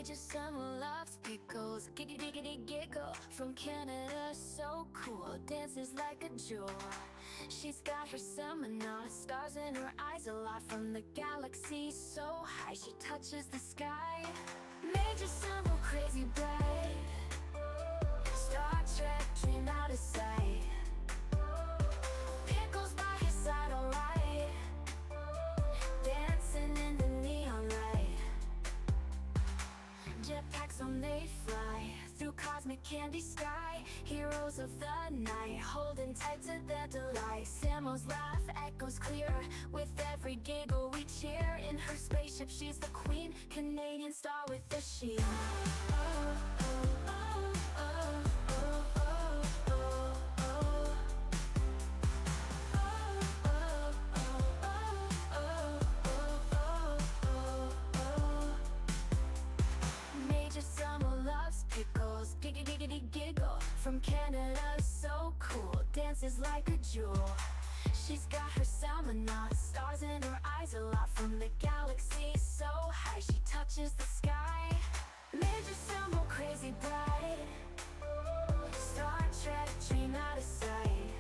Major summer loves pickles, giggity giggle. From Canada, so cool, dances like a jewel. She's got her seminar, stars in her eyes, a lot from the galaxy. So high, she touches the sky. Major summer, crazy bright. Star Trek, dream out of sight. Pickles by his side, alright. Dancing in the neon light. Jetpacks on they fly through cosmic candy sky. Heroes of the night, holding tight to their delight. Samo's laugh echoes clear with every giggle we cheer. In her spaceship she's the queen, Canadian star with the sheen. Pickles, giggity giggle. From Canada, so cool, dances like a jewel. She's got her seminar, stars in her eyes, a lot from the galaxy. So high, she touches the sky. Major Samo, crazy bright. Star Trek, dream out of sight.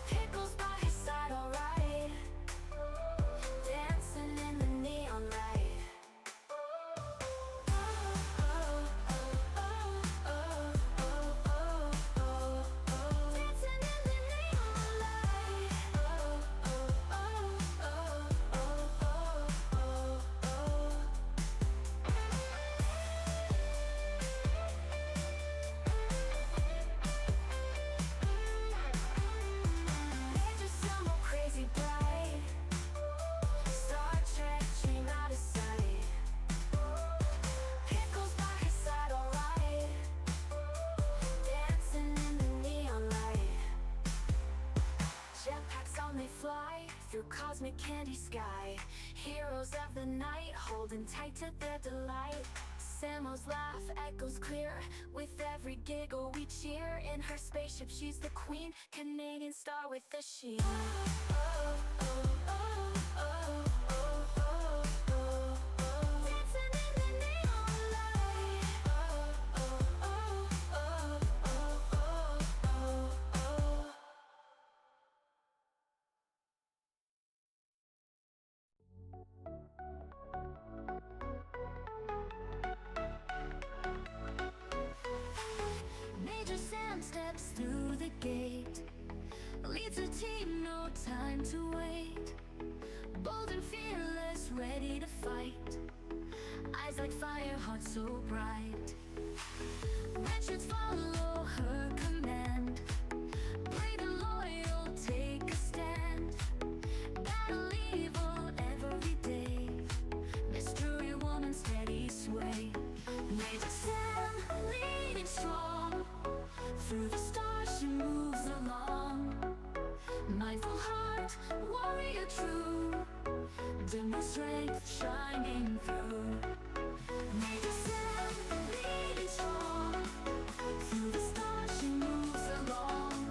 Pickles by his side, alright. Dancing in the neon light. Through cosmic candy sky, heroes of the night, holding tight to their delight. Samo's laugh echoes clear with every giggle we cheer. In her spaceship she's the queen, Canadian star with the sheen. Dancing in the neon light. Major Sam steps through the gate, leads a team, no time to wait. Bold and fearless, ready to fight. Eyes like fire, heart so bright. Richards follow her command. Brave and loyal, take a stand. Battle evil every day. Mystery woman, steady sway. Major Sam, leading strong. Through the stars she moves along. Mindful heart, warrior true. Dim strength shining through. Major Sam, leading strong. Through the stars she moves along.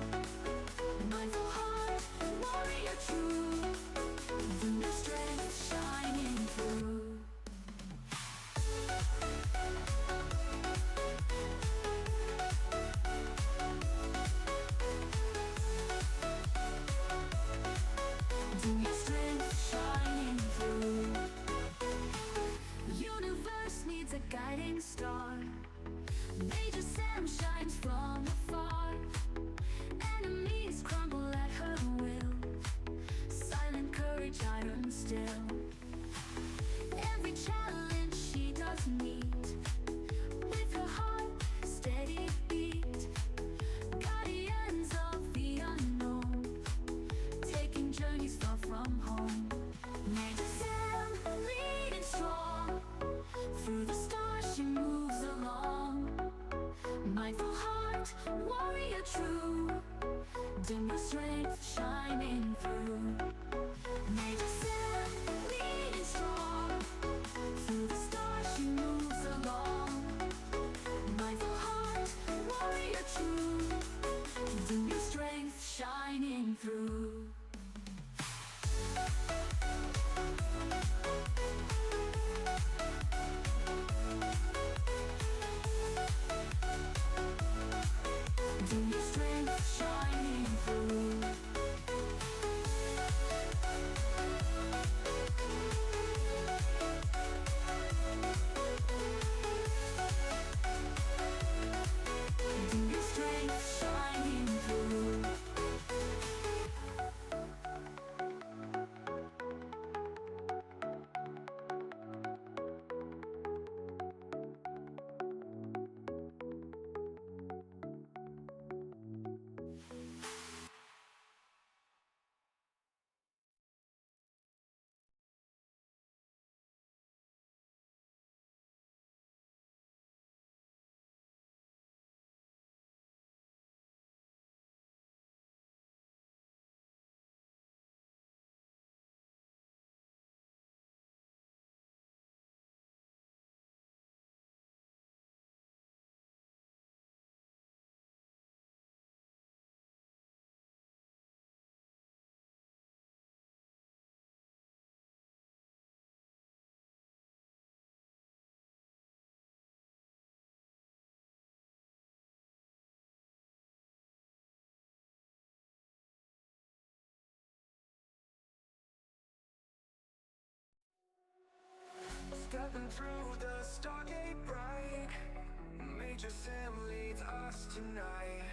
Mindful heart, warrior true. Dim strength shining through. A guiding star. Major Sam shines from afar. Enemies crumble at her will. Silent courage, iron still. Every challenge she does meet. With her heart, steady beat. Guardians of the unknown, taking journeys far from home. Major Sam, leading strong. Through the stars she moves along. Mindful heart, warrior true. Dim the strength shining through. Major Sam, leading strong. Through the stars she moves along. Mindful heart, warrior true. Dim the strength shining through. stepping through the stargate bright. Major Sam leads us tonight.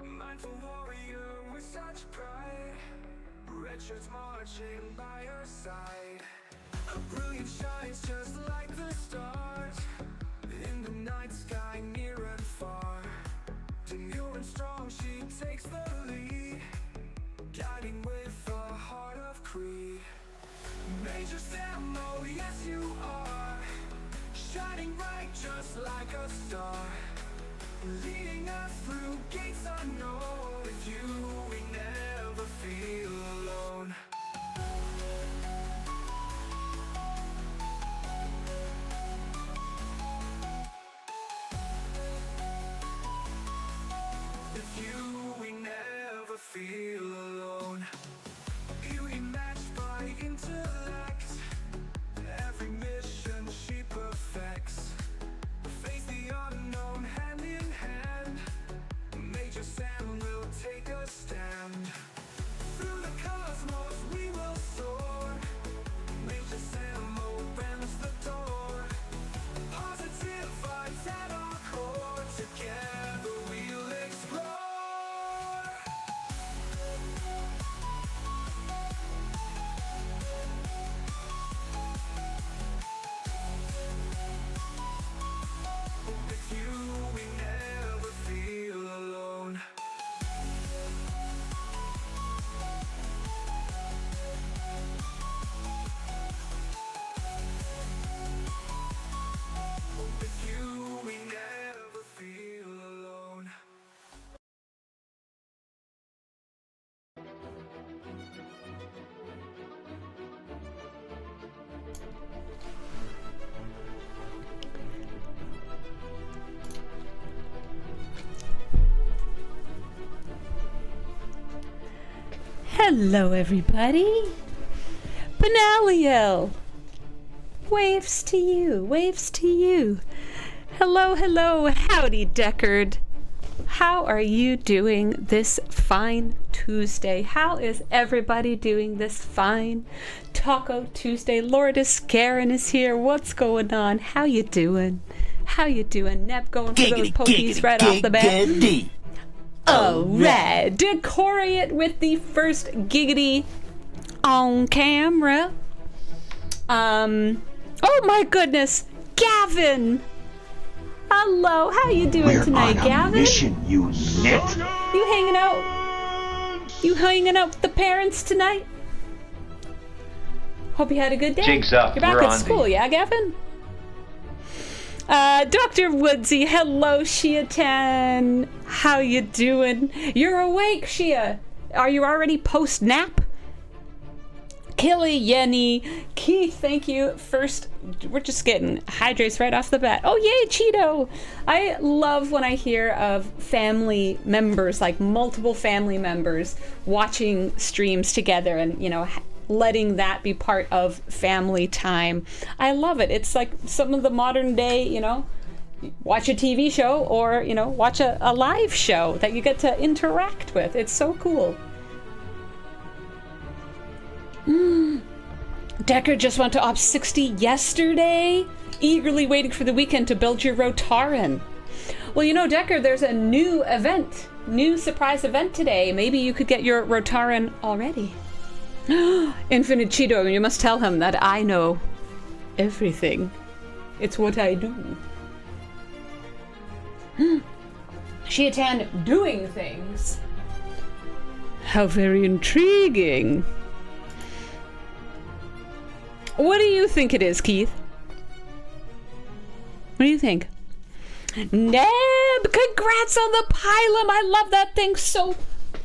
Mindful warrior with such pride. Red shirts marching by her side. Her brilliance shines just like the stars in the night sky near and far. Demure and strong, she takes the lead, guiding with a heart of creed. Major Sam, oh yes you are, shining bright just like a star, leading us through gates unknown. With you we never feel alone. With you we never feel alone. Beauty matched by intellect, every mission she perfects. Face the unknown hand in hand, Major Sam will take a stand. Through the cosmos we will soar, Major Sam opens the door. Positive vibes at our core, together we'll explore. With you we never feel alone. With you we never feel alone. Hello, everybody. Benaliel. Waves to you. Waves to you. Hello, hello. Howdy, Deckard. How are you doing this fine Tuesday? How is everybody doing this fine Taco Tuesday? Lourdes Garen is here. What's going on? How you doing? How you doing? Neb going for those pokies right off the bat. Alright, decorate it with the first giggity on camera. Oh my goodness, Gavin! Hello, how you doing tonight, Gavin? Mission, you net. You hanging out? You hanging out with the parents tonight? Hope you had a good day. Jigs up, You're back we're at on school, the... yeah, Gavin? Dr. Woodsy, hello, Shia-tan. How you doing? You're awake, Shia. Are you already post-nap? Killy, Yenny, Keith, thank you. First, we're just getting hydrates right off the bat. Oh, yay, Cheeto. I love when I hear of family members, like multiple family members, watching streams together and, you know, letting that be part of family time. I love it. It's like some of the modern day, you know, watch a TV show or, you know, watch a live show that you get to interact with. It's so cool. Decker just went to Op 60 yesterday, eagerly waiting for the weekend to build your Rotaran. Well, you know, Decker, there's a new event, new surprise event today. Maybe you could get your Rotaran already. Infinite Cheeto, you must tell him that I know everything. It's what I do. Shia-tan doing things. How very intriguing. What do you think it is, Keith? What do you think? Neb, congrats on the Pylum. I love that thing so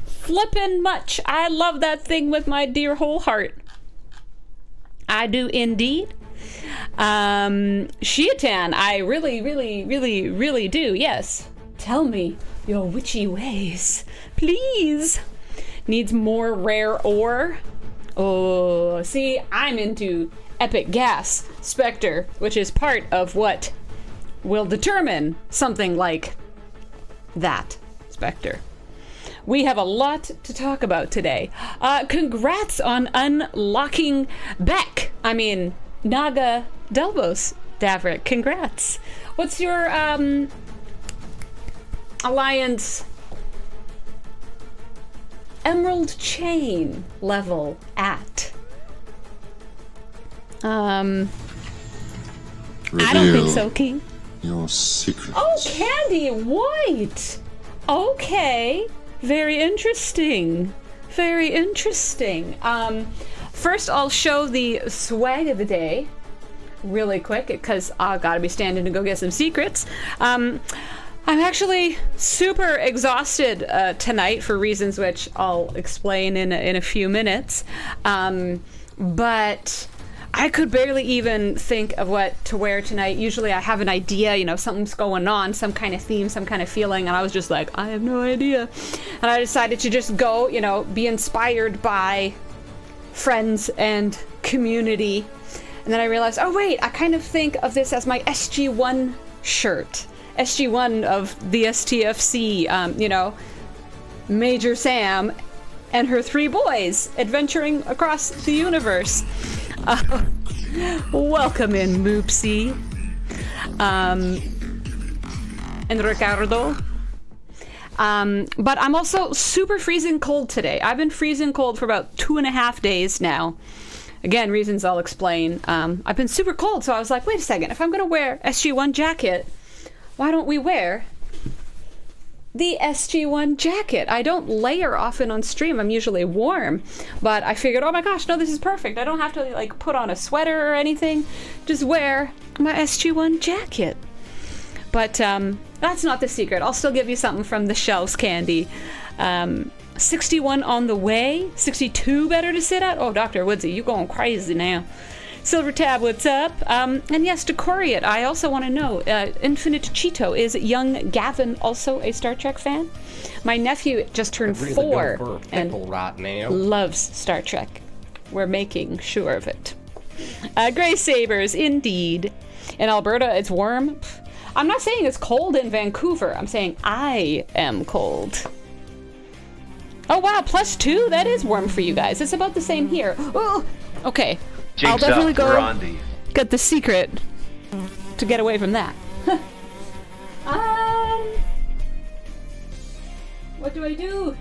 flippin' much. I love that thing with my dear whole heart. I do indeed. Shia-tan, I really do, yes. Tell me your witchy ways, please. Needs more rare ore. Oh, see, I'm into Epic Gas Spectre, which is part of what will determine something like that Spectre. We have a lot to talk about today. Congrats on unlocking Naga Delbos, Davrick. Congrats. What's your Alliance Emerald Chain level at? I don't think so, King. Your secret. Oh, Candy White. Okay. Very interesting. Very interesting. First, I'll show the swag of the day really quick because I gotta be standing to go get some secrets. I'm actually super exhausted tonight for reasons which I'll explain in a few minutes. But I could barely even think of what to wear tonight. Usually I have an idea, you know, something's going on, some kind of theme, some kind of feeling, and I was just like, I have no idea. And I decided to just go, you know, be inspired by friends and community. And then I realized, oh wait, I kind of think of this as my SG1 shirt. SG1 of the STFC, you know, Major Sam and her 3 boys adventuring across the universe. Welcome in, Moopsy. And Ricardo. But I'm also super freezing cold today. I've been freezing cold for about 2.5 days now. Again, reasons I'll explain. I've been super cold, so I was like, wait a second, if I'm gonna wear SG1 jacket, why don't we wear the SG1 jacket? I don't layer often on stream. I'm usually warm, but I figured, oh my gosh, no, this is perfect. I don't have to like put on a sweater or anything. Just wear my SG1 jacket. But that's not the secret. I'll still give you something from the shelves, Candy. 61 on the way. 62 better to sit at. Oh, Dr. Woodsy, you going crazy now. Silver Tab, what's up? And yes, Decoriate, I also want to know, Infinite Cheeto, is young Gavin also a Star Trek fan? My nephew just turned 4 and right now. loves Star Trek. We're making sure of it. Gray Sabers, indeed. In Alberta, it's warm. I'm not saying it's cold in Vancouver. I'm saying I am cold. Oh wow, +2? That is warm for you guys. It's about the same here. Oh, okay. I'll definitely go get the secret to get away from that. What do I do?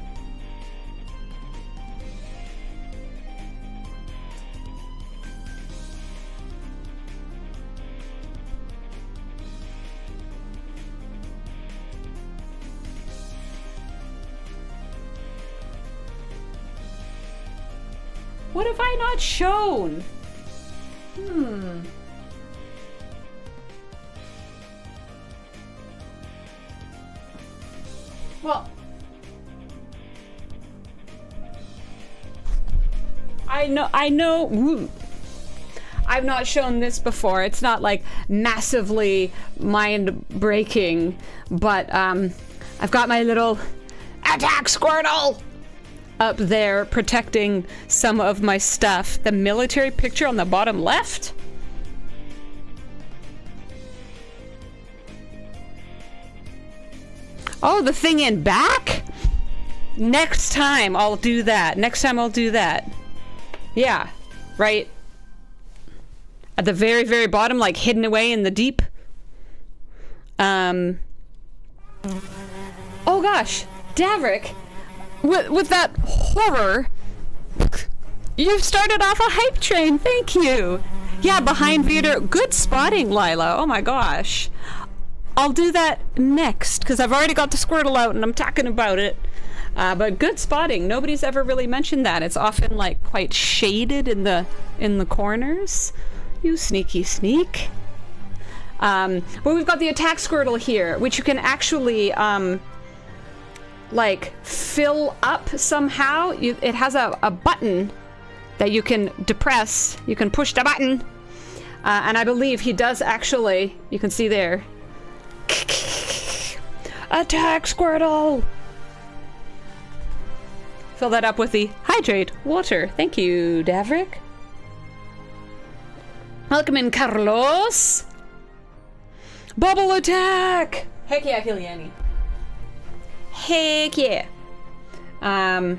What have I not shown? Well, I know, I've not shown this before. It's not like massively mind-breaking, but I've got my little attack Squirtle up there protecting some of my stuff. The military picture on the bottom left. Oh, the thing in back? Next time I'll do that. Next time I'll do that. Yeah, right at the very, very bottom, like hidden away in the deep. Oh gosh, Davrick, with that horror, you've started off a hype train. Thank you. Yeah, behind Vader. Good spotting, Lila. Oh my gosh. I'll do that next because I've already got the Squirtle out and I'm talking about it. But good spotting. Nobody's ever really mentioned that. It's often like quite shaded in the corners. You sneaky sneak. But we've got the attack Squirtle here, which you can actually like fill up somehow. It has a button that you can depress. You can push the button, and I believe he does actually. You can see there. Attack Squirtle! Fill that up with the hydrate water. Thank you, Davrick. Welcome in, Carlos. Bubble attack! Heck yeah, Kiliani. Heck yeah. I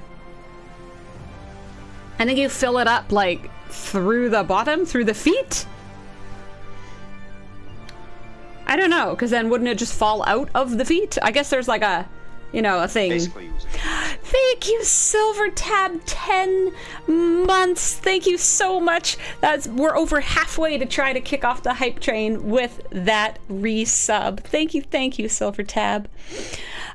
think you fill it up like through the bottom, through the feet. I don't know, because then wouldn't it just fall out of the feet? I guess there's like a, a thing. Basically using it. Thank you, Silver Tab, 10 months. Thank you so much. We're over halfway to try to kick off the hype train with that resub. Thank you, Silver Tab.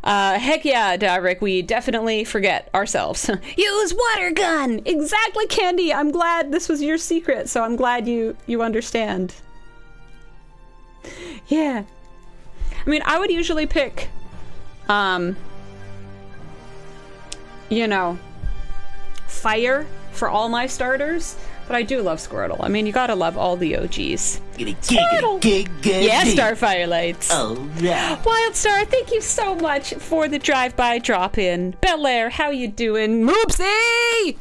Heck yeah, Davrick, we definitely forget ourselves. Use water gun! Exactly, Candy. I'm glad this was your secret, so I'm glad you understand. Yeah. I mean, I would usually pick, fire for all my starters, but I do love Squirtle. I mean, you gotta love all the OGs. Squirtle! Yeah, Starfire Lights. Oh, yeah. Wildstar, thank you so much for the drive-by drop-in. Bel Air, how you doing? Moopsie!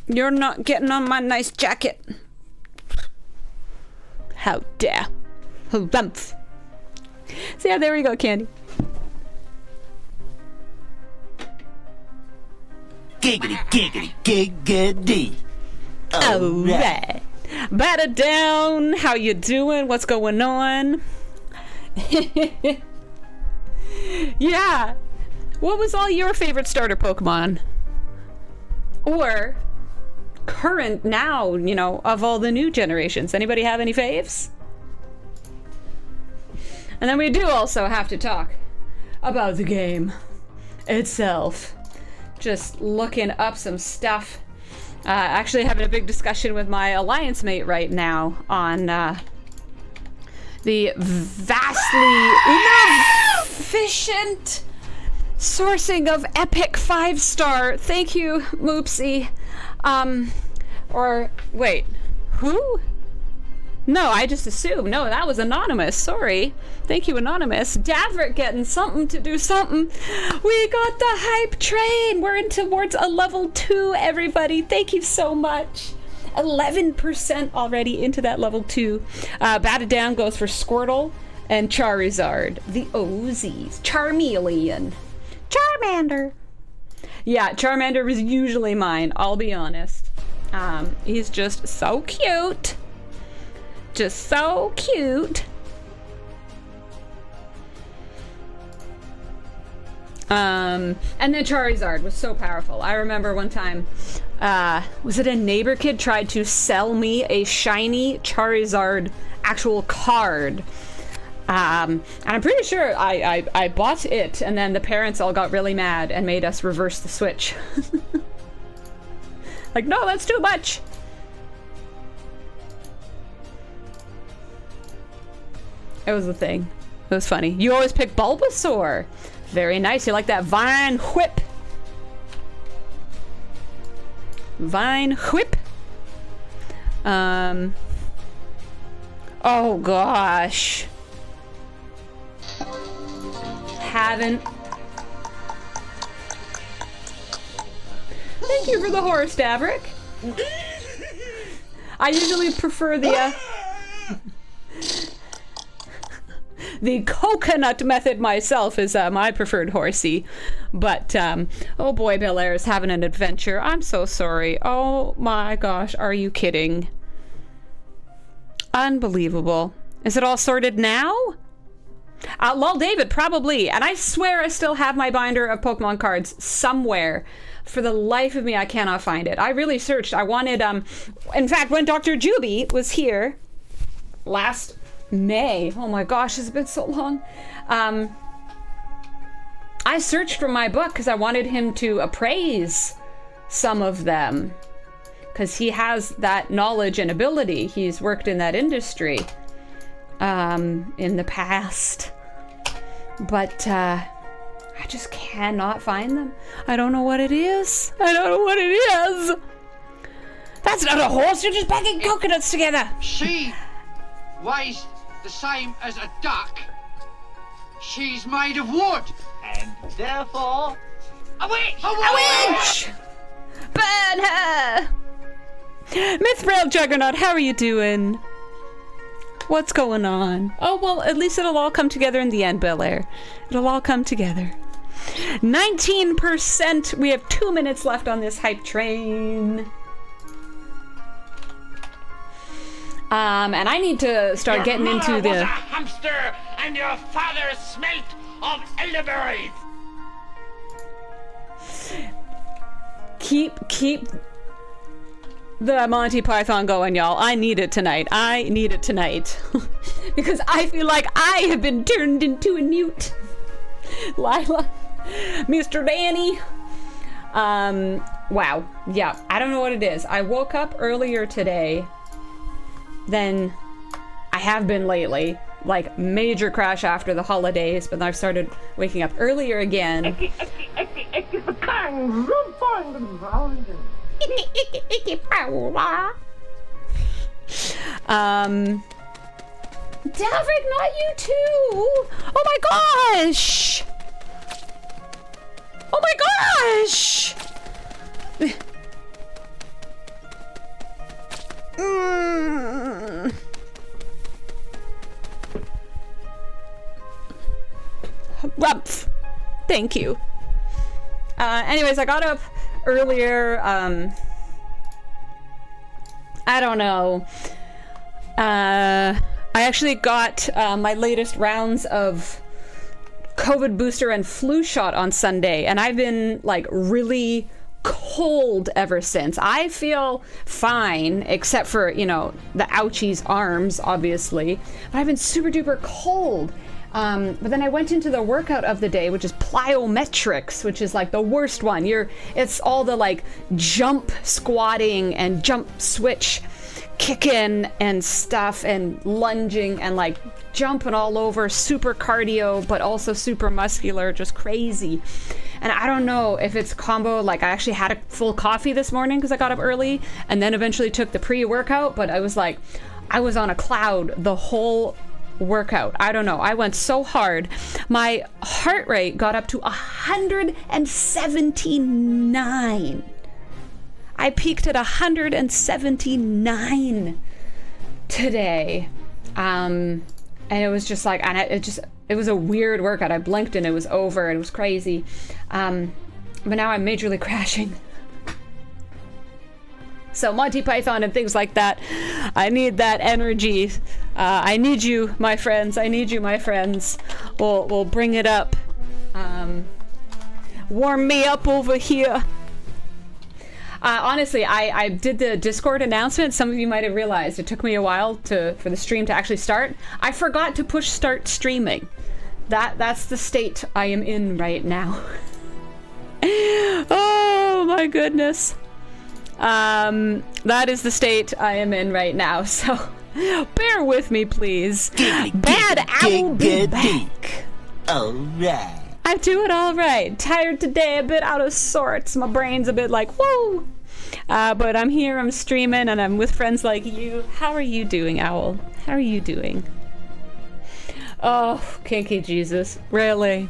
You're not getting on my nice jacket. How dare. Harumph. So yeah, there we go, Candy. Giggity. Oh, right. Batter down. How you doing? What's going on? Yeah. What was all your favorite starter Pokemon? Or current now, of all the new generations. Anybody have any faves? And then we do also have to talk about the game itself. Just looking up some stuff. Actually having a big discussion with my alliance mate right now on the vastly inefficient sourcing of epic 5-star. Thank you, Moopsie. Or wait, who? No, I just assumed. No, that was anonymous. Sorry. Thank you, anonymous. Davrick getting something to do something. We got the hype train. We're in towards a level 2, everybody. Thank you so much. 11% already into that level 2. Batted down goes for Squirtle and Charizard. The OZs. Charmeleon. Charmander. Yeah, Charmander was usually mine, I'll be honest. He's just so cute. Just so cute. And then Charizard was so powerful. I remember one time, was it a neighbor kid tried to sell me a shiny Charizard actual card? And I'm pretty sure I bought it, and then the parents all got really mad and made us reverse the switch. Like, no, that's too much. It was the thing. It was funny. You always pick Bulbasaur. Very nice. You like that Vine Whip. Vine Whip. Oh gosh. Haven't. Thank you for the horse, Davrick. I usually prefer the coconut method myself is my preferred horsey. But, oh boy, Bel Air is having an adventure. I'm so sorry. Oh my gosh, are you kidding? Unbelievable. Is it all sorted now? Lol David, probably. And I swear I still have my binder of Pokemon cards somewhere. For the life of me, I cannot find it. I really searched. I wanted, in fact, when Dr. Juby was here last May, oh my gosh, it's been so long. I searched for my book because I wanted him to appraise some of them. Because he has that knowledge and ability. He's worked in that industry in the past. But, I just cannot find them. I don't know what it is. I don't know what it is. That's not a horse. You're just packing coconuts together. She weighs the same as a duck. She's made of wood. And therefore, A witch! A witch! Burn her! Mythrail Juggernaut, how are you doing? What's going on? Oh, well, at least it'll all come together in the end, Bel Air. It'll all come together. 19%. We have 2 minutes left on this hype train. And I need to start getting into was a the... hamster, and your father smelt of elderberries. Keep the Monty Python going, y'all. I need it tonight. I need it tonight. Because I feel like I have been turned into a newt. Lila. Mr. Danny. Wow. Yeah, I don't know what it is. I woke up earlier today than I have been lately. Like, major crash after the holidays, but then I've started waking up earlier again. Delric, not you too! Oh my gosh! Oh my gosh! Rumpf. Thank you. Anyways, I got up earlier. I don't know. I actually got my latest rounds of COVID booster and flu shot on Sunday, and I've been like really cold ever since. I feel fine, except for, you know, the ouchie's arms, obviously. But I've been super duper cold. But then I went into the workout of the day, which is plyometrics, which is like the worst one. It's all the like jump squatting and jump switch kicking and stuff and lunging and like jumping all over, super cardio, but also super muscular, just crazy. And I don't know if it's combo, like I actually had a full coffee this morning because I got up early and then eventually took the pre-workout, but I was like, I was on a cloud the whole workout. I don't know. I went so hard. My heart rate got up to 179. I peaked at 179 today. And it was just like, and it was a weird workout. I blinked and it was over. It was crazy. But now I'm majorly crashing. So Monty Python and things like that. I need that energy. I need you, my friends. I need you, my friends. We'll bring it up. Warm me up over here. Honestly, I did the Discord announcement. Some of you might have realized it took me a while for the stream to actually start. I forgot to push start streaming. That's the state I am in right now. Oh my goodness. That is the state I am in right now, so bear with me, please. Bad owl be back. Alright. I'm doing all right. Tired today, a bit out of sorts. My brain's a bit like, whoa. But I'm here, I'm streaming, and I'm with friends like you. How are you doing, Owl? How are you doing? Oh, kinky Jesus. Really?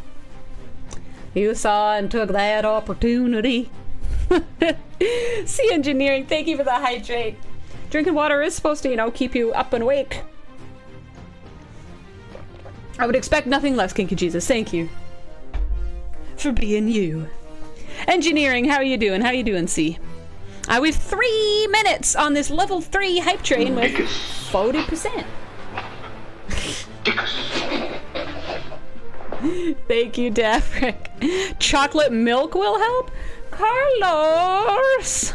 You saw and took that opportunity. Sea Engineering, thank you for the hydrate. Drinking water is supposed to, keep you up and awake. I would expect nothing less, Kinky Jesus. Thank you for being you. Engineering, how are you doing? How you doing, C? We've 3 minutes on this level 3 hype train with 40%. Thank you, Dafric. Chocolate milk will help? Carlos,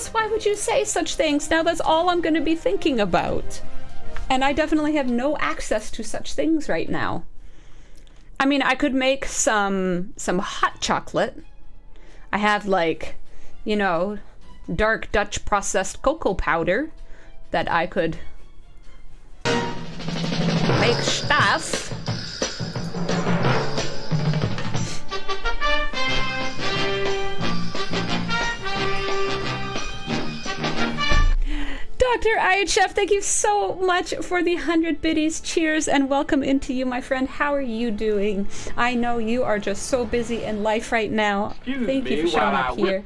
why would you say such things? Now that's all I'm going to be thinking about. And I definitely have no access to such things right now. I mean, I could make some hot chocolate. I have dark Dutch processed cocoa powder that I could make stuff. Dr. IHF, thank you so much for the 100 biddies. Cheers and welcome into you, my friend. How are you doing? I know you are just so busy in life right now. Thank you for showing up here.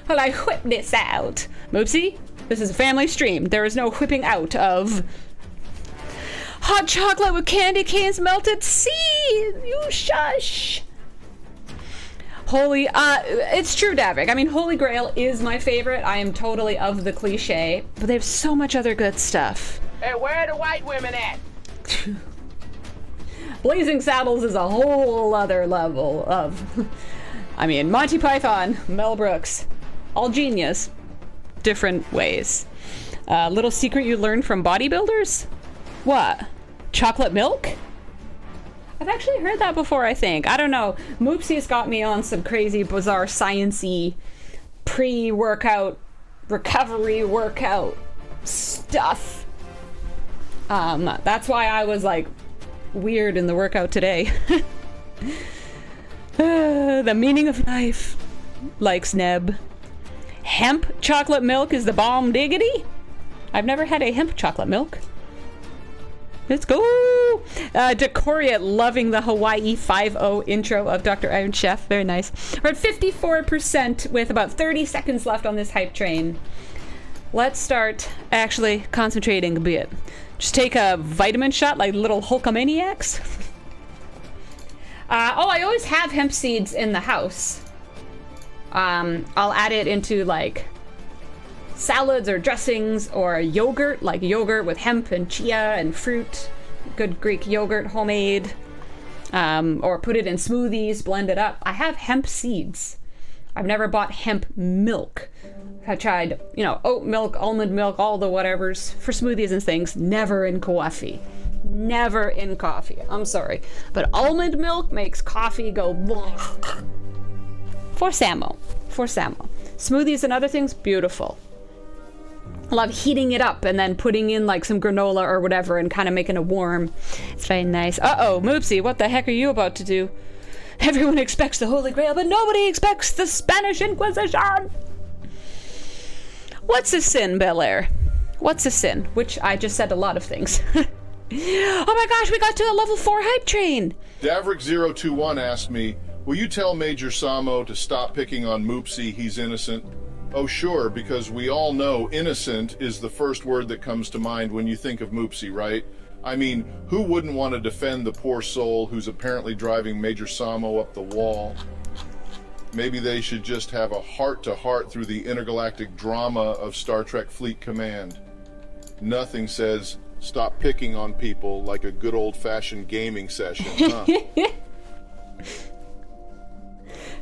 While I whip this out. Moopsie, this is a family stream. There is no whipping out of hot chocolate with candy canes melted. See, you shush. It's true, Davik. I mean, Holy Grail is my favorite. I am totally of the cliche, but they have so much other good stuff. Hey, where are the white women at? Blazing Saddles is a whole other level of... I mean, Monty Python, Mel Brooks, all genius. Different ways. Little secret you learned from bodybuilders? What? Chocolate milk? I've actually heard that before, I think. I don't know. Moopsy's got me on some crazy, bizarre, science-y, pre-workout, recovery workout stuff. That's why I was, like, weird in the workout today. The meaning of life, likes Neb. Hemp chocolate milk is the bomb diggity? I've never had a hemp chocolate milk. Let's go! Decoriat loving the Hawaii 5-0 intro of Dr. Iron Chef. Very nice. We're at 54% with about 30 seconds left on this hype train. Let's start actually concentrating a bit. Just take a vitamin shot like little Hulkamaniacs. I always have hemp seeds in the house. I'll add it into like salads or dressings or yogurt, like yogurt with hemp and chia and fruit. Good Greek yogurt, homemade. Or put it in smoothies, blend it up. I have hemp seeds. I've never bought hemp milk. I tried, oat milk, almond milk, all the whatevers for smoothies and things. Never in coffee. Never in coffee. I'm sorry. But almond milk makes coffee go for Samo. Smoothies and other things, beautiful. I love heating it up and then putting in like some granola or whatever and kind of making it warm. It's very nice. Uh-oh, Moopsy, what the heck are you about to do? Everyone expects the Holy Grail, but nobody expects the Spanish Inquisition! What's a sin, Bel Air? What's a sin? Which I just said a lot of things. Oh my gosh, we got to a level 4 hype train! Davrick021 asked me, will you tell Major Samo to stop picking on Moopsy, he's innocent? Oh sure, because we all know innocent is the first word that comes to mind when you think of Moopsy, right? I mean, who wouldn't want to defend the poor soul who's apparently driving Major Samo up the wall? Maybe they should just have a heart-to-heart through the intergalactic drama of Star Trek Fleet Command. Nothing says, stop picking on people like a good old-fashioned gaming session, huh?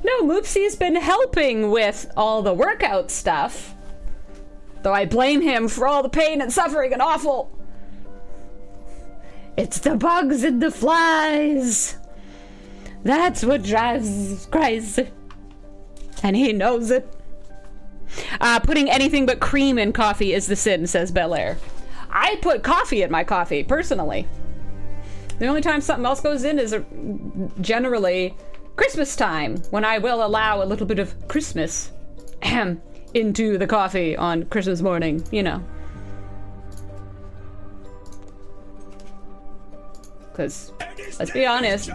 No, Moopsy's been helping with all the workout stuff. Though I blame him for all the pain and suffering and awful. It's the bugs and the flies. That's what drives us crazy. And he knows it. Putting anything but cream in coffee is the sin, says Bel Air. I put coffee in my coffee, personally. The only time something else goes in is generally Christmas time, when I will allow a little bit of Christmas into the coffee on Christmas morning, Because, let's be honest.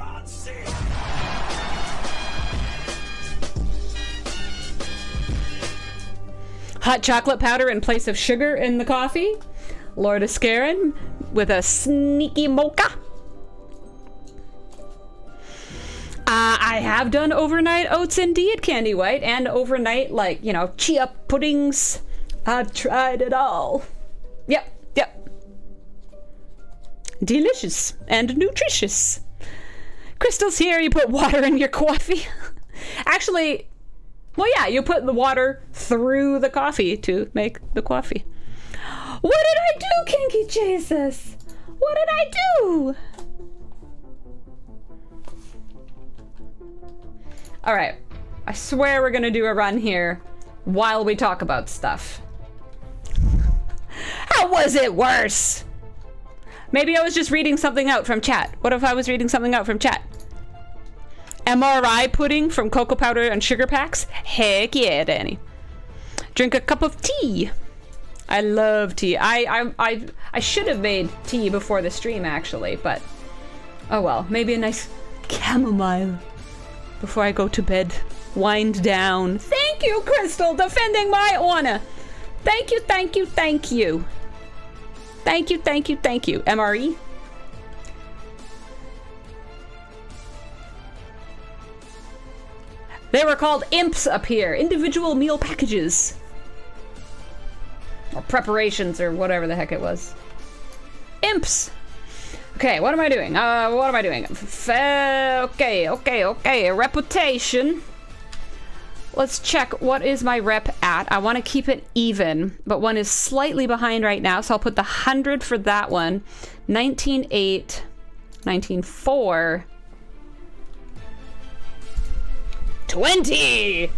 Hot chocolate powder in place of sugar in the coffee. Lord Ascarin with a sneaky mocha. I have done overnight oats indeed, Candy White, and overnight, chia puddings. I've tried it all. Yep. Delicious and nutritious. Crystal's here, you put water in your coffee. Actually, well, yeah, you put the water through the coffee to make the coffee. What did I do, Kinky Jesus? What did I do? All right, I swear we're gonna do a run here while we talk about stuff. How was it worse? Maybe I was just reading something out from chat. What if I was reading something out from chat? MRI pudding from cocoa powder and sugar packs? Heck yeah, Danny. Drink a cup of tea. I love tea. I should have made tea before the stream, actually, but oh well. Maybe a nice chamomile before I go to bed. Wind down. Thank you, Crystal, defending my honor. Thank you. Thank you. MRE. They were called imps up here. Individual meal packages. Or preparations, or whatever the heck it was. Imps! Okay, what am I doing? Okay. Reputation. Let's check what is my rep at. I want to keep it even, but one is slightly behind right now, so I'll put the 100 for that one. 19.8, 19.4, 20!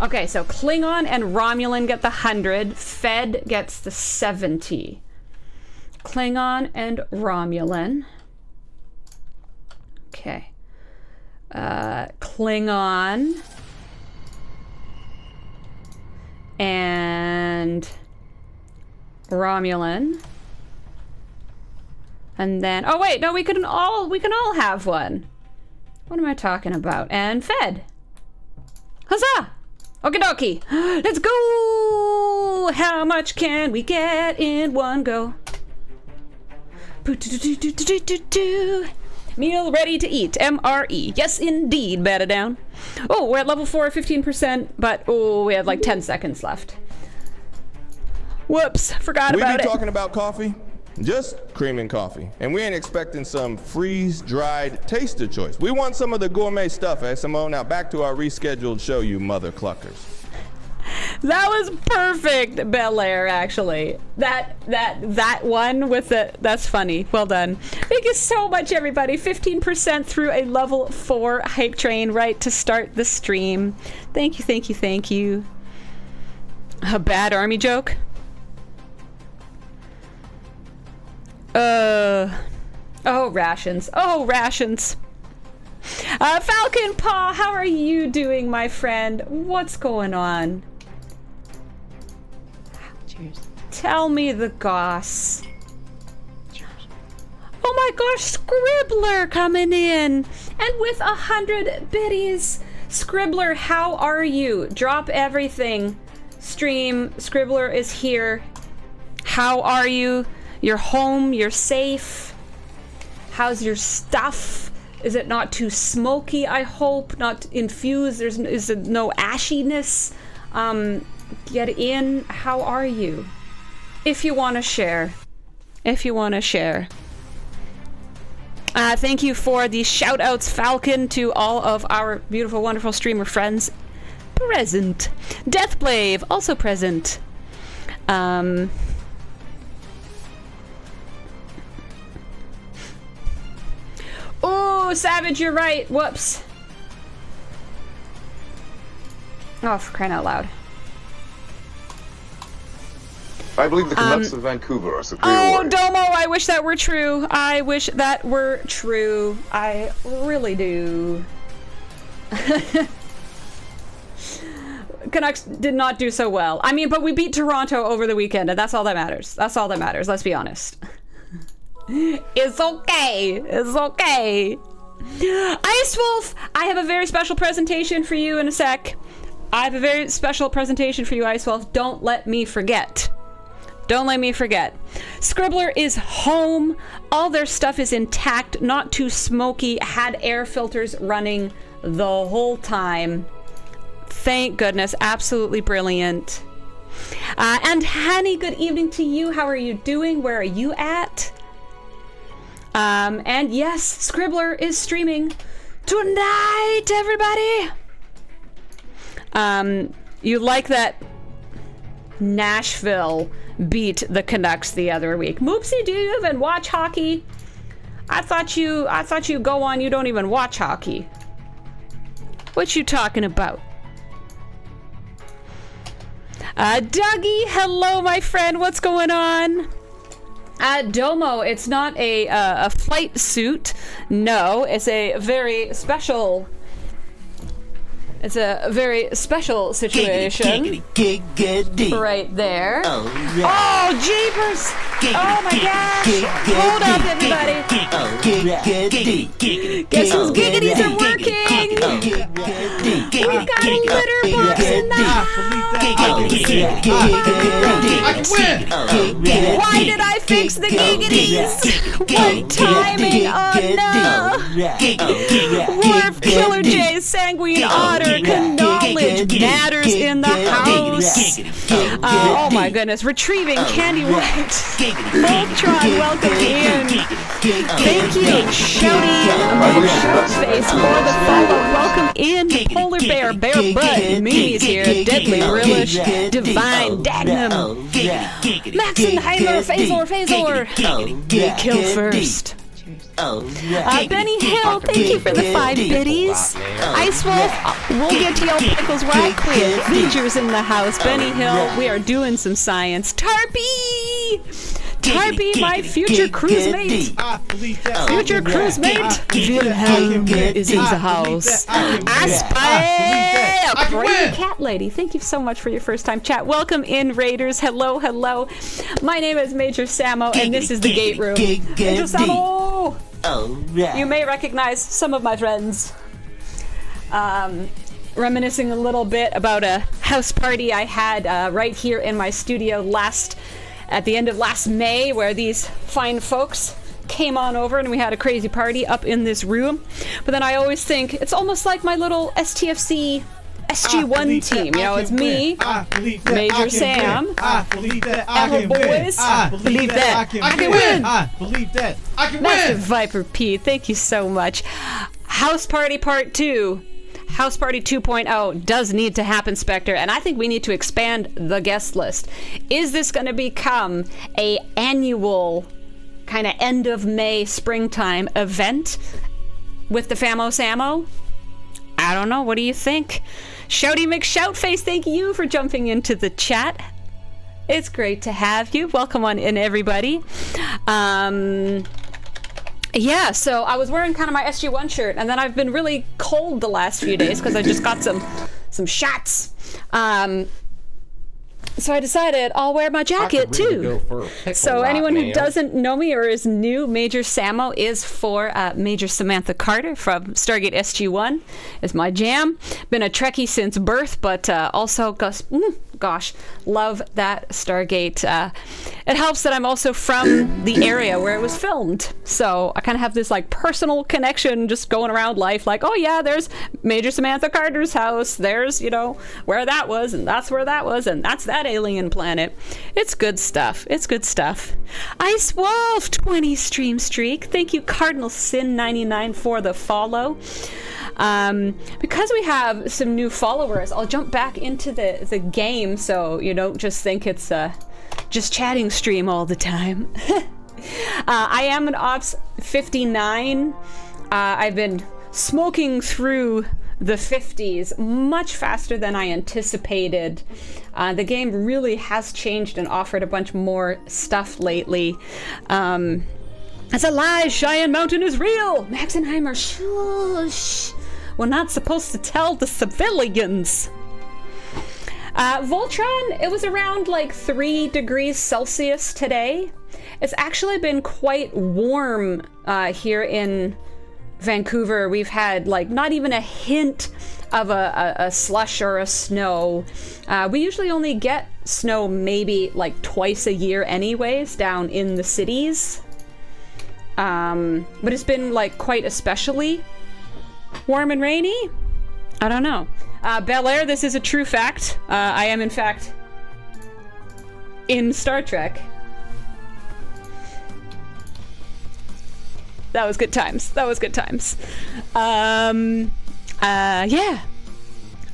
Okay, so Klingon and Romulan get the 100. Fed gets the 70. Klingon and Romulan. Okay. Klingon and Romulan. And then, oh wait, no, we can all have one. What am I talking about? And Fed. Huzzah! Okie dokie. Let's go! How much can we get in one go? Meal ready to eat. MRE. Yes, indeed. Better down. Oh, we're at level 4, 15%, but oh, we have like 10 seconds left. Whoops, forgot about it. We be talking about coffee? Just cream and coffee. And we ain't expecting some freeze-dried taster choice. We want some of the gourmet stuff, SMO. Now back to our rescheduled show, you mother cluckers. That was perfect, Bel Air, actually. That one with the, that's funny. Well done. Thank you so much, everybody. 15% through a level 4 hype train right to start the stream. Thank you, thank you, thank you. A bad army joke? Oh, rations. Oh, rations. Falcon Paw, how are you doing, my friend? What's going on? Cheers. Tell me the goss. Cheers. Oh my gosh, Scribbler coming in. And with 100 biddies. Scribbler, how are you? Drop everything. Stream, Scribbler is here. How are you? You're home, you're safe. How's your stuff? Is it not too smoky, I hope? Not infused? Is there no ashiness? Get in. How are you? If you want to share. If you want to share. Thank you for the shout outs, Falcon, to all of our beautiful, wonderful streamer friends. Present. Deathblave, also present. Oh, Savage, you're right. Whoops. Oh, for crying out loud. I believe the Canucks of Vancouver are superior. Oh, Domo, I wish that were true. I wish that were true. I really do. Canucks did not do so well. I mean, but we beat Toronto over the weekend, and that's all that matters. That's all that matters, let's be honest. It's okay. It's okay. Ice Wolf, I have a very special presentation for you in a sec. I have a very special presentation for you, Ice Wolf. Don't let me forget. Don't let me forget. Scribbler is home. All their stuff is intact, not too smoky, had air filters running the whole time. Thank goodness. Absolutely brilliant. And Hanny, good evening to you. How are you doing? Where are you at? And yes, Scribbler is streaming tonight, everybody. You like that Nashville beat the Canucks the other week. Moopsie, do you even watch hockey? I thought you go on, you don't even watch hockey. What you talking about? Dougie, hello, my friend. What's going on? Domo, it's not a flight suit. No, it's a very special. It's a very special situation. Giggity, giggity. Right there. Oh, yeah. Oh, jeepers! Giggity, Oh my gosh! giggity, Hold up, giggity, everybody! Oh, giggity, giggity. Guess whose giggities are working? We've got a litter box in the house! Why did I fix the giggities? What timing? Oh no! Wharf Killer J sanguine otter, knowledge matters in the house. Oh my goodness, retrieving Candy White. Voltron, welcome in. Thank you, Shouty Shoutface, for the follow. Welcome in, Polar Bear, Bear Bud, Mimi's here, Deadly Relish, Divine, Dagnum, Maxenheimer, Phasor. Kill first. Benny Hill, thank you for the 5 biddies. Ice Wolf, we'll get to your pickles right quick. Features in the house. Benny Hill, we are doing some science. Tarpy, my future cruise mate. Future cruise mate. Wilhelm is in the house. Aspire, Crazy Cat Lady, thank you so much for your first time chat. Welcome in, Raiders. Hello. My name is Major Samo, and this is the Gate Room. Major Samo! You may recognize some of my friends. Reminiscing a little bit about a house party I had right here in my studio at the end of last May, where these fine folks came on over and we had a crazy party up in this room. But then I always think it's almost like my little STFC SG1 team. You know, it's me, Major Sam, and her boys. Believe that I can win. Believe that I can Massive Viper P, thank you so much. House Party Part 2. House Party 2.0 does need to happen, Spectre, and I think we need to expand the guest list. Is this going to become a annual kind of end of May, springtime event with the Famo Samo? I don't know. What do you think? Shouty McShoutface, thank you for jumping into the chat. It's great to have you. Welcome on in, everybody. Yeah, so I was wearing kind of my SG1 shirt, and then I've been really cold the last few days because I just got some shots. So I decided I'll wear my jacket too. So anyone who doesn't know me or is new, Major Samo is for Major Samantha Carter from Stargate SG1. Is my jam. Been a Trekkie since birth, but also gosh, love that Stargate. It helps that I'm also from the area where it was filmed, so I kind of have this like personal connection just going around life, like, oh yeah, there's Major Samantha Carter's house, there's, you know, where that was, and that's where that was, and that's that alien planet. It's good stuff. Ice Wolf 20 stream streak, thank you. Cardinal Sin 99 for the follow. Because we have some new followers, I'll jump back into the game, so you don't just think it's just chatting stream all the time. I am an Ops 59. I've been smoking through the 50s much faster than I anticipated. The game really has changed and offered a bunch more stuff lately. It's a lie, Cheyenne Mountain is real! Maxenheimer, shush! We're not supposed to tell the civilians. Voltron, it was around like 3 degrees Celsius today. It's actually been quite warm here in Vancouver. We've had like not even a hint of a slush or a snow. We usually only get snow maybe like twice a year anyways down in the cities. But it's been like quite especially warm and rainy? I don't know. Bel Air, this is a true fact. I am in fact in Star Trek. That was good times.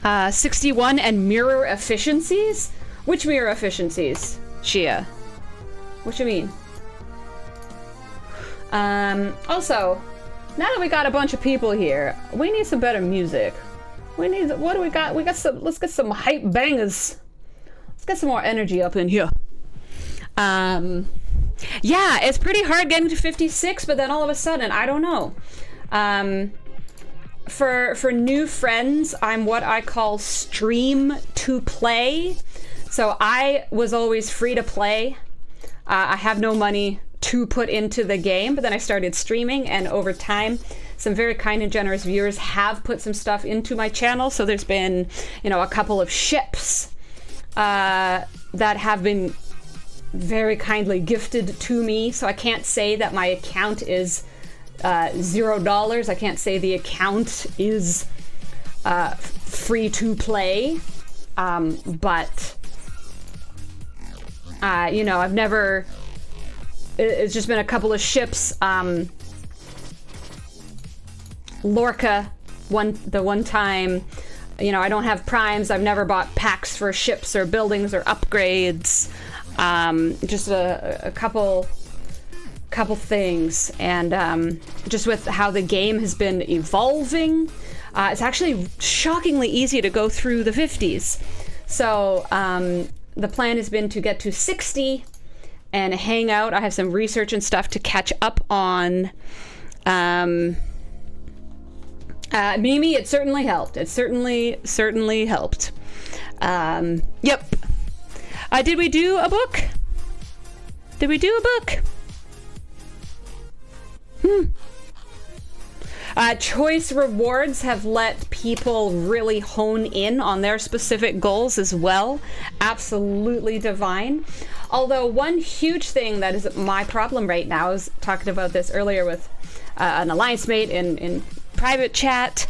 Yeah. 61 and mirror efficiencies? Which mirror efficiencies, Shia? What you mean? Also, now that we got a bunch of people here, we need some better music. What do we got? Let's get some hype bangers. Let's get some more energy up in here. Yeah, it's pretty hard getting to 56, but then all of a sudden, I don't know. For new friends, I'm what I call stream to play. So I was always free to play. I have no money to put into the game, but then I started streaming, and over time some very kind and generous viewers have put some stuff into my channel. So there's been, a couple of ships that have been very kindly gifted to me. So I can't say that my account is $0. I can't say the account is free to play, but you know, I've never. It's just been a couple of ships. Lorca, the one time, you know, I don't have primes. I've never bought packs for ships or buildings or upgrades. Just a couple things, and just with how the game has been evolving, it's actually shockingly easy to go through the 50s. So the plan has been to get to 60 and hang out. I have some research and stuff to catch up on. Mimi, it certainly helped. It certainly helped. Yep. Did we do a book? Did we do a book? Choice rewards have let people really hone in on their specific goals as well. Absolutely divine. Although one huge thing that is my problem right now, I was talking about this earlier with an alliance mate in private chat.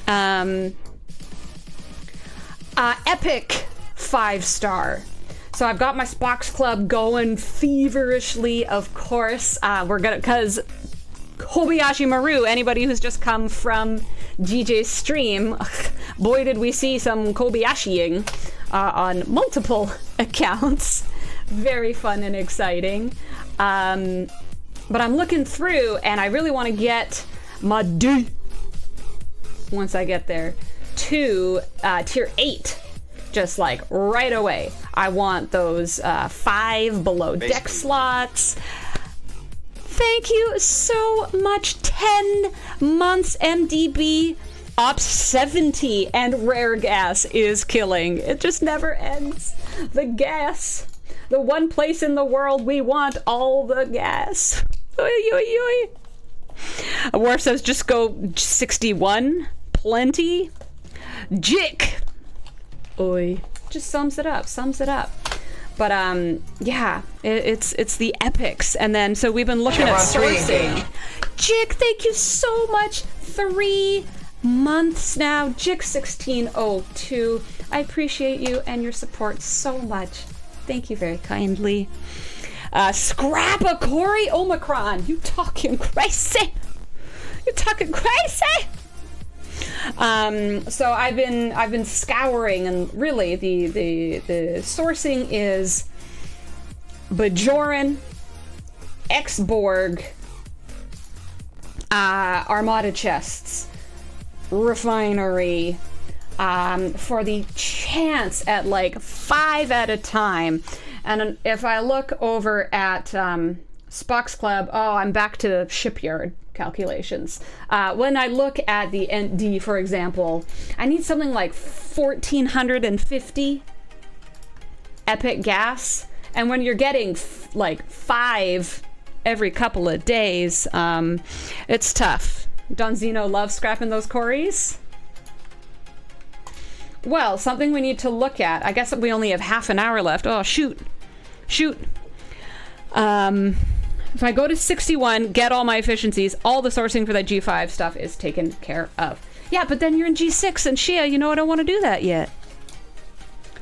Epic 5-star. So I've got my Spox Club going feverishly, of course. We're gonna, cause Kobayashi Maru, anybody who's just come from GJ's stream, boy did we see some Kobayashiing on multiple accounts. Very fun and exciting. But I'm looking through and I really want to get my D, once I get there, to tier 8. Just like right away. I want those 5 below deck slots. Thank you so much. 10 months MDB. Ops 70 and rare gas is killing. It just never ends. The gas. The one place in the world we want all the gas. Oy, oy, oy. War says just go 61. Plenty. Jick. Oy. Just sums it up. But yeah, it's the epics. And then so we've been looking at sourcing. Jick, thank you so much. 3 months now. Jick 1602. I appreciate you and your support so much. Thank you very kindly. Scrap a Corey Omicron. You talking crazy? So I've been scouring, and really the sourcing is Bajoran, X-Borg, Armada chests, refinery, for the chance at like 5 at a time. And if I look over at Spox Club, I'm back to shipyard calculations. When I look at the ND, for example, I need something like 1,450 epic gas. And when you're getting like 5 every couple of days, it's tough. Don Zeno loves scrapping those Corys. Well, something we need to look at. I guess we only have half an hour left. Oh, shoot. If I go to 61, get all my efficiencies, all the sourcing for that G5 stuff is taken care of. Yeah, but then you're in G6, and Shia, you know I don't want to do that yet.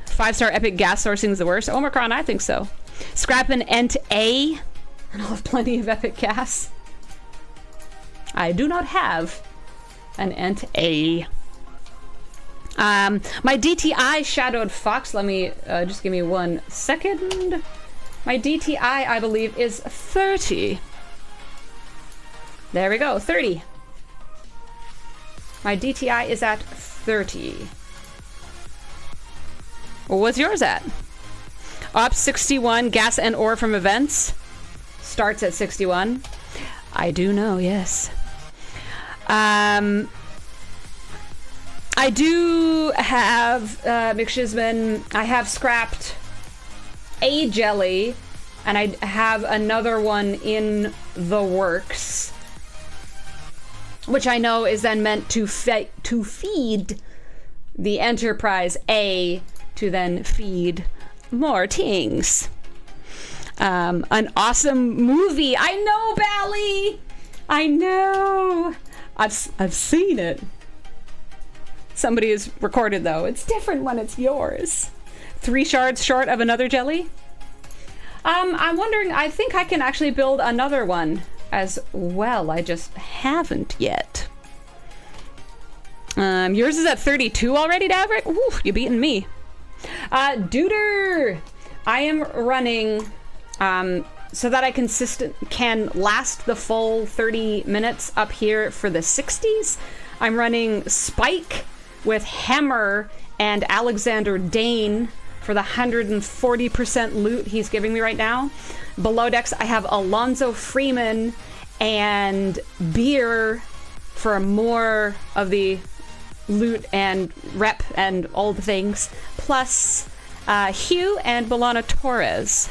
5-star epic gas sourcing is the worst. Omicron, I think so. Scrap an Ent A, and I'll have plenty of epic gas. I do not have an Ent A. My DTI Shadowed Fox, let me, just give me 1 second. My DTI, I believe, is 30. There we go, 30. My DTI is at 30. What's yours at? Ops 61, gas and ore from events. Starts at 61. I do know, yes. I do have, McShizman, I have scrapped a jelly, and I have another one in the works, which I know is then meant to feed the Enterprise A to then feed more things. An awesome movie. I know, Bally. I know. I've seen it. somebody has recorded, though. It's different when it's yours. 3 shards short of another jelly? I'm wondering, I think I can actually build another one as well. I just haven't yet. Yours is at 32 already, Daverick? Ooh, you're beating me. Duder! I am running, so that I can last the full 30 minutes up here for the 60s. I'm running Spike with Hammer and Alexander Dane for the 140% loot he's giving me right now. Below decks, I have Alonzo Freeman and Beer for more of the loot and rep and all the things. Plus Hugh and Milana Torres.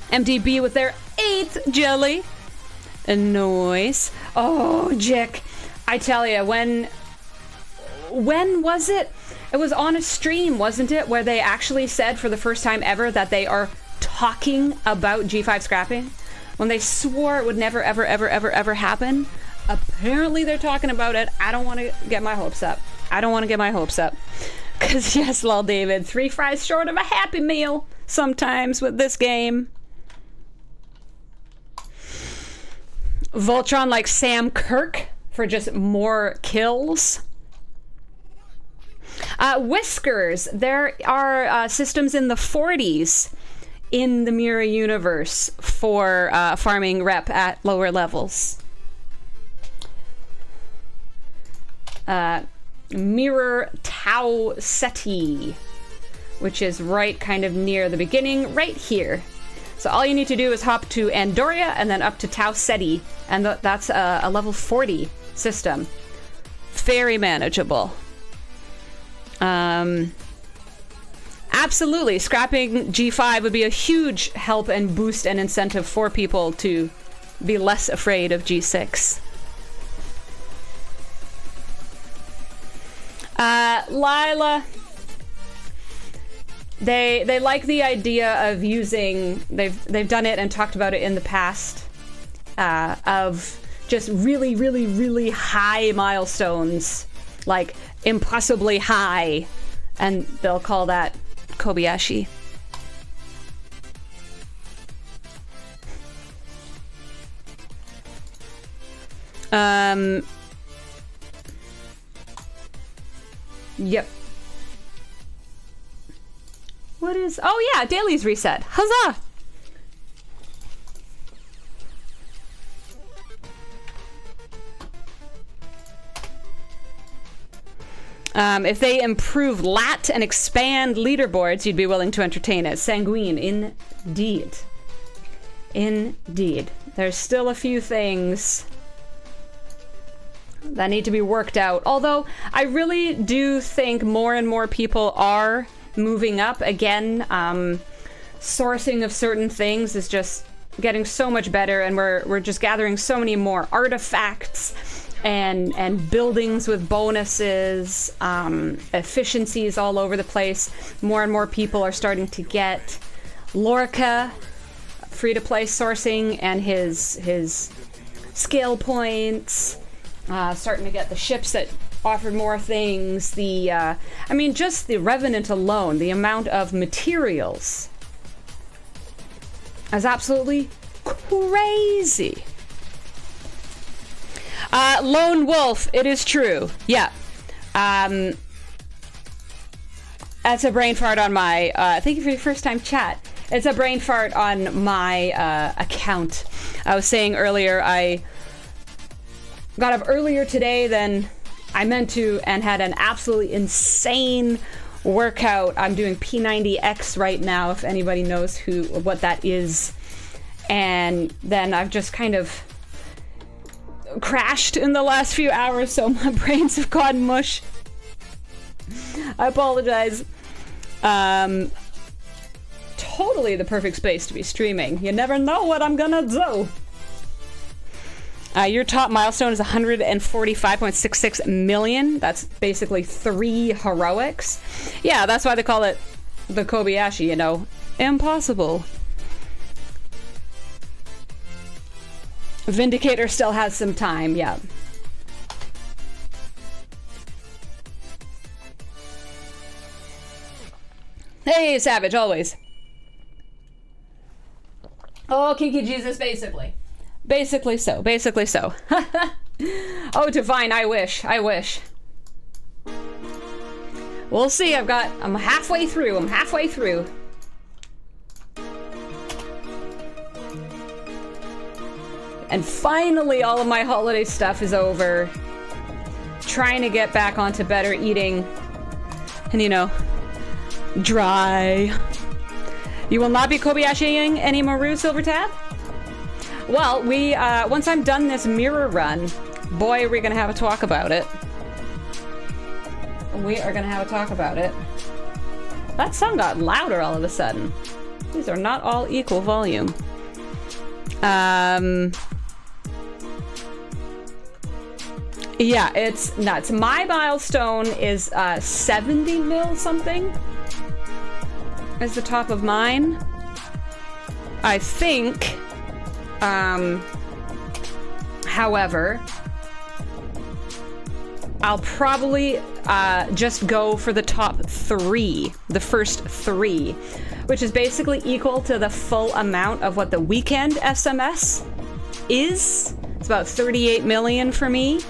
MDB with their 8th jelly. Nice. Oh, Jick. I tell you, when was it? It was on a stream, wasn't it? Where they actually said for the first time ever that they are talking about G5 scrapping. When they swore it would never, ever, ever, ever, ever happen. Apparently they're talking about it. I don't want to get my hopes up. Because yes, lol, David, 3 fries short of a Happy Meal sometimes with this game. Voltron like Sam Kirk for just more kills. Whiskers, there are systems in the 40s in the Mirror universe for farming rep at lower levels. Mirror Tau Ceti, which is right kind of near the beginning, right here. So all you need to do is hop to Andoria and then up to Tau Ceti, and that's a level 40 system. Very manageable. Absolutely, scrapping G5 would be a huge help and boost and incentive for people to be less afraid of G6. Lila, they like the idea of using, they've done it and talked about it in the past, of just really, really, really high milestones, like impossibly high, and they'll call that Kobayashi. Yep. What is... Oh yeah, Daily's reset. Huzzah! If they improve lat and expand leaderboards, you'd be willing to entertain it. Sanguine, indeed. Indeed. There's still a few things that need to be worked out. Although, I really do think more and more people are moving up. Again, sourcing of certain things is just getting so much better, and we're just gathering so many more artifacts and buildings with bonuses, efficiencies all over the place. More and more people are starting to get Lorca free-to-play sourcing and his skill points. Starting to get the ships that offered more things. I mean, just the Revenant alone, the amount of materials is absolutely crazy. Lone Wolf, it is true. Yeah. That's a brain fart on my, thank you for your first time chat. It's a brain fart on my account. I was saying earlier, I got up earlier today than I meant to and had an absolutely insane workout. I'm doing P90X right now, if anybody knows what that is. And then I've just kind of crashed in the last few hours, so my brains have gone mush. I apologize. Totally the perfect space to be streaming. You never know what I'm gonna do. Your top milestone is 145.66 million. That's basically 3 heroics. Yeah, that's why they call it the Kobayashi, you know. Impossible. Vindicator still has some time, yeah. Hey, Savage, always. Oh, Kiki Jesus, basically. Basically so. Basically so. Oh, Divine, I wish. I wish. We'll see. I'm halfway through. I'm halfway through. And finally, all of my holiday stuff is over. Trying to get back onto better eating. And, you know, dry. You will not be Kobayashiing any Maru Silver Tab? Well, we, once I'm done this mirror run, boy, are we gonna have a talk about it. We are gonna have a talk about it. That song got louder all of a sudden. These are not all equal volume. Yeah, it's nuts. My milestone is 70 mil something. Is the top of mine. I think, however, I'll probably just go for the top 3, the first 3, which is basically equal to the full amount of what the weekend SMS is. It's about 38 million for me.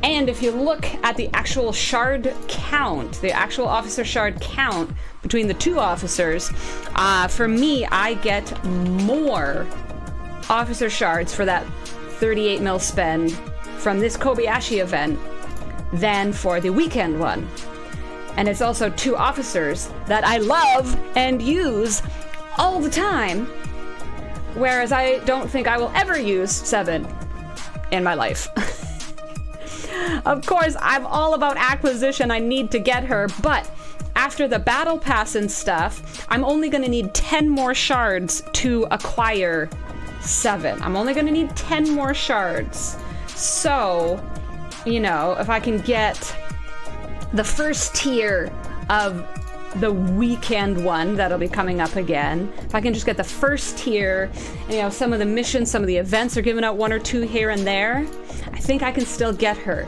And if you look at the actual shard count, the actual officer shard count between the 2 officers, for me, I get more officer shards for that 38 mil spend from this Kobayashi event than for the weekend one. And it's also 2 officers that I love and use all the time, whereas I don't think I will ever use 7 in my life. Of course, I'm all about acquisition. I need to get her, but after the battle pass and stuff, I'm only going to need 10 more shards to acquire 7. I'm only going to need 10 more shards. So, you know, if I can get the first tier of the weekend one that'll be coming up again, if I can just get the first tier, and, you know, some of the missions, some of the events are giving out 1 or 2 here and there, I think I can still get her.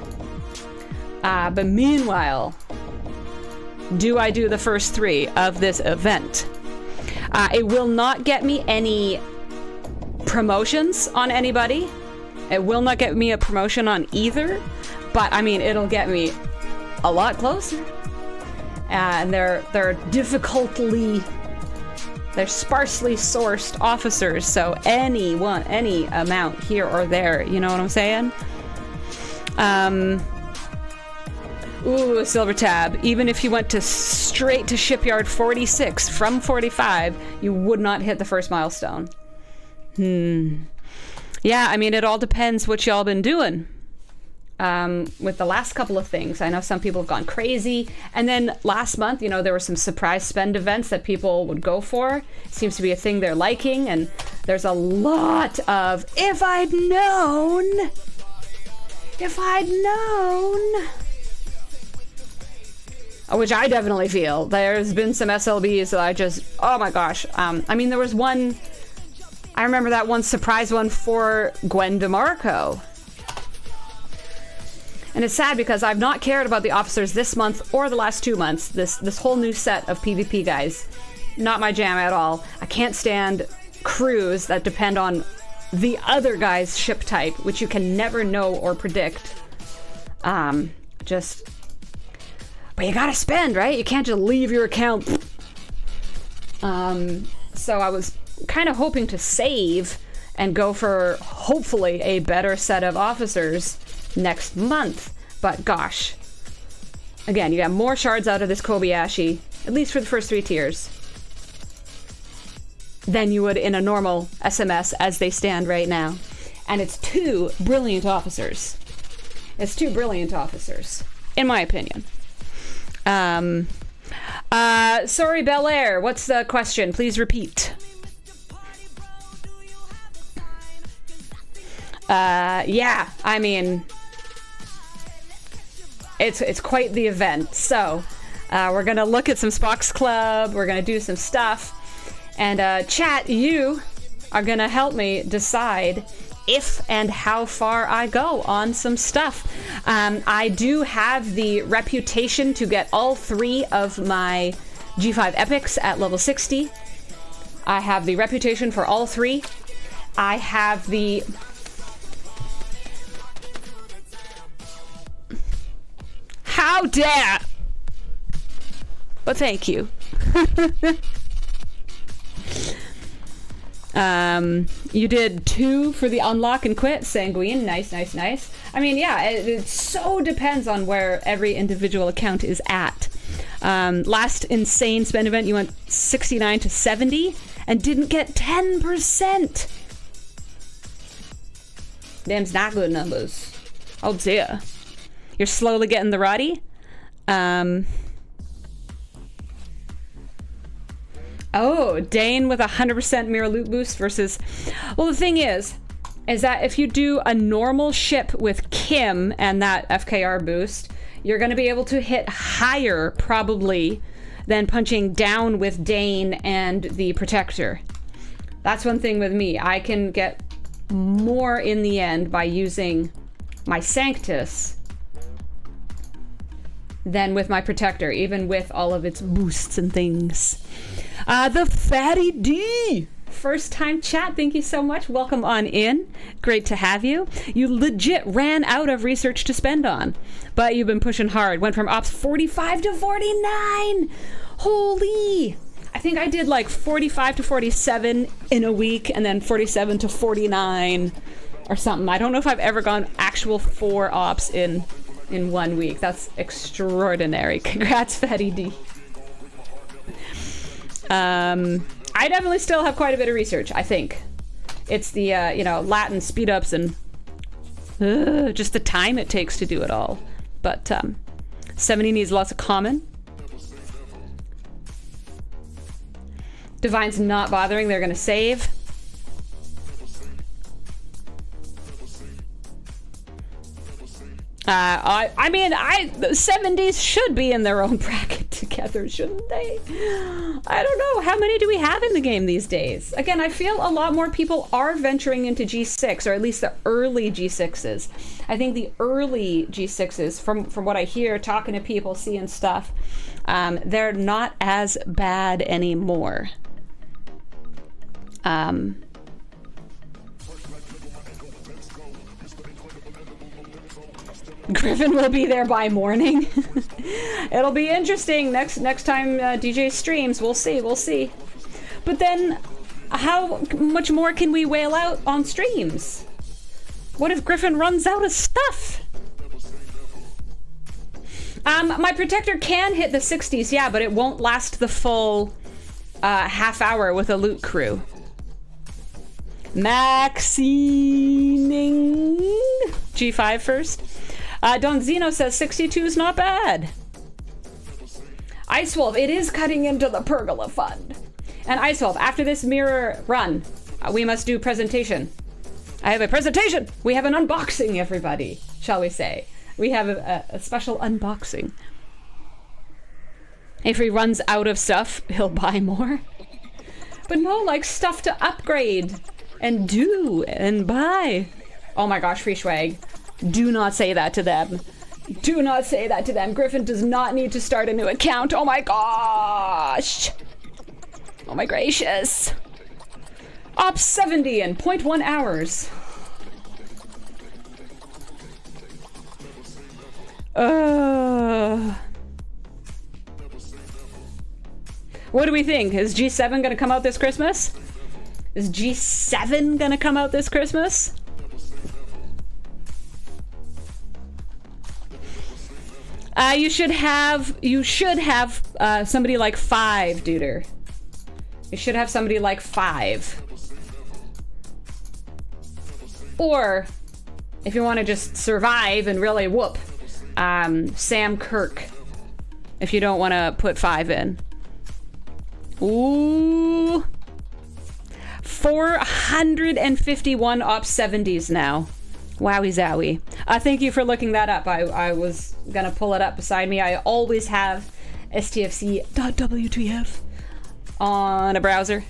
But meanwhile, do I do the first 3 of this event? It will not get me any promotions on anybody. It will not get me a promotion on either, but I mean, it'll get me a lot closer. And they're sparsely sourced officers, so any amount here or there, you know what I'm saying? Ooh, Silver Tab. Even if you went straight to Shipyard 46 from 45, you would not hit the first milestone. Yeah, I mean, it all depends what y'all been doing. With the last couple of things. I know some people have gone crazy. And then last month, you know, there were some surprise spend events that people would go for. It seems to be a thing they're liking. And there's a lot of, if I'd known. Which I definitely feel. There's been some SLBs that I just, oh my gosh. I mean, there was one, I remember that one surprise one for Gwen DeMarco. And it's sad because I've not cared about the officers this month or the last 2 months. This whole new set of PvP guys, not my jam at all. I can't stand crews that depend on the other guy's ship type, which you can never know or predict. But you gotta spend, right? You can't just leave your account. So I was kind of hoping to save and go for hopefully a better set of officers next month, but gosh, again, you got more shards out of this Kobayashi, at least for the first 3 tiers, than you would in a normal SMS as they stand right now. And it's 2 brilliant officers. It's 2 brilliant officers, in my opinion. Sorry, Bel Air, what's the question? Please repeat. Yeah, I mean, it's quite the event. So we're gonna look at some Spock's Club. We're gonna do some stuff, and chat, you are gonna help me decide if and how far I go on some stuff. I do have the reputation to get all 3 of my G5 epics at level 60. I have the reputation for all 3. I have the... How dare! But thank you. You did 2 for the unlock and quit. Sanguine, nice. I mean, yeah, it so depends on where every individual account is at. Last insane spend event, you went 69 to 70 and didn't get 10%. Them's not good numbers. Oh dear. You're slowly getting the Roddy. Oh, Dane with 100% mirror loot boost versus... Well, the thing is that if you do a normal ship with Kim and that FKR boost, you're going to be able to hit higher, probably, than punching down with Dane and the Protector. That's one thing with me. I can get more in the end by using my Sanctus than with my Protector, even with all of its boosts and things. The Fatty D! First time chat, thank you so much. Welcome on in. Great to have you. You legit ran out of research to spend on, but you've been pushing hard. Went from Ops 45 to 49! Holy! I think I did like 45 to 47 in a week, and then 47 to 49 or something. I don't know if I've ever gone actual 4 ops in 1 week. That's extraordinary. Congrats, Fatty D. I definitely still have quite a bit of research, I think. It's the, Latin speed-ups and just the time it takes to do it all. But 70 needs lots of common. Divine's not bothering, they're gonna save. The 70s should be in their own bracket together, shouldn't they? I don't know. How many do we have in the game these days? Again, I feel a lot more people are venturing into G6, or at least the early G6s. I think the early G6s, from what I hear, talking to people, seeing stuff, they're not as bad anymore. Griffin will be there by morning. It'll be interesting next time DJ streams. We'll see. But then, how much more can we wail out on streams? What if Griffin runs out of stuff? My Protector can hit the 60s, yeah, but it won't last the full half hour with a loot crew. Maxing G5 first. Don Zeno says 62 is not bad. Ice Wolf, it is cutting into the Pergola Fund. And Ice Wolf, after this mirror run, we must do presentation. I have a presentation. We have an unboxing, everybody, shall we say. We have a special unboxing. If he runs out of stuff, he'll buy more. But no, like stuff to upgrade and do and buy. Oh my gosh, free swag. Do not say that to them. Do not say that to them. Griffin does not need to start a new account. Oh my gosh. Oh my gracious. Ops 70 in 0.1 hours. What do we think? Is G7 gonna come out this Christmas? Is G7 gonna come out this Christmas? You should have somebody like 5, Duder. You should have somebody like 5. Or, if you want to just survive and really whoop, Sam Kirk. If you don't want to put 5 in. Ooh. 451 Ops 70s now. Wowie zowie. Thank you for looking that up. I was gonna pull it up beside me. I always have stfc.wtf on a browser.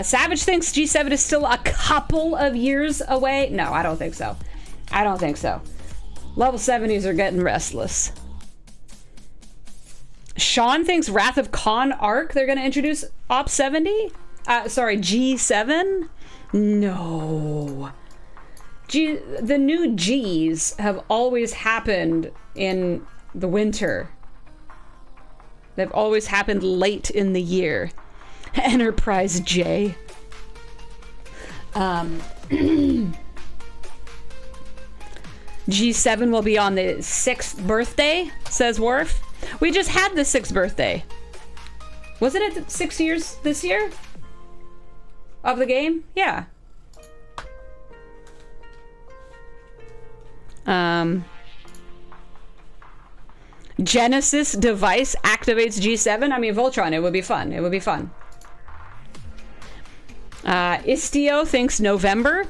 Savage thinks G7 is still a couple of years away. No, I don't think so. I don't think so. Level 70s are getting restless. Sean thinks Wrath of Khan arc, they're going to introduce Op 70? Sorry, G7? No. The new Gs have always happened in the winter. They've always happened late in the year. Enterprise J. G7 will be on the 6th birthday, says Worf. We just had the 6th birthday. Wasn't it 6 years this year? Of the game? Yeah. Genesis device activates G7. I mean, Voltron, it would be fun. It would be fun. Istio thinks November.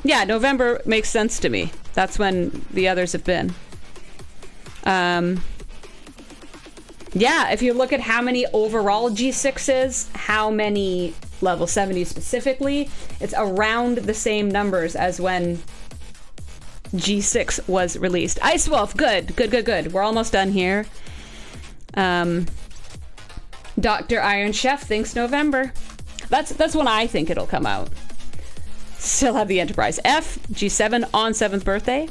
Yeah, November makes sense to me. That's when the others have been. Yeah, if you look at how many overall G6 is, how many level 70 specifically, it's around the same numbers as when G6 was released. Ice Wolf, good. We're almost done here. Dr. Iron Chef thinks November. That's when I think it'll come out. Still have the Enterprise F, G7 on 7th birthday.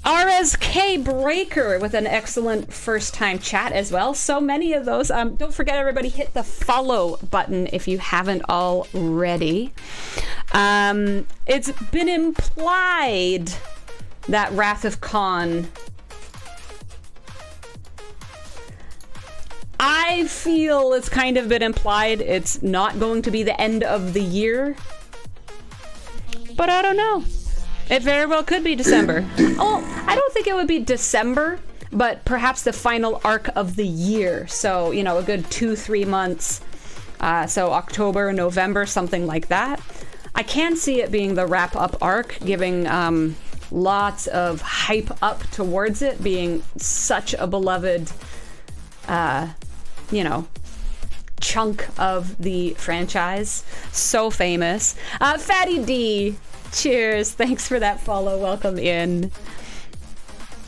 RSK Breaker with an excellent first time chat as well. So many of those. Don't forget, everybody, hit the follow button if you haven't already. It's been implied that Wrath of Khan, I feel it's kind of been implied it's not going to be the end of the year. But I don't know. It very well could be December. Oh, I don't think it would be December, but perhaps the final arc of the year. So, you know, a good 2-3 months. So October, November, something like that. I can see it being the wrap-up arc, giving lots of hype up towards it, being such a beloved, you know, chunk of the franchise. So famous. Fatty D, cheers. Thanks for that follow. Welcome in.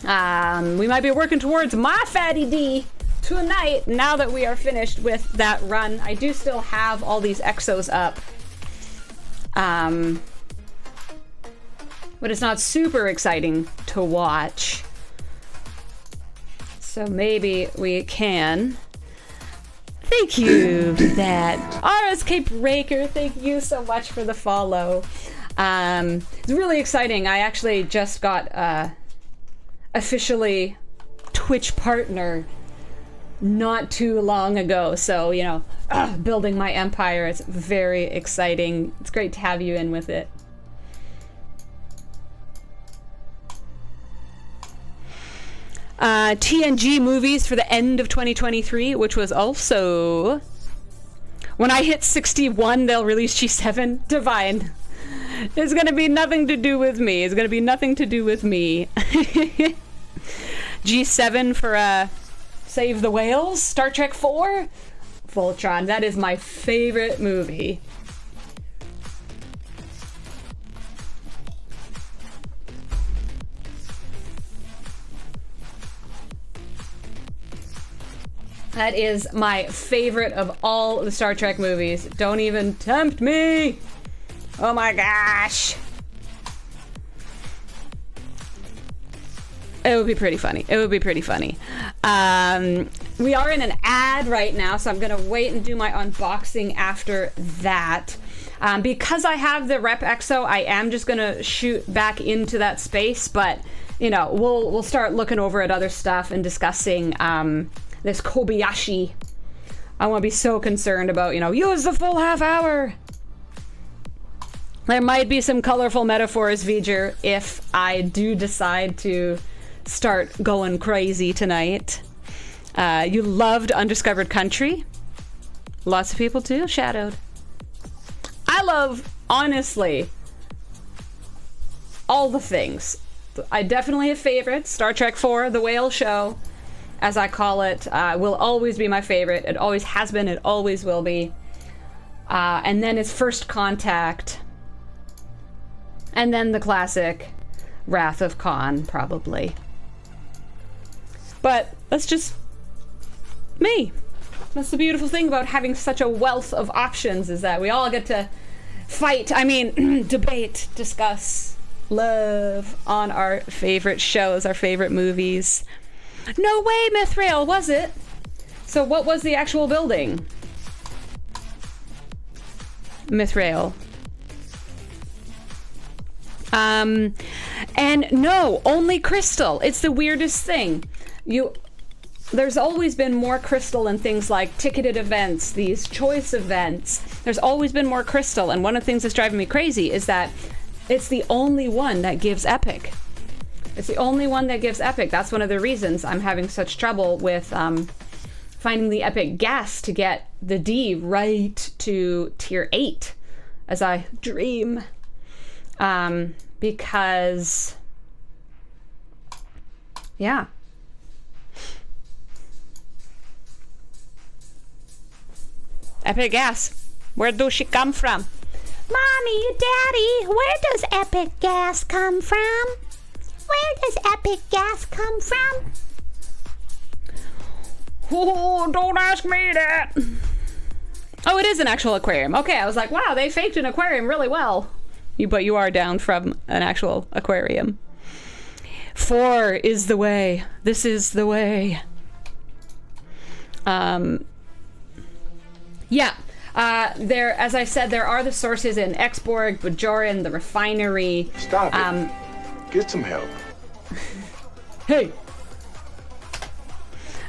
We might be working towards my Fatty D tonight, now that we are finished with that run. I do still have all these exos up. But it's not super exciting to watch. So maybe we can. Thank you for that. RSK Breaker, thank you so much for the follow. It's really exciting. I actually just got officially Twitch partner not too long ago. So, you know, building my empire. It's very exciting. It's great to have you in with it. TNG movies for the end of 2023, which was also... When I hit 61, they'll release G7. Divine. It's gonna be nothing to do with me. It's gonna be nothing to do with me. G7 for Save the Whales, Star Trek 4, Voltron. That is my favorite movie. That is my favorite of all the Star Trek movies. Don't even tempt me! Oh my gosh! It would be pretty funny. It would be pretty funny. We are in an ad right now, so I'm gonna wait and do my unboxing after that. Because I have the Rep Exo, I am just gonna shoot back into that space, but you know, we'll start looking over at other stuff and discussing this Kobayashi. I won't be so concerned about, you know, use the full half hour. There might be some colorful metaphors, V'ger, if I do decide to start going crazy tonight. You loved Undiscovered Country. Lots of people do. Shadowed. I love, honestly, all the things. I definitely have favorites. Star Trek 4, The Whale Show. as I call it, will always be my favorite. It always has been, it always will be. And then it's First Contact. And then the classic Wrath of Khan, probably. But that's just me. That's the beautiful thing about having such a wealth of options, is that we all get to fight, debate, discuss, love on our favorite shows, our favorite movies. No way, Mithril, was it? So what was the actual building? Mithril. And no, only crystal. It's the weirdest thing. There's always been more crystal in things like ticketed events, these choice events. There's always been more crystal, and one of the things that's driving me crazy is that it's the only one that gives epic. It's the only one that gives epic. That's one of the reasons I'm having such trouble with finding the epic gas to get the D right to tier 8 as I dream. Because, yeah. Epic gas. Where does she come from? Mommy, Daddy, where does epic gas come from? Where does epic gas come from? Oh, don't ask me that. Oh, it is an actual aquarium. Okay, I was like, wow, they faked an aquarium really well. But you are down from an actual aquarium. 4 is the way. This is the way. Yeah. There, as I said, there are the sources in Exborg, Bajoran, the refinery. Stop it. Get some help. Hey.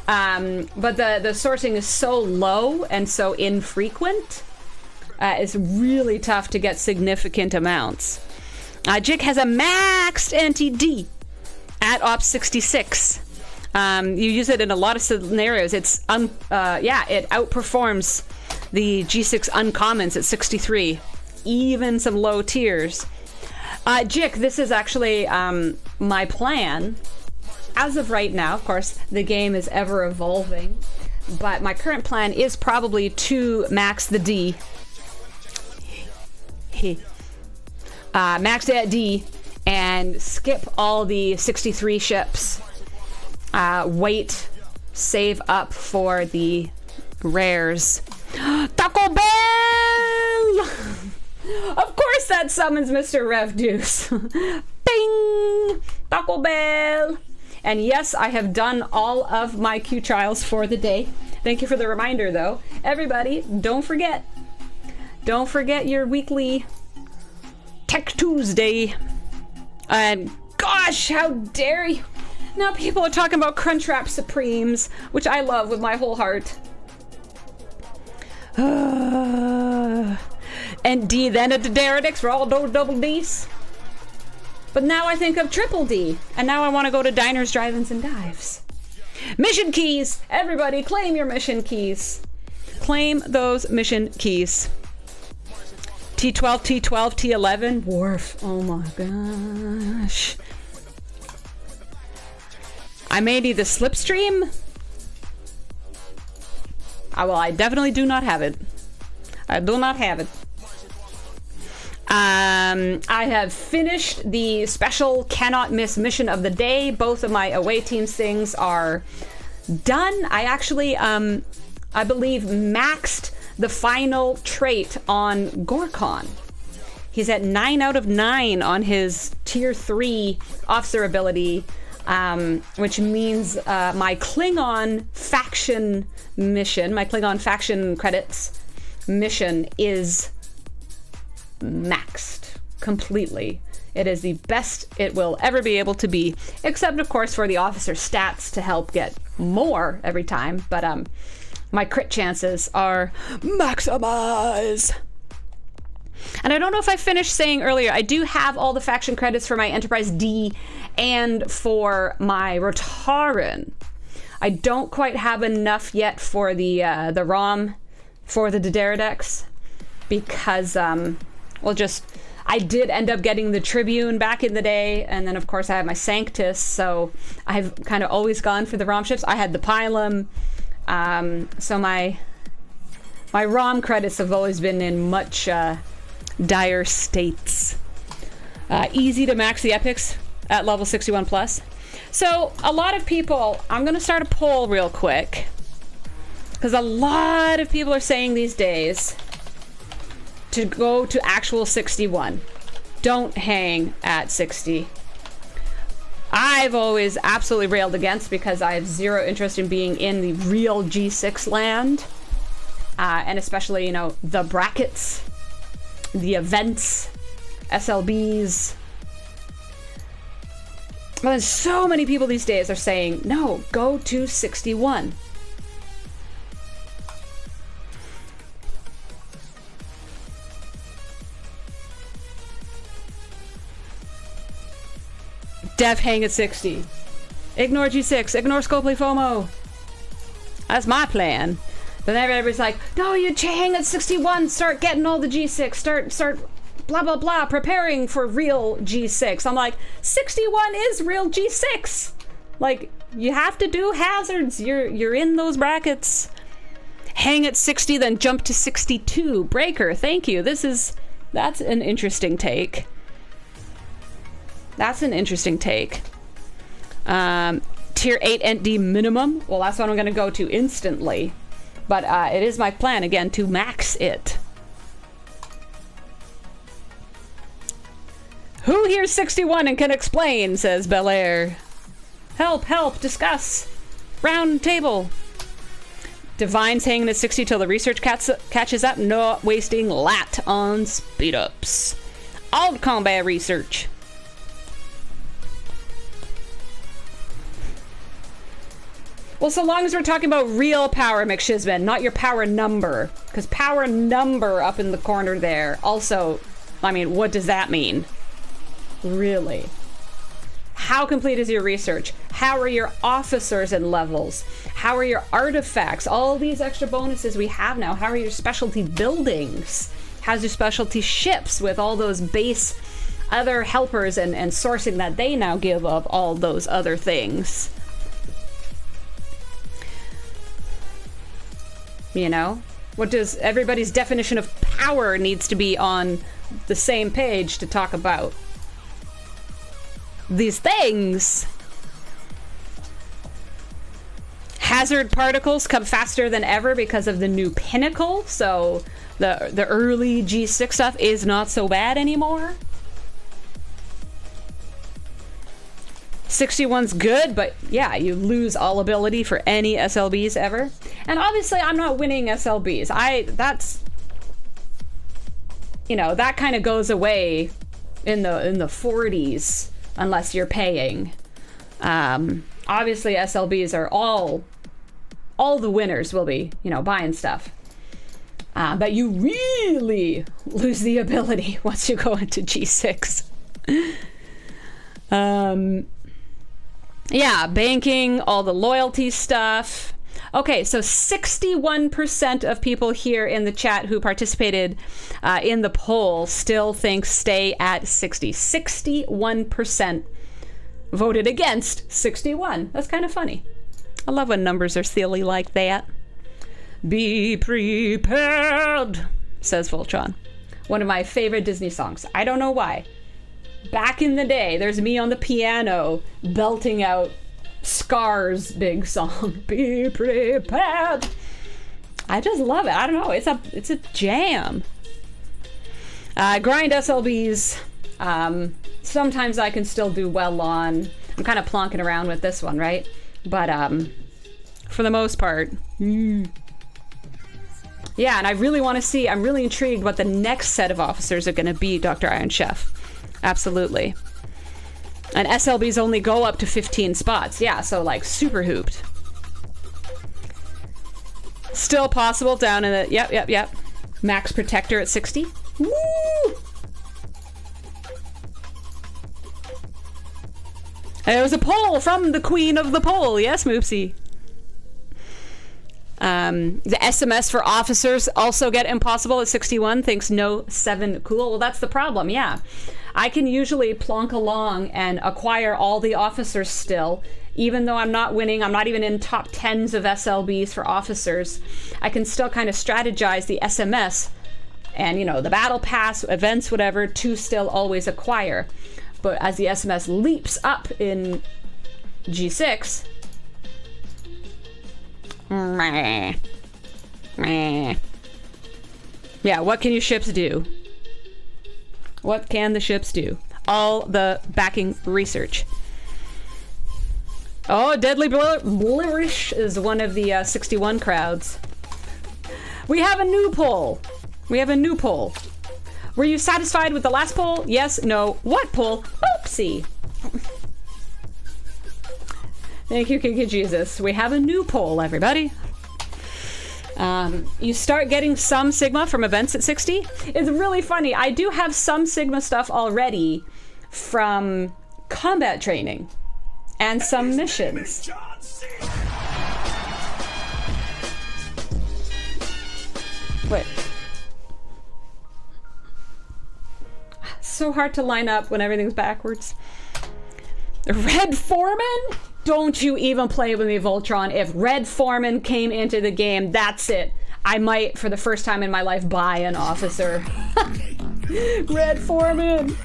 But the sourcing is so low and so infrequent. It's really tough to get significant amounts. Jig has a maxed anti-D at Ops 66. You use it in a lot of scenarios. It's it outperforms the G6 uncommons at 63, even some low tiers. Jik, this is actually my plan. As of right now, of course, the game is ever evolving, but my current plan is probably to max the D. Max at D and skip all the 63 ships. Wait, save up for the rares. Taco Bell! Of course that summons Mr. Rev Deuce. Bing! Taco Bell! And yes, I have done all of my Q trials for the day. Thank you for the reminder, though. Everybody, don't forget. Don't forget your weekly Tech Tuesday. And gosh, how dare you! Now people are talking about Crunchwrap Supremes, which I love with my whole heart. And D, then a Daredix for all those double Ds. But now I think of triple D, and now I want to go to diners, drive-ins, and dives. Mission keys! Everybody claim your mission keys. Claim those mission keys. T12, T12, T11, Wharf. Oh my gosh. I may need the slipstream. I definitely do not have it. I do not have it. I have finished the special cannot miss mission of the day. Both of my away teams things are done. I actually, I believe, maxed the final trait on Gorkon. He's at 9 out of 9 on his tier 3 officer ability, which means my Klingon faction mission, my Klingon faction credits mission is maxed completely. It is the best it will ever be able to be, except of course for the officer stats to help get more every time, but my crit chances are maximized. And I don't know if I finished saying earlier, I do have all the faction credits for my Enterprise D and for my Rotaran. I don't quite have enough yet for the ROM for the Daredix because I did end up getting the Tribune back in the day, and then of course I have my Sanctus, so I've kind of always gone for the ROM ships. I had the Pilum, so my ROM credits have always been in much dire states. Easy to max the epics at level 61 plus. So a lot of people, I'm going to start a poll real quick, because a lot of people are saying these days to go to actual 61. Don't hang at 60. I've always absolutely railed against, because I have zero interest in being in the real G6 land. And especially, you know, the brackets, the events, SLBs. Well, there's so many people these days are saying, no, go to 61. Def hang at 60. Ignore G6. Ignore Scopely FOMO. That's my plan. But then everybody's like, no, you hang at 61. Start getting all the G6. Start blah, blah, blah. Preparing for real G6. I'm like, 61 is real G6. Like, you have to do hazards. You're in those brackets. Hang at 60, then jump to 62. Breaker, thank you. That's an interesting take. That's an interesting take. Tier 8 ND minimum. Well, that's what I'm going to go to instantly. But it is my plan, again, to max it. Who here's 61 and can explain, says Belair. Help, discuss. Round table. Divine's hanging at 60 till the research catches up. Not wasting lat on speed ups. All combat research. Well, so long as we're talking about real power, McShizman, not your power number. Because power number up in the corner there. Also, I mean, what does that mean? Really? How complete is your research? How are your officers and levels? How are your artifacts? All these extra bonuses we have now. How are your specialty buildings? How's your specialty ships with all those base other helpers and sourcing that they now give up all those other things? You know, what does everybody's definition of power needs to be on the same page to talk about these things. Hazard particles come faster than ever because of the new pinnacle, so the early G6 stuff is not so bad anymore. 61's good, but yeah, you lose all ability for any SLBs ever. And obviously I'm not winning SLBs. That's, you know, that kind of goes away in the 40s unless you're paying. Obviously SLBs are all the winners will be, you know, buying stuff. But you really lose the ability once you go into G6. Yeah, banking, all the loyalty stuff. Okay, so 61% of people here in the chat who participated in the poll still think stay at 60. 61% voted against 61. That's kind of funny. I love when numbers are silly like that. Be prepared, says Voltron. One of my favorite Disney songs. I don't know why. Back in the day, there's me on the piano belting out Scar's big song, Be Prepared. I just love it. I don't know. It's a jam. Grind SLBs. Sometimes I can still do well on. I'm kind of plonking around with this one, right? But for the most part, yeah. And I really want to see. I'm really intrigued what the next set of officers are going to be, Dr. Iron Chef. Absolutely. And SLBs only go up to 15 spots. Yeah, so like super hooped. Still possible down in the... Yep. Max Protector at 60. Woo! There was a poll from the queen of the poll. Yes, Moopsie. The SMS for officers also get impossible at 61. Thinks no 7 cool. Well, that's the problem, yeah. I can usually plonk along and acquire all the officers still, even though I'm not winning. I'm not even in top 10s of SLBs for officers. I can still kind of strategize the SMS and, you know, the battle pass, events, whatever, to still always acquire. But as the SMS leaps up in G6, yeah, what can your ships do? What can the ships do? All the backing research. Oh, Deadly Blirish is one of the 61 crowds. We have a new poll. We have a new poll. Were you satisfied with the last poll? Yes, no. What poll? Oopsie. Thank you, Kinky Jesus. We have a new poll, everybody. You start getting some Sigma from events at 60. It's really funny. I do have some Sigma stuff already from combat training and some missions. Wait. So hard to line up when everything's backwards. Red Foreman? Don't you even play with me, Voltron. If Red Foreman came into the game, that's it. I might, for the first time in my life, buy an officer. Red Foreman!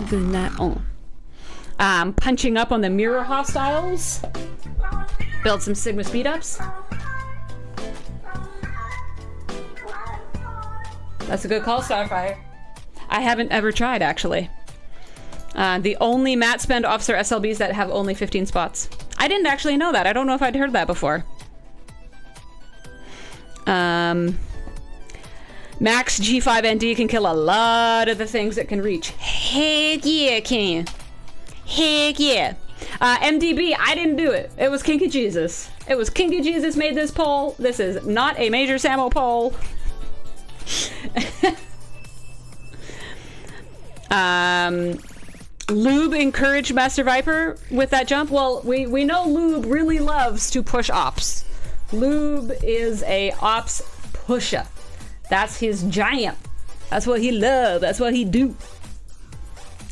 Doing that on. Punching up on the mirror hostiles. Build some Sigma speed-ups. That's a good call, Starfire. I haven't ever tried, actually. The only mat spend officer SLBs that have only 15 spots. I didn't actually know that. I don't know if I'd heard that before. Max G5ND can kill a lot of the things it can reach. Heck yeah, it can. Heck yeah. MDB, I didn't do it. It was Kinky Jesus. It was Kinky Jesus made this poll. This is not a Major Samo poll. Lube encouraged Master Viper with that jump. Well, we know Lube really loves to push ops. Lube is a ops pusher. That's his jam. That's what he loves. That's what he do.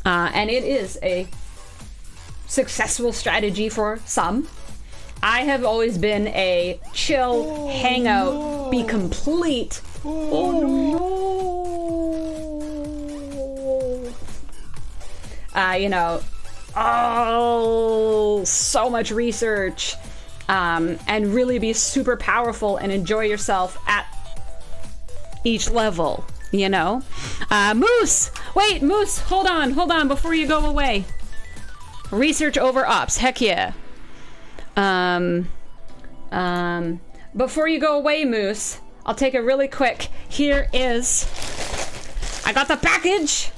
And it is a successful strategy for some. I have always been a chill, hang out, be complete. You know, so much research, and really be super powerful and enjoy yourself at each level, you know? Moose! Wait, Moose, hold on, before you go away. Research over ops, heck yeah. Before you go away, Moose, I'll take a really quick, here is, I got the package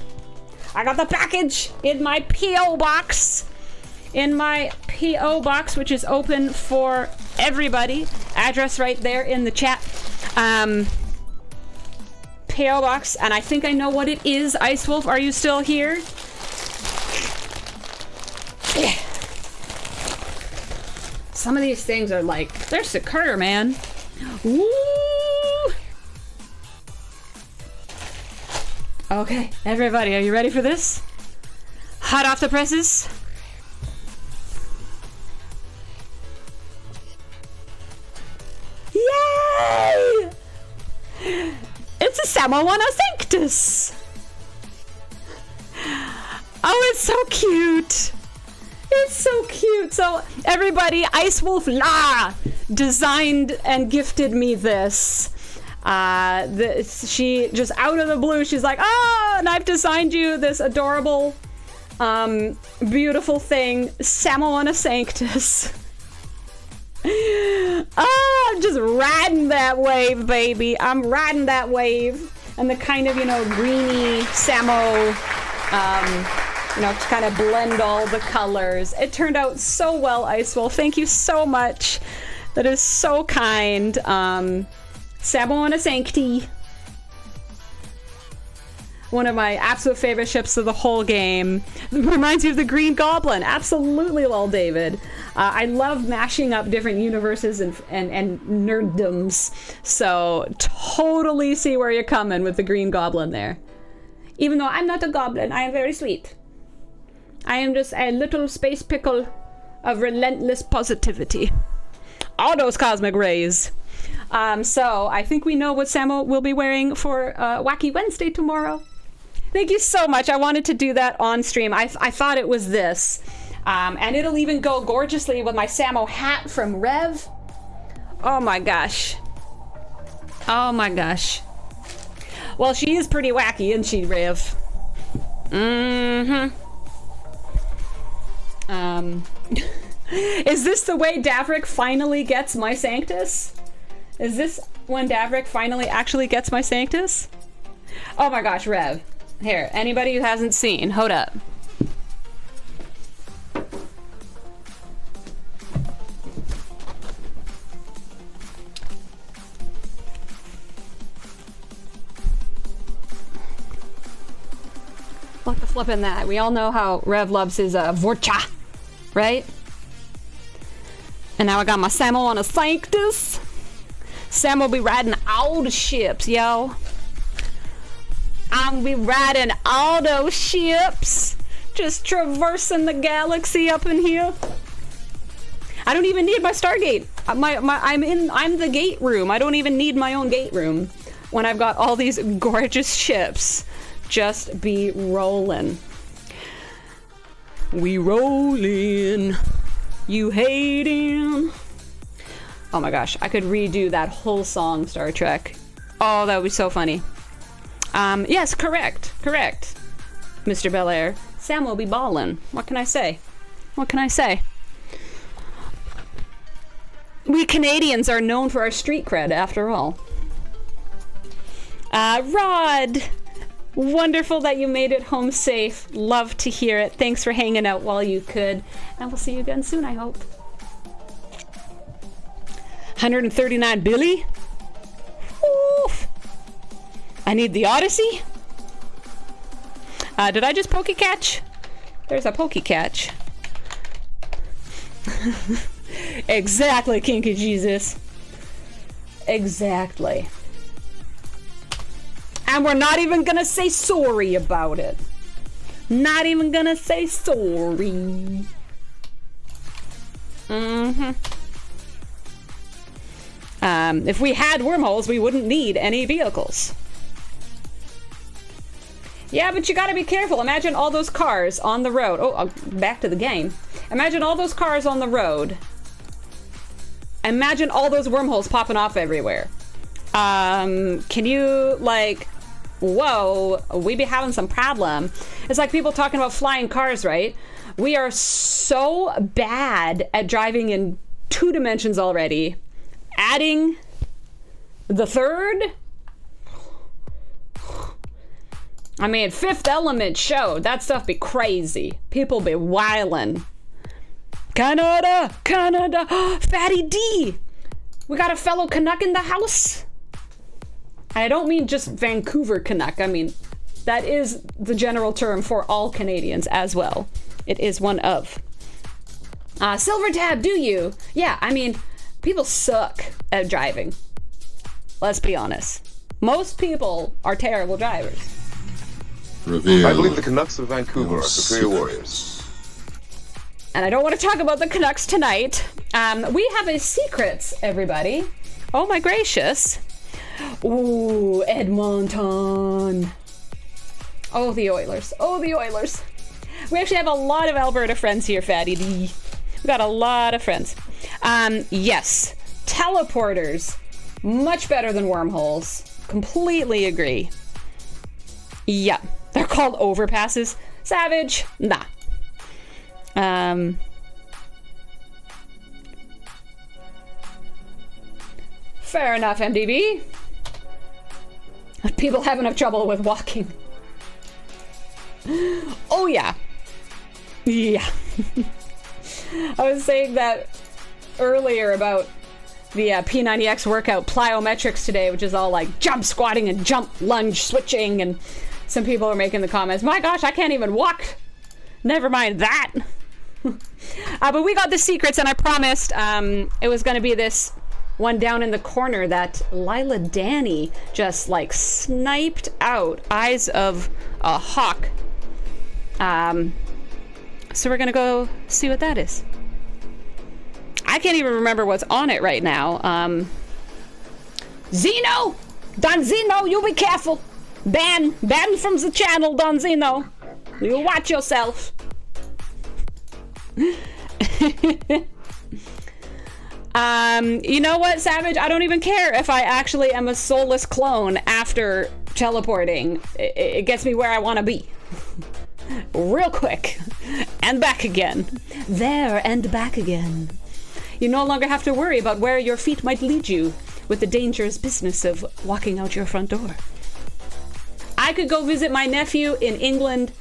in my P.O. box. In my P.O. box, which is open for everybody. Address right there in the chat. P.O. box, and I think I know what it is. Ice Wolf, are you still here? Yeah. Some of these things are like, they're secure, man. Woo! Okay, everybody, are you ready for this? Hot off the presses. Yay! It's a Samoana Sanctus. Oh, it's so cute. It's so cute. So everybody, Ice Wolf La designed and gifted me this. She just out of the blue, she's like, and I've designed you this adorable, beautiful thing, Samoana Sanctus. I'm just riding that wave, baby. I'm riding that wave. And the kind of, you know, greeny Samo, you know, to kind of blend all the colors. It turned out so well, Icewolf. Thank you so much. That is so kind. Samoana Sancti. One of my absolute favorite ships of the whole game. Reminds you of the Green Goblin. Absolutely, lol, David. I love mashing up different universes and nerddoms. So totally see where you're coming with the Green Goblin there. Even though I'm not a goblin, I am very sweet. I am just a little space pickle of relentless positivity. All those cosmic rays. So I think we know what Samo will be wearing for Wacky Wednesday tomorrow. Thank you so much. I wanted to do that on stream. I thought it was this. And it'll even go gorgeously with my Samo hat from Rev. Oh my gosh. Oh my gosh. Well, she is pretty wacky, isn't she, Rev? Is this the way Davrik finally gets my Sanctus? Is this when Davrik finally actually gets my Sanctus? Oh my gosh, Rev. Here, anybody who hasn't seen, hold up. What the flippin' that? We all know how Rev loves his Vorcha, right? And now I got my Samo on a Sanctus. Sam will be riding all the ships, yo. I'll be riding all those ships. Just traversing the galaxy up in here. I don't even need my Stargate. I'm the gate room. I don't even need my own gate room when I've got all these gorgeous ships. Just be rolling. We rollin'. You hating. Oh my gosh, I could redo that whole song, Star Trek. Oh, that would be so funny. Yes, correct, Mr. Belair. Sam will be ballin'. What can I say? What can I say? We Canadians are known for our street cred, after all. Rod, wonderful that you made it home safe. Love to hear it. Thanks for hanging out while you could. And we'll see you again soon, I hope. 139 Billy? Oof. I need the Odyssey? Did I just Poke Catch? There's a Poke Catch. Exactly, Kinky Jesus. Exactly. And we're not even gonna say sorry about it. Not even gonna say sorry. If we had wormholes, we wouldn't need any vehicles. Yeah, but you gotta be careful. Imagine all those cars on the road. Oh, back to the game. Imagine all those cars on the road. Imagine all those wormholes popping off everywhere. Can you, like, whoa, we be having some problem. It's like people talking about flying cars, right? We are so bad at driving in 2 dimensions already. Adding the 3rd? I mean, Fifth Element showed. That stuff be crazy. People be wildin'. Canada! Canada! Fatty D! We got a fellow Canuck in the house? And I don't mean just Vancouver Canuck. I mean, that is the general term for all Canadians as well. It is one of. Silver Tab, do you? Yeah, I mean, people suck at driving. Let's be honest. Most people are terrible drivers. I believe the Canucks of Vancouver are superior warriors. And I don't want to talk about the Canucks tonight. We have a secret, everybody. Oh my gracious. Ooh, Edmonton. Oh, the Oilers. Oh, the Oilers. We actually have a lot of Alberta friends here, Fatty D. We've got a lot of friends. Yes, teleporters. Much better than wormholes. Completely agree. Yeah, they're called overpasses. Savage. Nah. Fair enough, MDB. People have enough trouble with walking. Oh, yeah. Yeah. I was saying that earlier about the P90X workout plyometrics today, which is all like jump squatting and jump lunge switching, and some people are making the comments, my gosh, I can't even walk. Never mind that. But we got the secrets, and I promised it was going to be this one down in the corner that Lila Danny just like sniped out. Eyes of a hawk. So we're going to go see what that is. I can't even remember what's on it right now. Zeno! Don Zeno, you be careful. Ban from the channel, Don Zeno. You watch yourself. You know what, Savage? I don't even care if I actually am a soulless clone after teleporting. It gets me where I want to be. Real quick. And back again. There and back again. You no longer have to worry about where your feet might lead you with the dangerous business of walking out your front door. I could go visit my nephew in England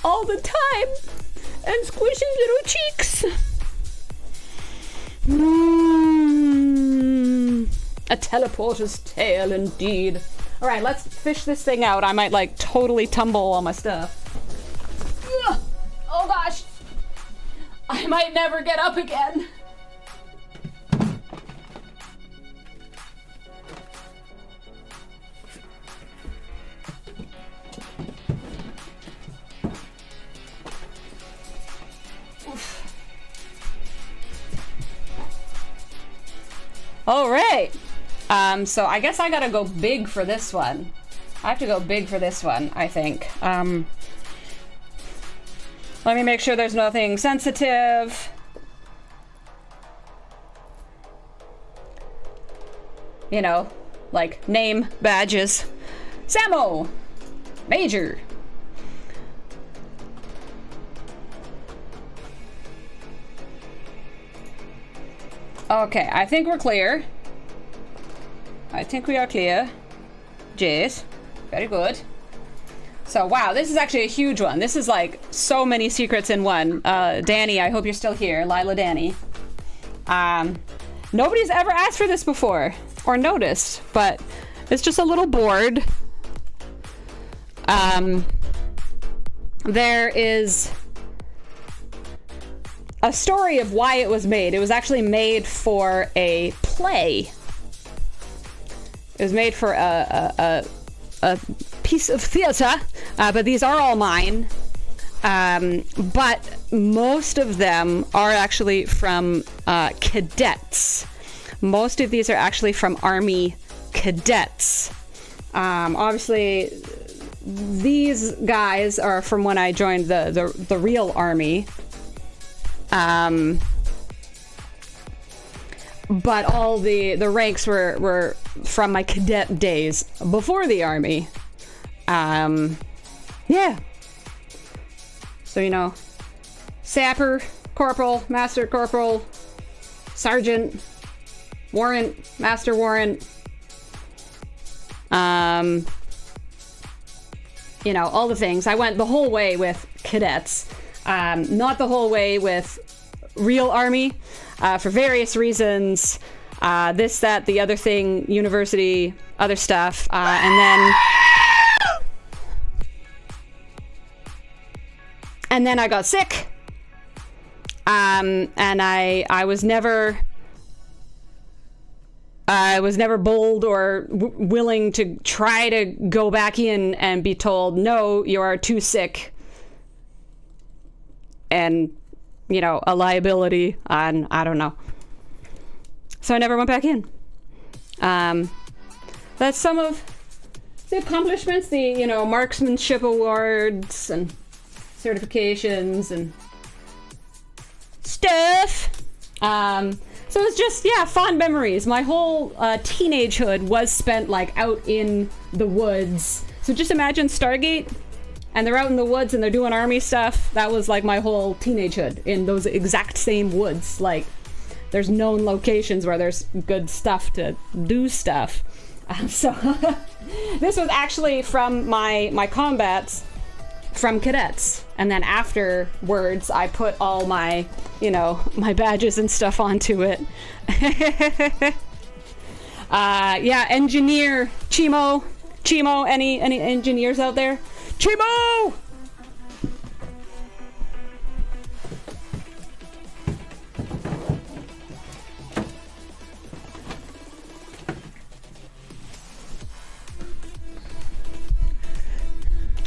all the time and squish his little cheeks. A teleporter's tale indeed. All right, let's fish this thing out. I might like totally tumble all my stuff. Ugh. Oh gosh. I might never get up again. All right. So I guess I gotta go big for this one. I have to go big for this one, I think. Let me make sure there's nothing sensitive. You know, like name, badges. Samo! Major! Okay, I think we're clear. I think we are clear. Jace. Very good. So, wow, this is actually a huge one. This is like so many secrets in one. Danny, I hope you're still here. Lila Danny. Nobody's ever asked for this before or noticed, but it's just a little board. There is a story of why it was made. It was actually made for a play. It was made for a piece of theater, but these are all mine. But most of them are actually from cadets. Most of these are actually from Army cadets. Obviously, these guys are from when I joined the real Army. But all the ranks were from my cadet days before the Army. Yeah. So, you know, sapper, corporal, master corporal, sergeant, warrant, master warrant. You know, all the things. I went the whole way with cadets. Not the whole way with real Army. For various reasons, this, that, the other thing, university, other stuff, and then I got sick, and I was never bold or willing to try to go back in and be told, no, you are too sick, and you know, a liability on, I don't know. So I never went back in. That's some of the accomplishments, the, you know, marksmanship awards and certifications and stuff. So it's just, yeah, fond memories. My whole teenagehood was spent like out in the woods. So just imagine Stargate, and they're out in the woods and they're doing Army stuff. That was like my whole teenagehood in those exact same woods. Like, there's known locations where there's good stuff to do stuff. So this was actually from my combats from cadets. And then afterwards, I put all my, you know, my badges and stuff onto it. Yeah, engineer, Chimo, any engineers out there? Chimo!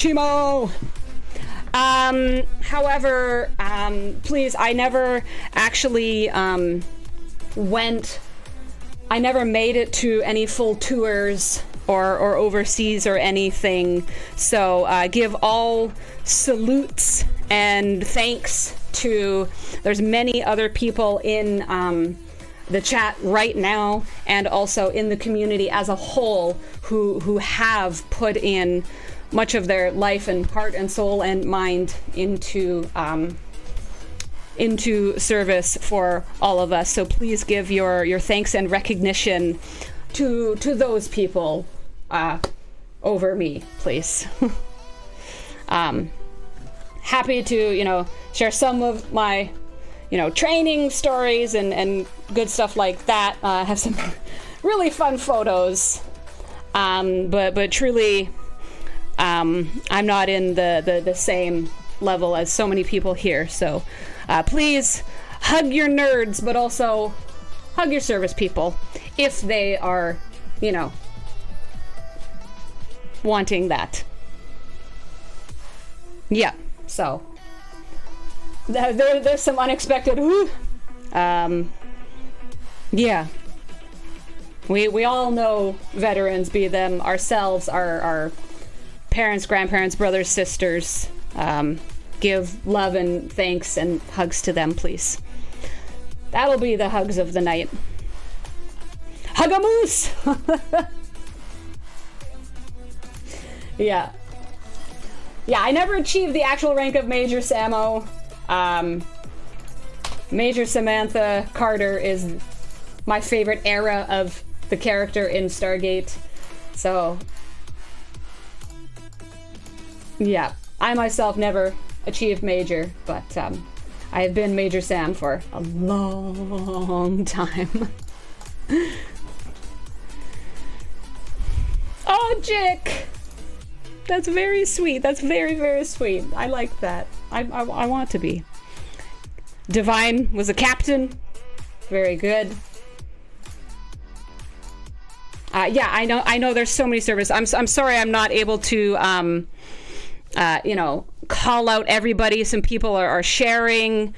Chimo! However, please, I never actually I never made it to any full tours or overseas or anything. So give all salutes and thanks to, there's many other people in the chat right now and also in the community as a whole who have put in much of their life and heart and soul and mind into service for all of us. So please give your thanks and recognition to those people over me, please. Happy to, share some of my, training stories and good stuff like that. Have some really fun photos. But truly, I'm not in the same level as so many people here. So please hug your nerds, but also hug your service people if they are, wanting that. Yeah, so there's some unexpected yeah. We all know veterans, be them ourselves, our parents, grandparents, brothers, sisters. Give love and thanks and hugs to them, please. That'll be the hugs of the night. Hug-a-moose! Yeah. Yeah, I never achieved the actual rank of Major Samo. Major Samantha Carter is my favorite era of the character in Stargate. So, yeah. I myself never achieved Major, but I have been Major Sam for a long time. Oh, Jick! That's very sweet. That's very, very sweet. I like that. I want to be. Divine was a captain. Very good. Yeah, I know there's so many servers. I'm sorry I'm not able to, call out everybody. Some people are sharing.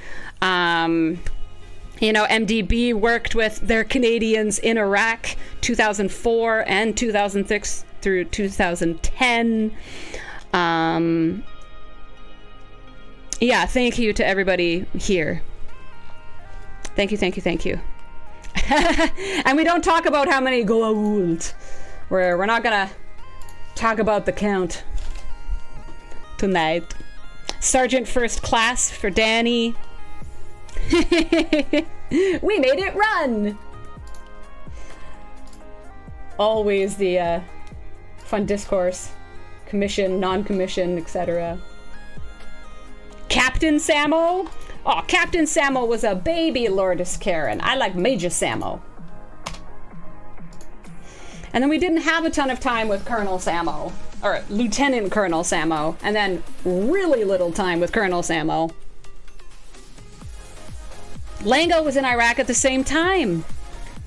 MDB worked with their Canadians in Iraq 2004 and 2006 through 2010. Yeah, thank you to everybody here. Thank you. And we don't talk about how many gold. We're not gonna talk about the count tonight. Sergeant First Class for Danny. We made it run! Always the fun discourse. Commission, non-commission, etc. Captain Samo? Oh, Captain Samo was a baby Lourdes Karen. I like Major Samo. And then we didn't have a ton of time with Colonel Samo. Or Lieutenant Colonel Samo. And then really little time with Colonel Samo. Lango was in Iraq at the same time.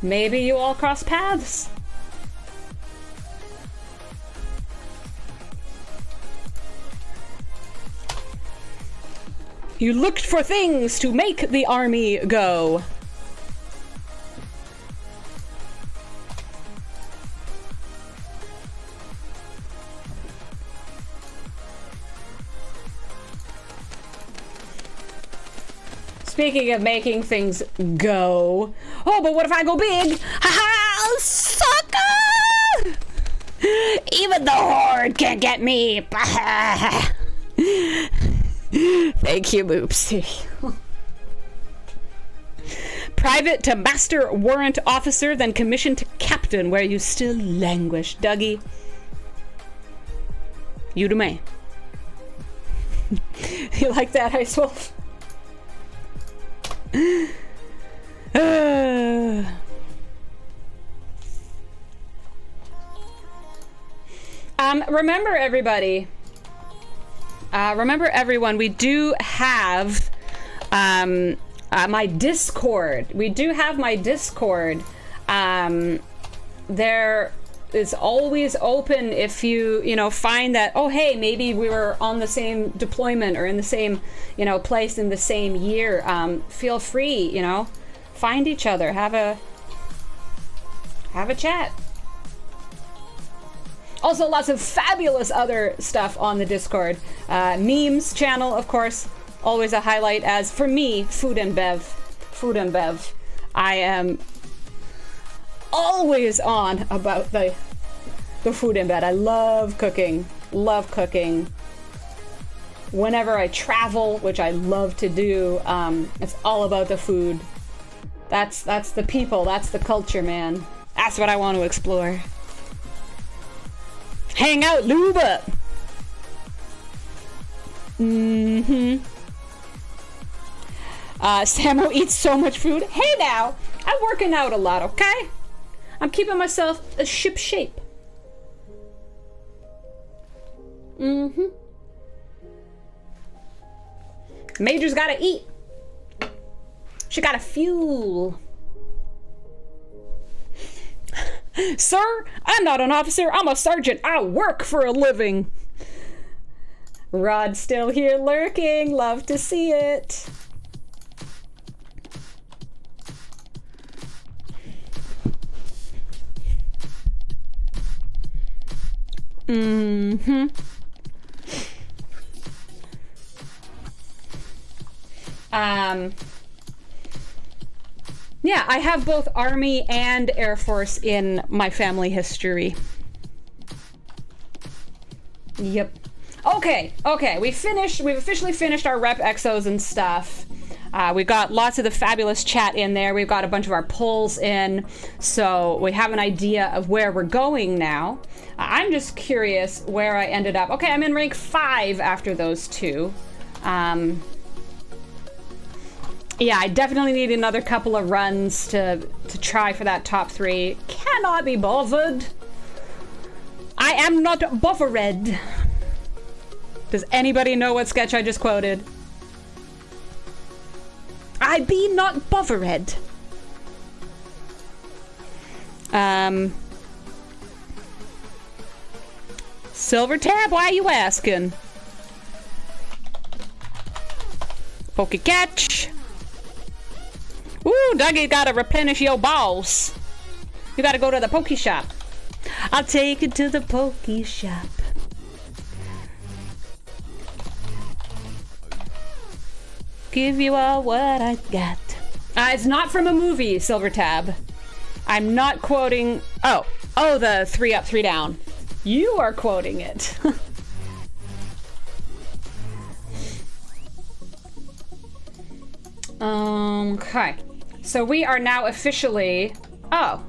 Maybe you all crossed paths. You looked for things to make the army go. Speaking of making things go. Oh, but what if I go big? Ha-ha! Sucker! Even the Horde can't get me. Thank you, Moopsy. Private to Master Warrant Officer, then commissioned to Captain, where you still languish. Dougie. You to me. You like that, Ice Wolf? Remember everybody. Remember everyone, we do have my Discord. We do have my Discord. There is always open if you know, find that, oh, hey, maybe we were on the same deployment or in the same, you know, place in the same year. Feel free, you know, find each other, have a chat. Also, lots of fabulous other stuff on the Discord. Memes channel, of course, always a highlight, as for me, food and bev. I am always on about the food and bev. I love cooking. Whenever I travel, which I love to do, it's all about the food. That's the people, that's the culture, man. That's what I want to explore. Hang out, lube up. Samo eats so much food. Hey now, I'm working out a lot, okay? I'm keeping myself a ship shape. Major's gotta eat. She gotta fuel. Sir, I'm not an officer, I'm a sergeant. I work for a living. Rod's still here lurking. Love to see it. Yeah, I have both Army and Air Force in my family history. Yep. Okay, we've officially finished our rep exos and stuff. We've got lots of the fabulous chat in there. We've got a bunch of our polls in, so we have an idea of where we're going now. I'm just curious where I ended up. Okay, I'm in rank 5 after those two. Yeah, I definitely need another couple of runs to try for that top 3. Cannot be bothered. I am not bothered. Does anybody know what sketch I just quoted? I be not bothered. Silver tab, why are you asking? Pokey catch. Ooh, Dougie gotta replenish your balls. You gotta go to the pokey shop. I'll take you to the pokey shop. Give you all what I got. It's not from a movie, Silver Tab. I'm not quoting... Oh, the 3 up, 3 down. You are quoting it. Okay. So we are now officially... Oh,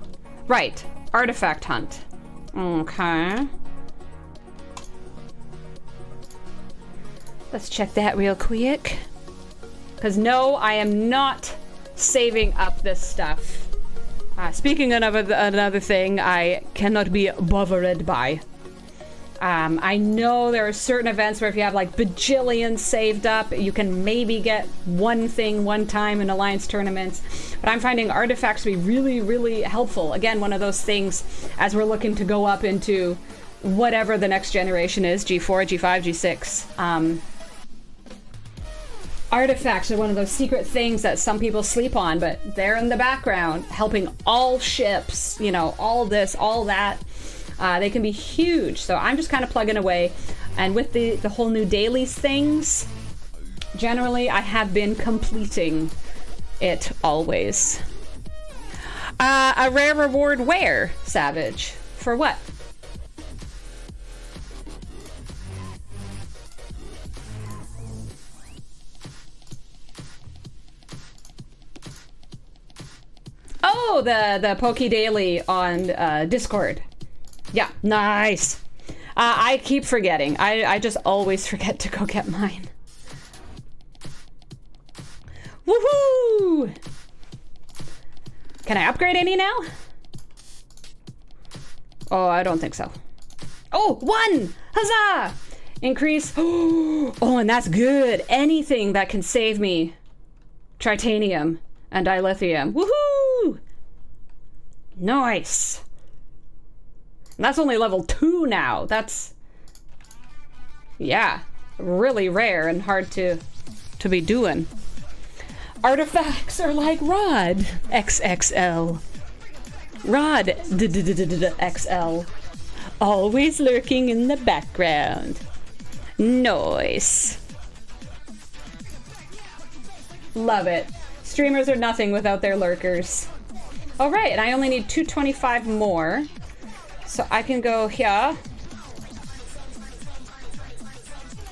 right. Artifact hunt. Okay. Let's check that real quick. Because no, I am not saving up this stuff. Speaking of another thing I cannot be bothered by. I know there are certain events where if you have like bajillions saved up, you can maybe get one thing one time in Alliance tournaments. But I'm finding artifacts to be really, really helpful. Again, one of those things as we're looking to go up into whatever the next generation is, G4, G5, G6. Artifacts are one of those secret things that some people sleep on, but they're in the background helping all ships, you know, all this, all that. They can be huge. So I'm just kind of plugging away. And with the whole new dailies things, generally I have been completing it always. A rare reward where, Savage? For what? Oh, the Poke Daily on Discord. Yeah, nice. I keep forgetting. I just always forget to go get mine. Woohoo! Can I upgrade any now? Oh, I don't think so. Oh, 1! Huzzah! Increase. Oh, and that's good. Anything that can save me tritanium and dilithium. Woohoo! Nice. And that's only level 2 now. That's, yeah, really rare and hard to be doing. Artifacts are like Rod XXL. Rod XL. Always lurking in the background. Nice. Love it. Streamers are nothing without their lurkers. All right, and I only need 225 more. So I can go here.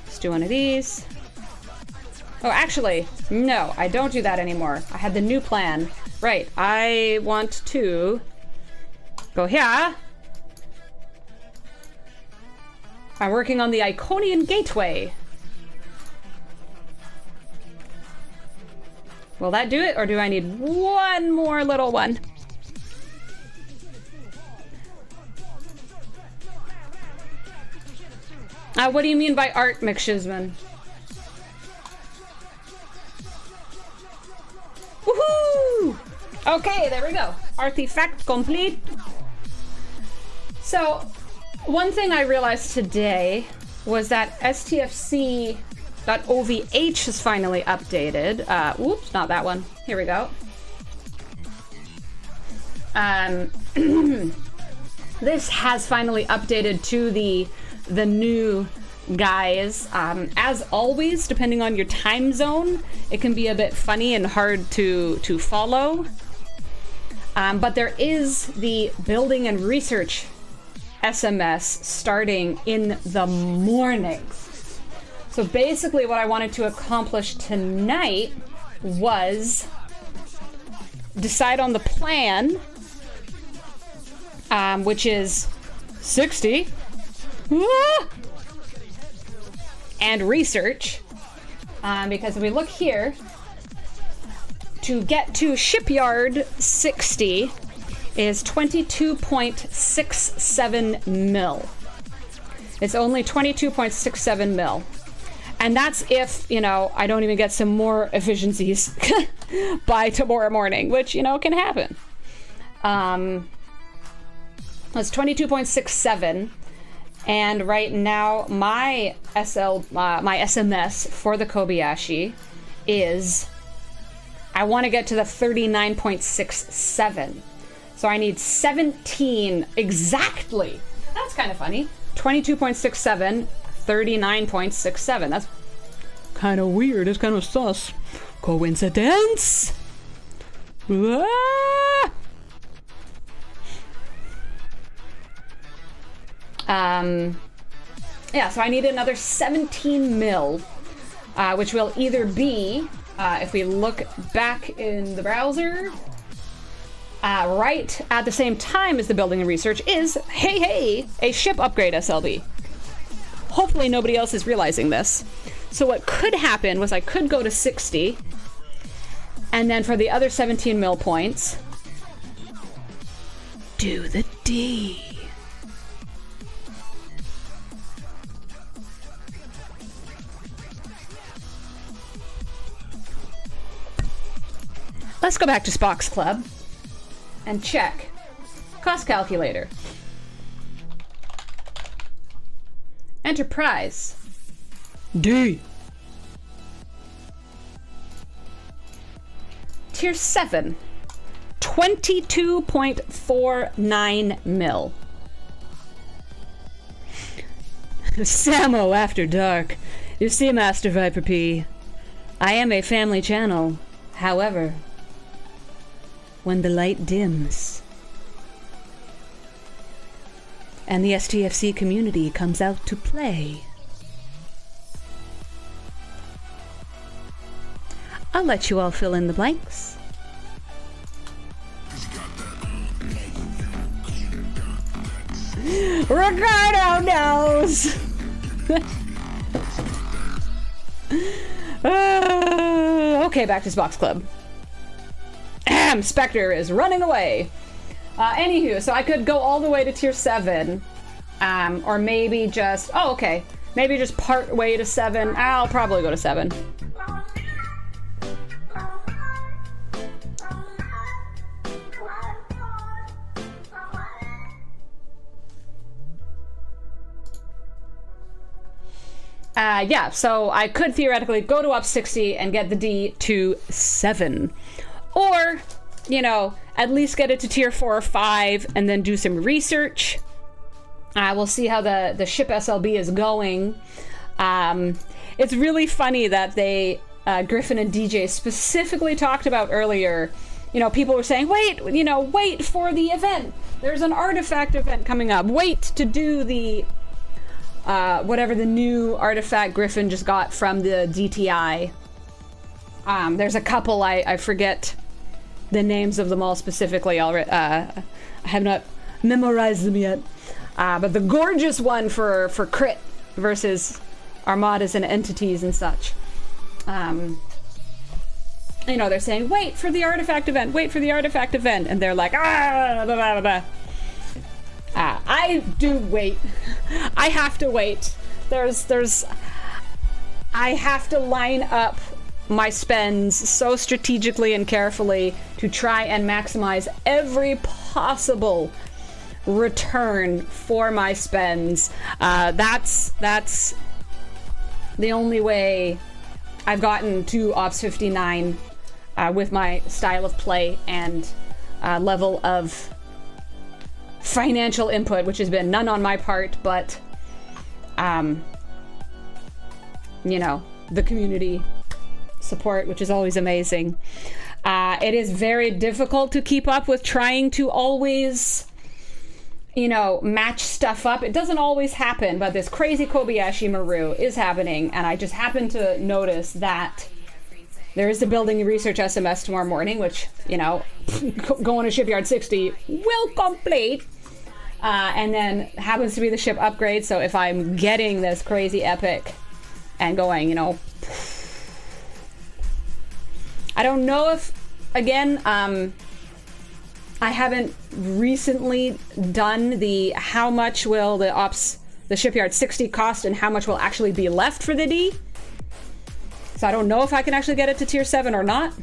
Let's do one of these. Oh, actually, no, I don't do that anymore. I had the new plan. Right, I want to go here. I'm working on the Iconian Gateway. Will that do it, or do I need one more little one? What do you mean by art, McShizman? Woohoo! Okay, there we go. Artifact complete. So, one thing I realized today was that STFC.ovh is finally updated. Oops, not that one. Here we go. This has finally updated to the new guys. As always, depending on your time zone, it can be a bit funny and hard to follow. But there is the building and research SMS starting in the morning. So basically what I wanted to accomplish tonight was decide on the plan, which is 60. And research, because if we look here, to get to shipyard 60 is 22.67 mil. It's only 22.67 mil. And that's if, you know, I don't even get some more efficiencies by tomorrow morning, which, you know, can happen. That's 22.67. And right now, my my SMS for the Kobayashi is, I want to get to the 39.67. So I need 17 exactly. That's kind of funny. 22.67, 39.67. That's kind of weird. It's kind of sus. Coincidence? Ah! Yeah, so I need another 17 mil, which will either be, if we look back in the browser, right at the same time as the building and research is, hey, a ship upgrade SLB. Hopefully nobody else is realizing this. So what could happen was I could go to 60, and then for the other 17 mil points, do the D. Let's go back to Spock's Club and check. Cost calculator. Enterprise. D. Tier 7. 22.49 mil. Samo After Dark. You see, Master Viper P, I am a family channel. However, when the light dims and the STFC community comes out to play, I'll let you all fill in the blanks. Ricardo knows! Okay, back to Spock's Club. Spectre is running away. Anywho, so I could go all the way to tier 7. Or maybe just... Oh, okay. Maybe just part way to 7. I'll probably go to 7. Yeah, so I could theoretically go to Ops 60 and get the D to 7. Or, you know, at least get it to tier 4 or 5 and then do some research. We'll see how the ship SLB is going. It's really funny that they, Griffin and DJ specifically talked about earlier, you know, people were saying, wait for the event. There's an artifact event coming up. Wait to do the, whatever the new artifact Griffin just got from the DTI. There's a couple, I forget the names of them all specifically already. I have not memorized them yet. But the gorgeous one for crit versus armadas and entities and such. You know, they're saying, wait for the artifact event, and they're like, blah, blah, blah. I do wait. I have to wait. I have to line up my spends so strategically and carefully to try and maximize every possible return for my spends. That's the only way I've gotten to Ops 59 with my style of play and level of financial input, which has been none on my part, but you know, the community support, which is always amazing. It is very difficult to keep up with trying to always, you know, match stuff up. It doesn't always happen, but this crazy Kobayashi Maru is happening, and I just happened to notice that there is the building and research SMS tomorrow morning, which, you know, going to Shipyard 60 will complete. And then happens to be the ship upgrade, so if I'm getting this crazy epic and going, you know, I don't know if, again, I haven't recently done the how much will the Shipyard 60 cost and how much will actually be left for the D. So I don't know if I can actually get it to tier 7 or not.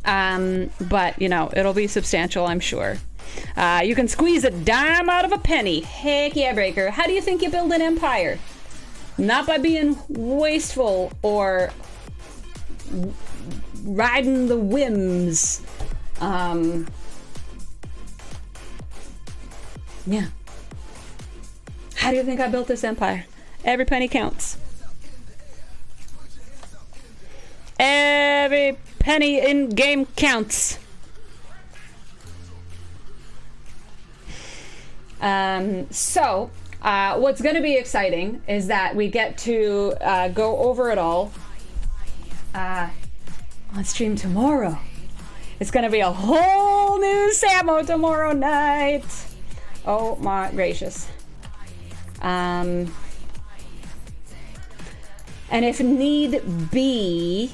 But, you know, it'll be substantial, I'm sure. You can squeeze a dime out of a penny. Heck yeah, Breaker. How do you think you build an empire? Not by being wasteful or riding the whims. Yeah. How do you think I built this empire? Every penny counts. Every penny in game counts. So what's going to be exciting is that we get to go over it all on stream tomorrow. It's going to be a whole new Samo tomorrow night. Oh my gracious. And if need be,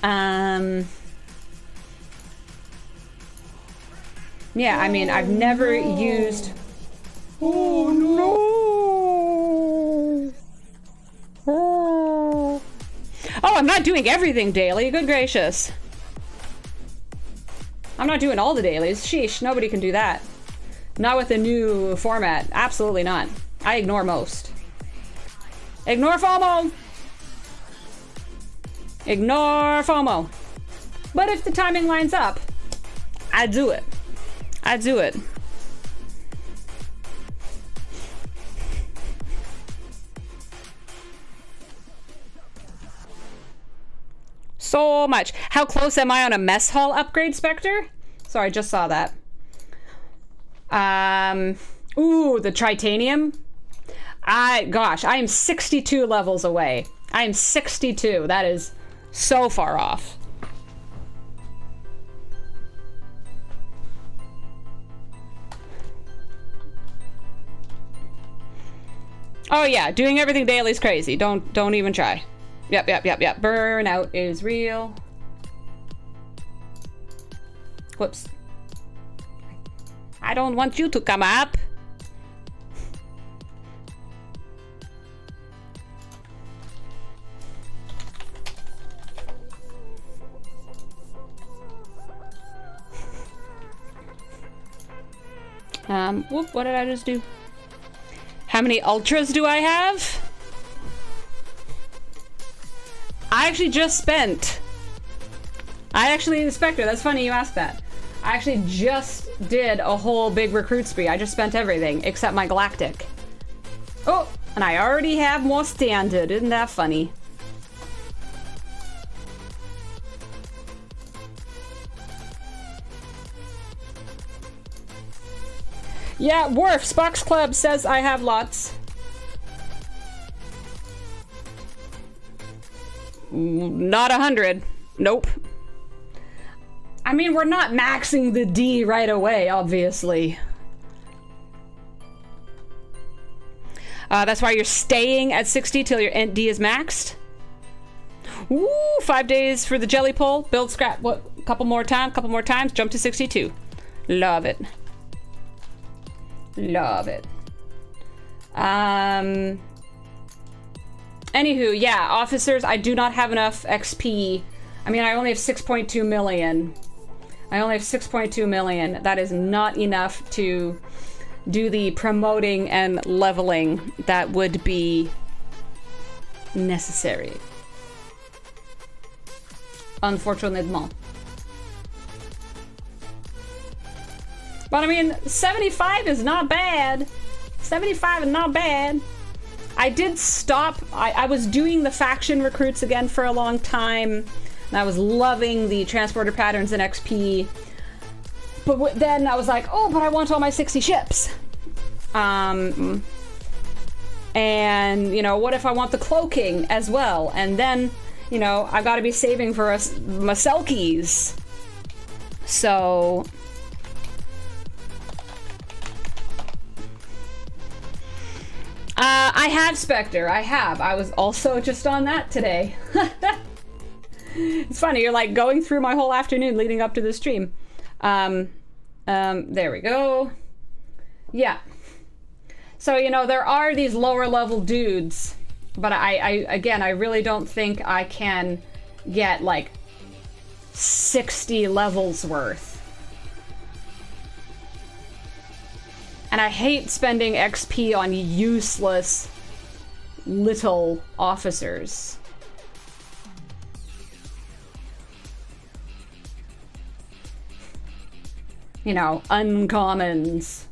yeah, I mean, I've never used... Oh no! Oh, I'm not doing everything daily. Good gracious. I'm not doing all the dailies. Sheesh, nobody can do that. Not with the new format. Absolutely not. I ignore most. Ignore FOMO! Ignore FOMO. But if the timing lines up, I do it. I do it. So much. How close am I on a mess hall upgrade, Spectre? Sorry, I just saw that. Ooh, the Tritanium. Gosh, I am 62 levels away. I am 62. That is so far off. Oh yeah, doing everything daily is crazy. Don't even try. Yep. Burnout is real. Whoops. I don't want you to come up. Whoop, what did I just do? How many ultras do I have? I actually just spent... Inspector, that's funny you asked that. I actually just did a whole big recruit spree. I just spent everything except my galactic. Oh, and I already have more standard. Isn't that funny? Yeah, Worf, Spock's Club says I have lots. Not 100. Nope. I mean, we're not maxing the D right away, obviously. That's why you're staying at 60 till your D is maxed. Ooh, 5 days for the jelly pull. Build scrap, what, couple more times, jump to 62. Love it. Love it. Anywho, yeah, officers, I do not have enough XP. I mean, I only have 6.2 million. I only have 6.2 million. That is not enough to do the promoting and leveling that would be necessary. Unfortunately. But I mean, 75 is not bad. 75 is not bad. I did stop. I was doing the faction recruits again for a long time. And I was loving the transporter patterns in XP. But then I was like, oh, but I want all my 60 ships. And, you know, what if I want the cloaking as well? And then, you know, I've got to be saving for my Selkies. So... I have Spectre. I have. I was also just on that today. It's funny. You're like going through my whole afternoon leading up to the stream. There we go. Yeah. So, you know, there are these lower level dudes, but again, I really don't think I can get like 60 levels worth. And I hate spending XP on useless little officers. You know, uncommons.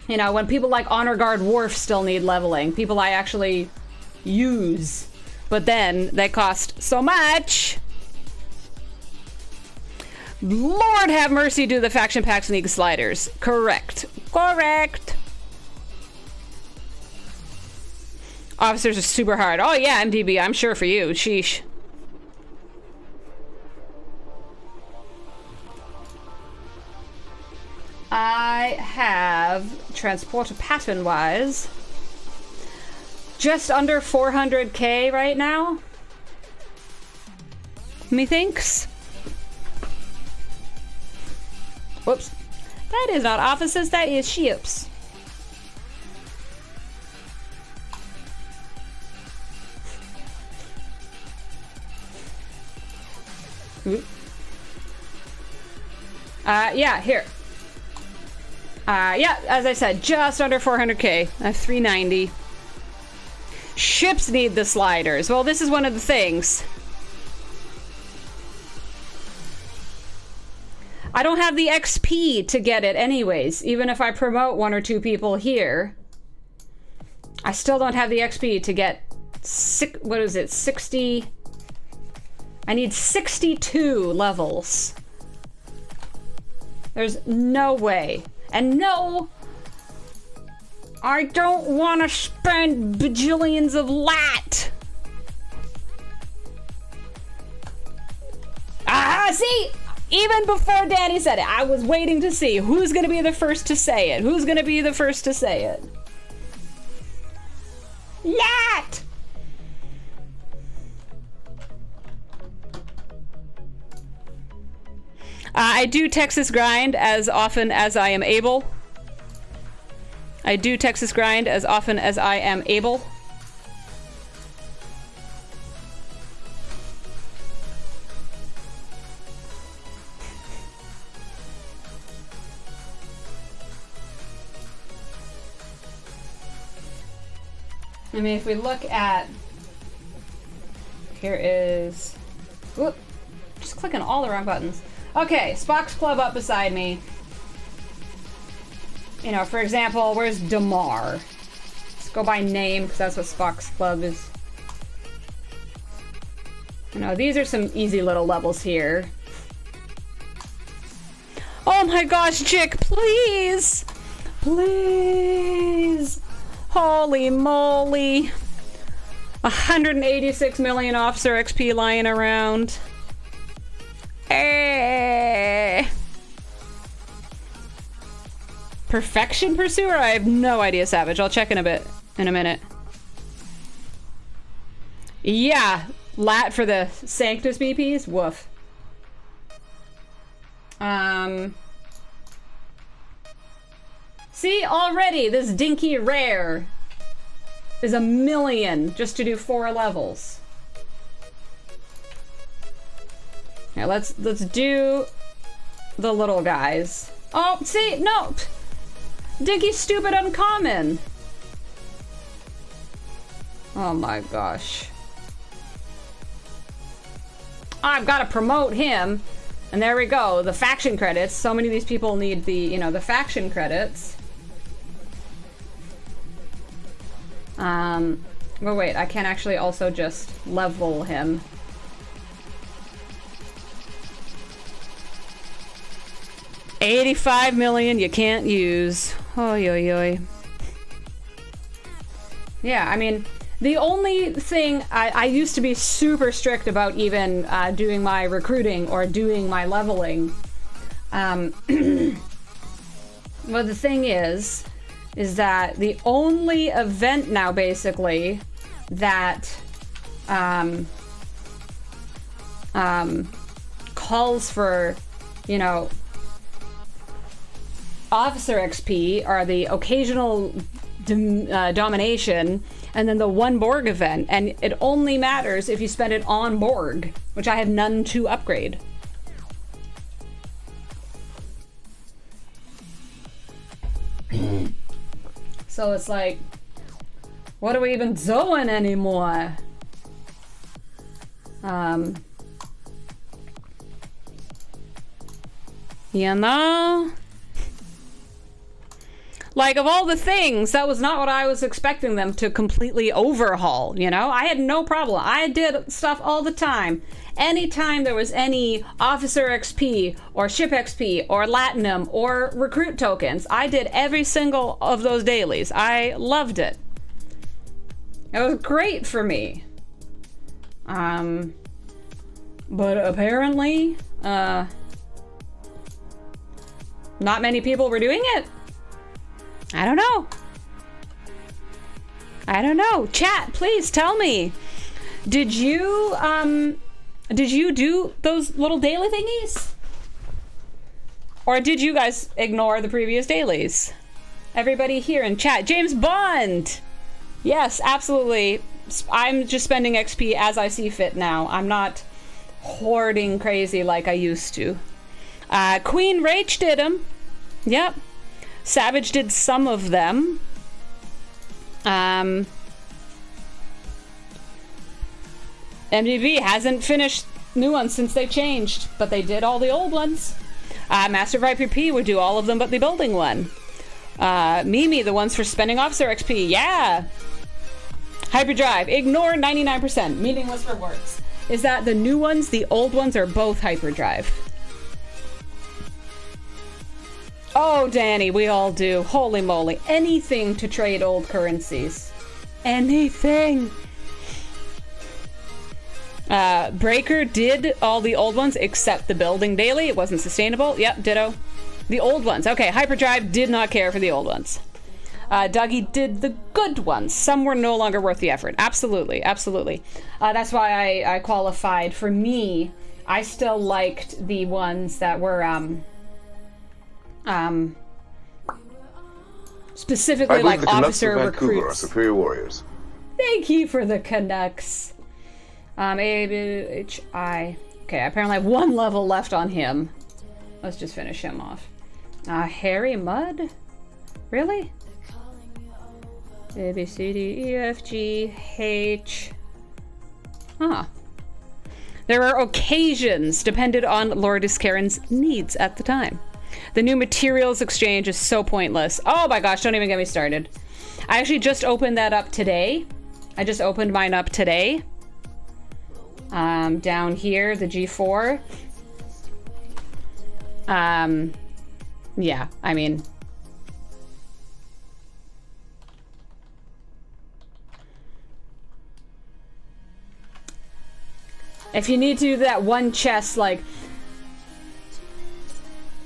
You know, when people like Honor Guard Worf still need leveling, people I actually use, but then they cost so much. Lord have mercy, do the faction packs need sliders. Correct. Correct. Officers are super hard. Oh yeah, MDB, I'm sure for you. Sheesh. I have transporter pattern wise just under 400k right now. Methinks. Whoops. That is not offices, that is ships. Yeah, here. Yeah, as I said, just under 400k. I have 390. Ships need the sliders. Well, this is one of the things. I don't have the XP to get it anyways. Even if I promote 1 or 2 people here, I still don't have the XP to get 60? I need 62 levels. There's no way. And no, I don't want to spend bajillions of lat. See? Even before Danny said it, I was waiting to see who's going to be the first to say it. Who's going to be the first to say it? Lat! I do Texas grind as often as I am able. I do Texas grind as often as I am able. I mean, if we look at... Here is... Whoop. Just clicking all the wrong buttons. Okay, Spock's Club up beside me. You know, for example, where's Damar? Let's go by name, because that's what Spock's Club is. You know, these are some easy little levels here. Oh my gosh, Chick, please! Please! Holy moly! 186 million officer XP lying around. Perfection Pursuer? I have no idea, Savage. I'll check in a minute. Yeah, lat for the Sanctus BPs? Woof. See, already this dinky rare is 1 million just to do 4 levels. Now let's do the little guys. Oh, see, no, dinky stupid uncommon. Oh my gosh. I've got to promote him. And there we go, the faction credits. So many of these people need the, you know, the faction credits. Well, wait, I can actually also just level him. $85 million you can't use. Oy, oy, oy. Yeah, I mean, the only thing, I used to be super strict about even doing my recruiting or doing my leveling. Well, the thing is that the only event now, basically, that calls for, you know, officer XP are the occasional domination and then the one Borg event, and it only matters if you spend it on Borg, which I have none to upgrade. So it's like, what are we even doing anymore? You know? Like, of all the things, that was not what I was expecting them to completely overhaul, you know? I had no problem. I did stuff all the time. Anytime there was any officer XP or ship XP or Latinum or recruit tokens, I did every single of those dailies. I loved it. It was great for me. But apparently, not many people were doing it. I don't know. I don't know. Chat, please tell me. Did you do those little daily thingies? Or did you guys ignore the previous dailies? Everybody here in chat. James Bond! Yes, absolutely. I'm just spending XP as I see fit now. I'm not hoarding crazy like I used to. Queen Rach did them. Yep. Savage did some of them. MDB hasn't finished new ones since they changed, but they did all the old ones. Master Viper P would do all of them but the building one. Mimi, the ones for spending officer XP, yeah! Hyperdrive, ignore 99%, meaningless rewards. Is that the new ones, the old ones, or both hyperdrive? Oh, Danny, we all do. Holy moly. Anything to trade old currencies. Anything. Breaker did all the old ones except the building daily. It wasn't sustainable. Yep, ditto. The old ones. Okay, Hyperdrive did not care for the old ones. Dougie did the good ones. Some were no longer worth the effort. Absolutely, absolutely. That's why I qualified. For me, I still liked the ones that were, specifically like officer recruits. Are superior warriors. Thank you for the Canucks. A-H-I. Okay, I apparently have one level left on him. Let's just finish him off. Harry Mudd? Really? A, B, C, D, E, F, G, H. Huh. There are occasions depended on Lord Iskaren's needs at the time. The new materials exchange is so pointless. Oh my gosh, don't even get me started. I actually just opened that up today. I just opened mine up today. Down here, the G4. Yeah, I mean... If you need to do that one chest, like...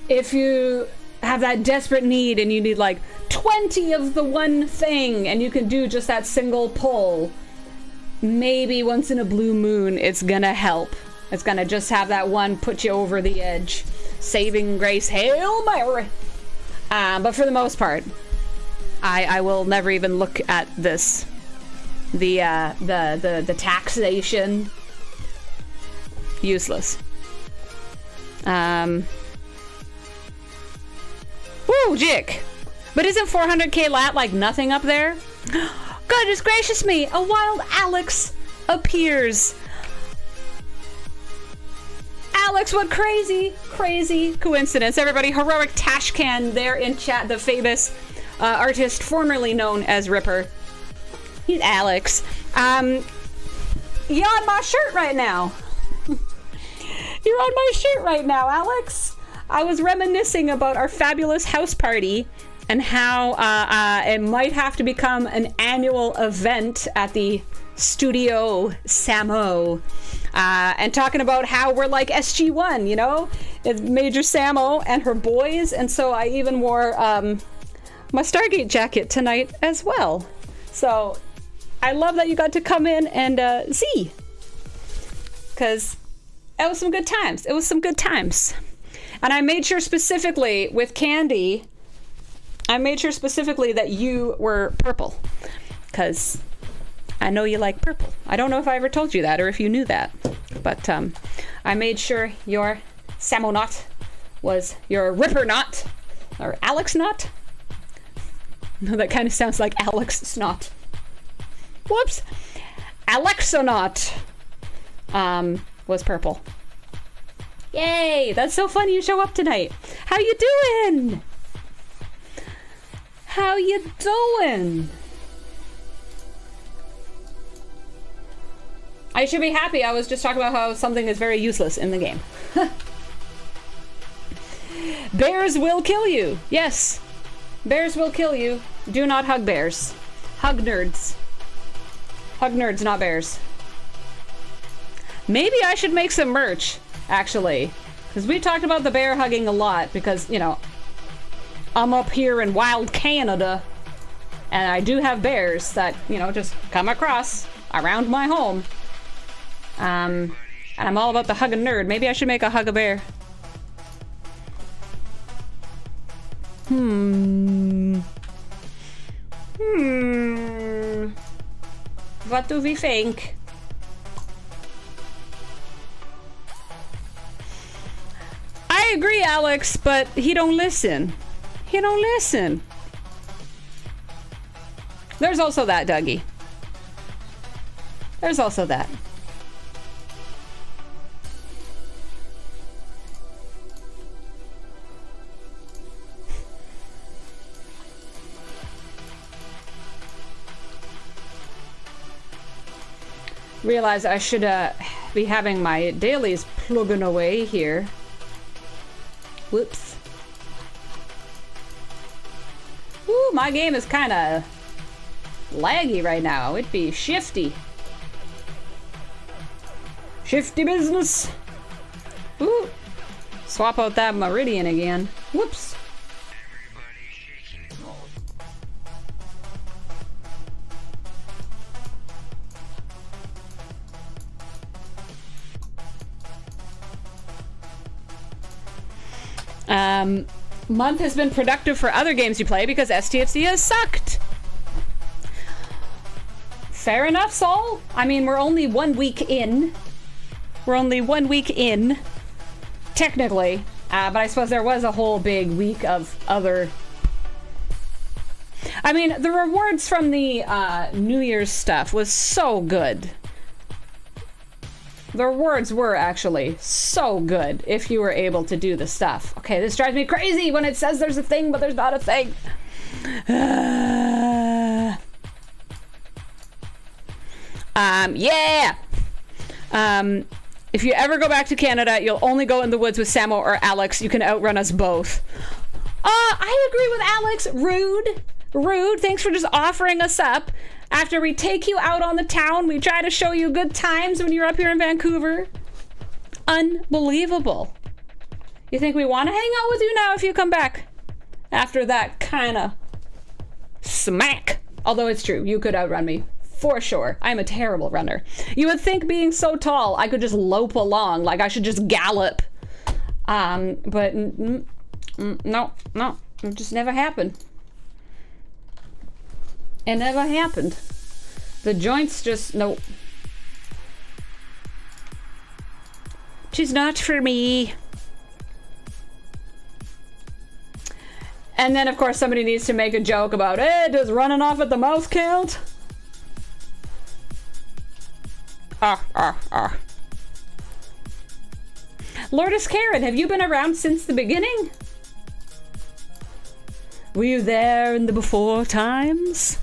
If you have that desperate need and you need like 20 of the one thing and you can do just that single pull, maybe once in a blue moon it's gonna help. It's gonna just have that one put you over the edge. Saving grace, Hail Mary! But for the most part, I will never even look at this. The taxation. Useless. Woo, Jick! But isn't 400k lat like nothing up there? Goodness gracious me! A wild Alex appears! Alex, what crazy coincidence. Everybody, heroic Tashcan there in chat, the famous artist formerly known as Ripper. He's Alex. You're on my shirt right now. You're on my shirt right now, Alex. I was reminiscing about our fabulous house party and how it might have to become an annual event at the Studio Samo. And talking about how we're like SG1, you know? It's Major Samo and her boys. And so I even wore my Stargate jacket tonight as well. So I love that you got to come in and see. Because it was some good times. It was some good times. And I made sure specifically with Candy, I made sure specifically that you were purple. Because I know you like purple. I don't know if I ever told you that or if you knew that. But I made sure your Samo knot was your Ripper knot. Or Alex knot. No, that kind of sounds like Alex snot. Whoops. Alexonaut was purple. Yay! That's so funny you show up tonight. How you doing? How you doing? I should be happy. I was just talking about how something is very useless in the game. Bears will kill you. Yes. Bears will kill you. Do not hug bears. Hug nerds. Hug nerds, not bears. Maybe I should make some merch. Actually, because we talked about the bear hugging a lot because, you know, I'm up here in wild Canada and I do have bears that, you know, just come across around my home. And I'm all about the hug a nerd. Maybe I should make a hug a bear. What do we think? I agree, Alex, but he don't listen. He don't listen. There's also that, Dougie. There's also that. Realize I should be having my dailies plugging away here. Whoops. Ooh, my game is kind of laggy right now. It'd be shifty. Shifty business. Ooh. Swap out that Meridian again. Whoops. Month has been productive for other games you play because STFC has sucked. Fair enough, Saul. I mean, we're only 1 week in. We're only 1 week in, technically. But I suppose there was a whole big week of other... I mean, the rewards from the New Year's stuff was so good. The rewards were actually so good if you were able to do the stuff. Okay, this drives me crazy when it says there's a thing, but there's not a thing. Yeah. If you ever go back to Canada, you'll only go in the woods with Samo or Alex. You can outrun us both. I agree with Alex. Rude. Thanks for just offering us up. After we take you out on the town, we try to show you good times when you're up here in Vancouver. Unbelievable. You think we want to hang out with you now if you come back? After that kind of smack. Although it's true, you could outrun me. For sure. I'm a terrible runner. You would think being so tall, I could just lope along, like I should just gallop. But no, it just never happened. It never happened. The joints just, no. She's not for me. And then, of course, somebody needs to make a joke about, does running off at the mouth count? Lourdes Karen, have you been around since the beginning? Were you there in the before times?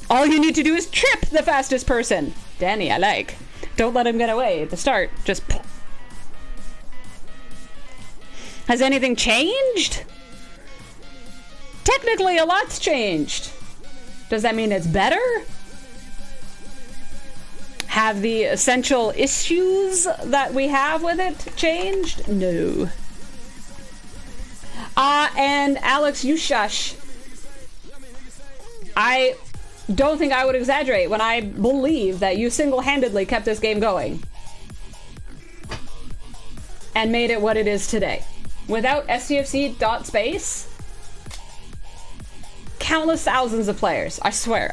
All you need to do is trip the fastest person. Danny, I like. Don't let him get away at the start. Just... Has anything changed? Technically, a lot's changed. Does that mean it's better? Have the essential issues that we have with it changed? No. And Alex, you shush. I don't think I would exaggerate when I believe that you single-handedly kept this game going. And made it what it is today. Without STFC.space, countless thousands of players. I swear.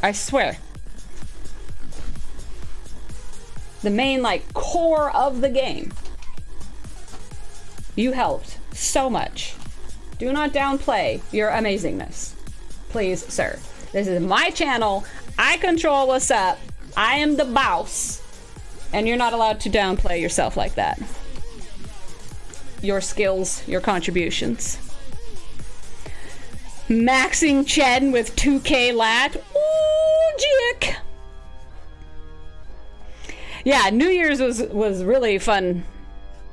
The main, core of the game. You helped so much. Do not downplay your amazingness. Please, sir. This is my channel. I control what's up. I am the boss. And you're not allowed to downplay yourself like that. Your skills, your contributions. Maxing Chen with 2K lat. Ooh, jick. Yeah, New Year's was really fun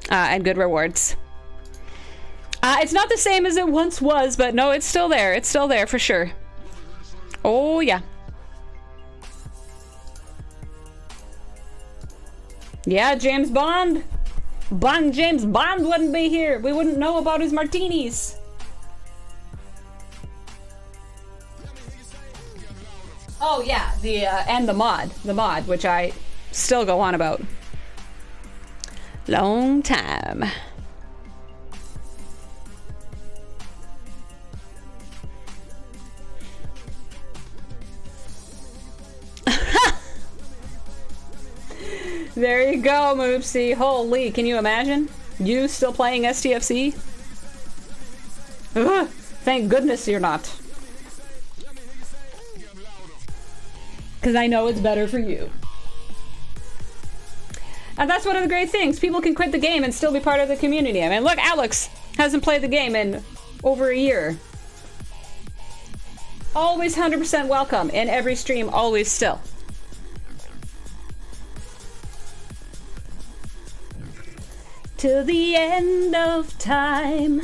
and good rewards. It's not the same as it once was, but no, it's still there. It's still there for sure. Oh, yeah. Yeah, James Bond. James Bond wouldn't be here. We wouldn't know about his martinis. Oh, yeah, and the mod, which I still go on about. Long time. There you go, Moopsie. Holy, can you imagine? You still playing STFC? Ugh, thank goodness you're not. Because I know it's better for you. And that's one of the great things. People can quit the game and still be part of the community. I mean, look, Alex hasn't played the game in over a year. Always 100% welcome in every stream, always still. Till the end of time.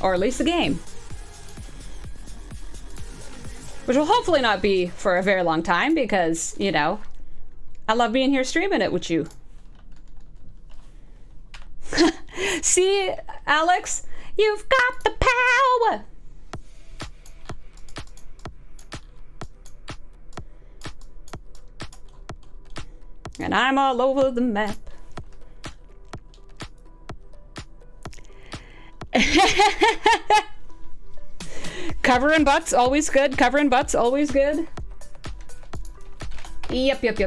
Or at least the game. Which will hopefully not be for a very long time because, you know, I love being here streaming it with you. See, Alex? You've got the power! And I'm all over the map. Covering butts, always good. Covering butts, always good. Yep. Yep.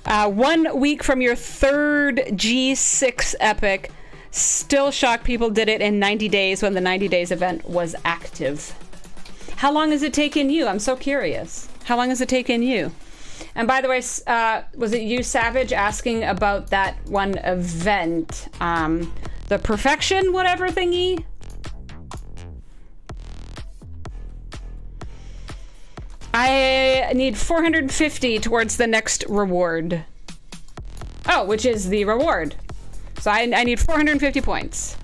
1 week from your third G6 epic. Still shocked people did it in 90 days when the 90 days event was active. How long has it taken you? I'm so curious. How long has it taken you? And by the way, was it you, Savage, asking about that one event? The perfection whatever thingy? I need 450 towards the next reward. Oh, which is the reward. So I need 450 points.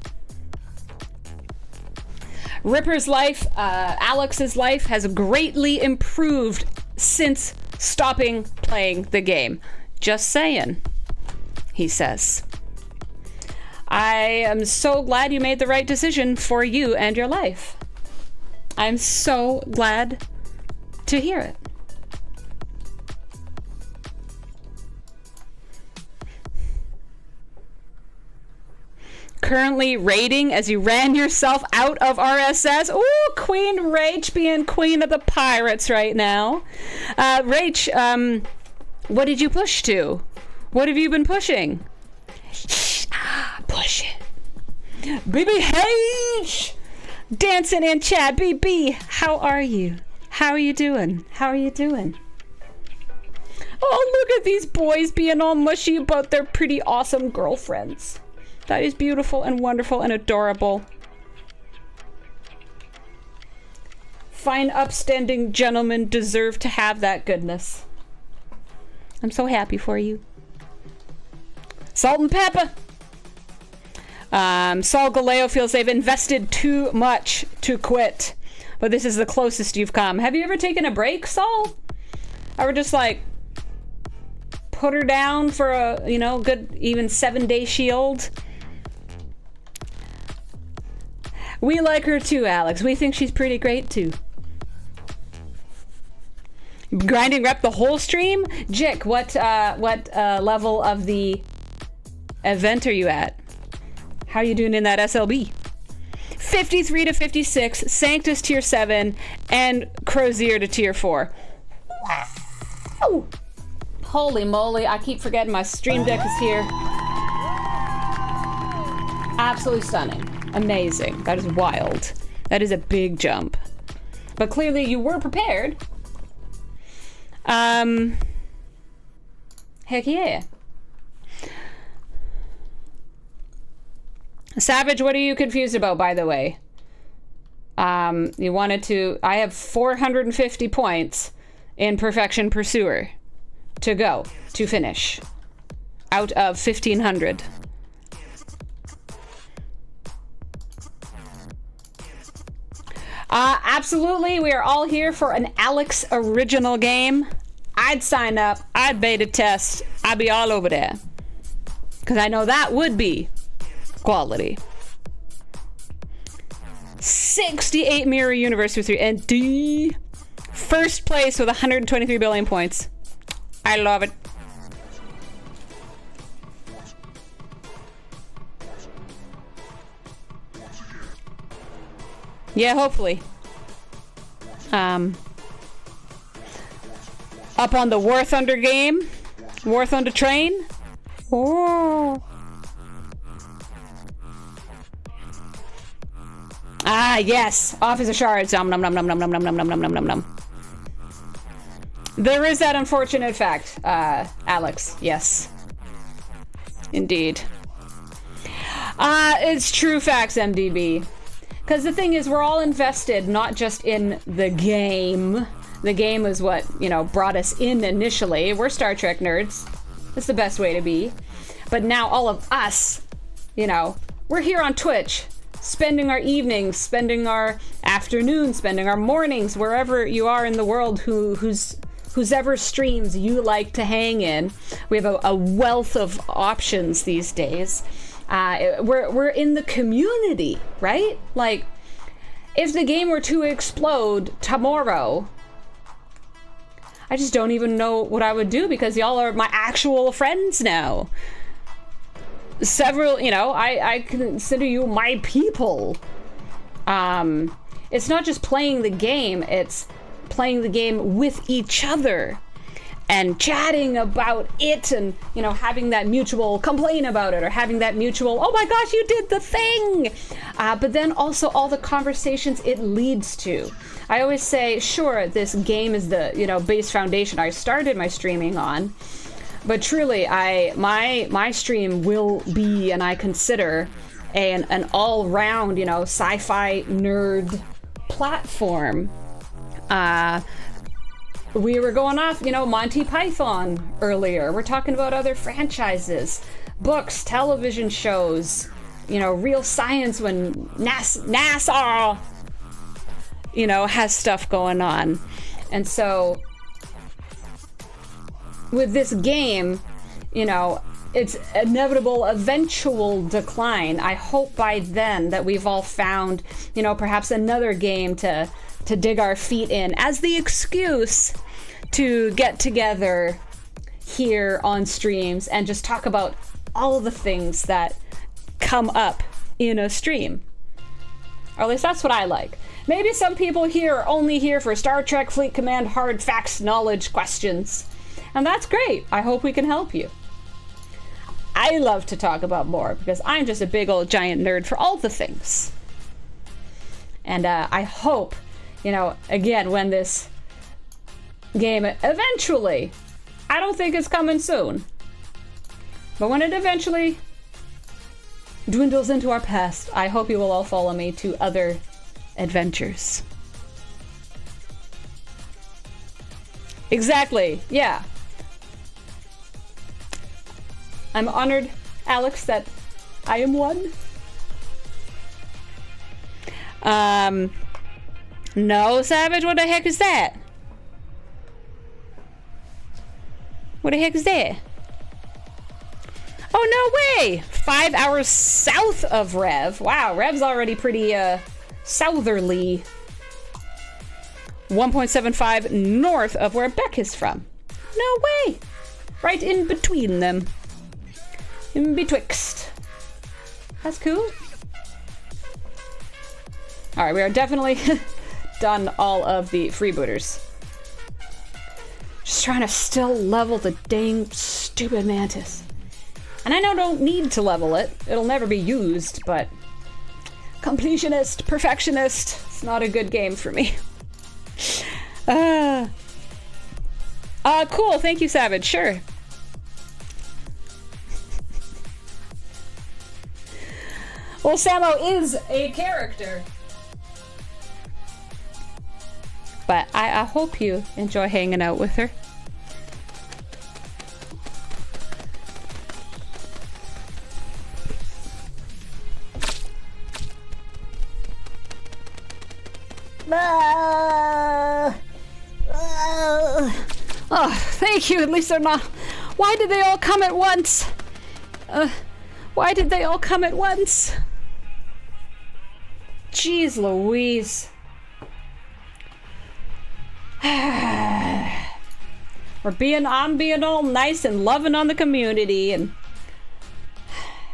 Ripper's life, Alex's life has greatly improved since stopping playing the game. Just saying, he says. I am so glad you made the right decision for you and your life. I'm so glad to hear it. Currently raiding as you ran yourself out of RSS. Ooh, Queen Rach being queen of the pirates right now. Rach, what did you push to? What have you been pushing? Push it. BBH! Dancing in chat. BB, how are you? How are you doing? How are you doing? Oh, look at these boys being all mushy about their pretty awesome girlfriends. That is beautiful and wonderful and adorable. Fine, upstanding gentlemen deserve to have that goodness. I'm so happy for you. Salt and pepper. Saul Galeo feels they've invested too much to quit. But this is the closest you've come. Have you ever taken a break, Saul? Ever just like put her down for a, good even 7-day shield? We like her too, Alex. We think she's pretty great too. Grinding rep the whole stream? Jick, what level of the event are you at? How are you doing in that SLB? 53 to 56, Sanctus tier 7, and Crozier to tier 4. Wow! Holy moly, I keep forgetting my stream deck is here. Absolutely stunning. Amazing. That is wild. That is a big jump. But clearly you were prepared. Heck yeah. Savage, what are you confused about, by the way? You wanted to... I have 450 points in Perfection Pursuer to go, to finish. Out of 1,500. Absolutely, we are all here for an Alex original game. I'd sign up, I'd beta test, I'd be all over there. Because I know that would be quality. 68 Mirror Universe with 3 and D. First place with 123 billion points. I love it. Yeah, hopefully. Up on the War Thunder game. War Thunder train. Oh. Ah, yes. Officer Shards. Nom nom nom nom nom nom nom nom nom nom nom nom. There is that unfortunate fact, Alex. Yes. Indeed. It's true facts, MDB. Because the thing is, we're all invested not just in the game. The game is what, brought us in initially. We're Star Trek nerds. That's the best way to be. But now all of us, we're here on Twitch, spending our evenings, spending our afternoons, spending our mornings, wherever you are in the world whose ever streams you like to hang in. We have a wealth of options these days. We're in the community, right? Like, if the game were to explode tomorrow, I just don't even know what I would do because y'all are my actual friends now. Several, I consider you my people. it's not just playing the game, it's playing the game with each other and chatting about it, and having that mutual complain about it, or having that mutual, oh my gosh, you did the thing, but then also all the conversations it leads to. I always say, sure, this game is the base foundation I started my streaming on, but truly my stream will be, and I consider, an all-round sci-fi nerd platform. We were going off, Monty Python earlier. We're talking about other franchises, books, television shows, real science when NASA, has stuff going on. And so with this game, it's inevitable eventual decline. I hope by then that we've all found, perhaps another game to dig our feet in as the excuse to get together here on streams and just talk about all of the things that come up in a stream. Or at least that's what I like. Maybe some people here are only here for Star Trek Fleet Command hard facts knowledge questions. And that's great. I hope we can help you. I love to talk about more because I'm just a big old giant nerd for all the things. And I hope, again, when this game eventually, I don't think it's coming soon, but when it eventually dwindles into our past, I hope you will all follow me to other adventures. Exactly, yeah. I'm honored, Alex, that I am one. No, Savage, what the heck is that? What the heck is that? Oh, no way! 5 hours south of Rev. Wow, Rev's already pretty, southerly. 1.75 north of where Beck is from. No way! Right in between them. In betwixt. That's cool. Alright, we are definitely done all of the freebooters. Just trying to still level the dang stupid mantis. And I know I don't need to level it. It'll never be used, but completionist, perfectionist, it's not a good game for me. Cool, thank you, Savage, sure. Well, Samo is a character. But I hope you enjoy hanging out with her. Oh, thank you. At least they're not. Why did they all come at once? Why did they all come at once? Jeez Louise. I'm being all nice and loving on the community and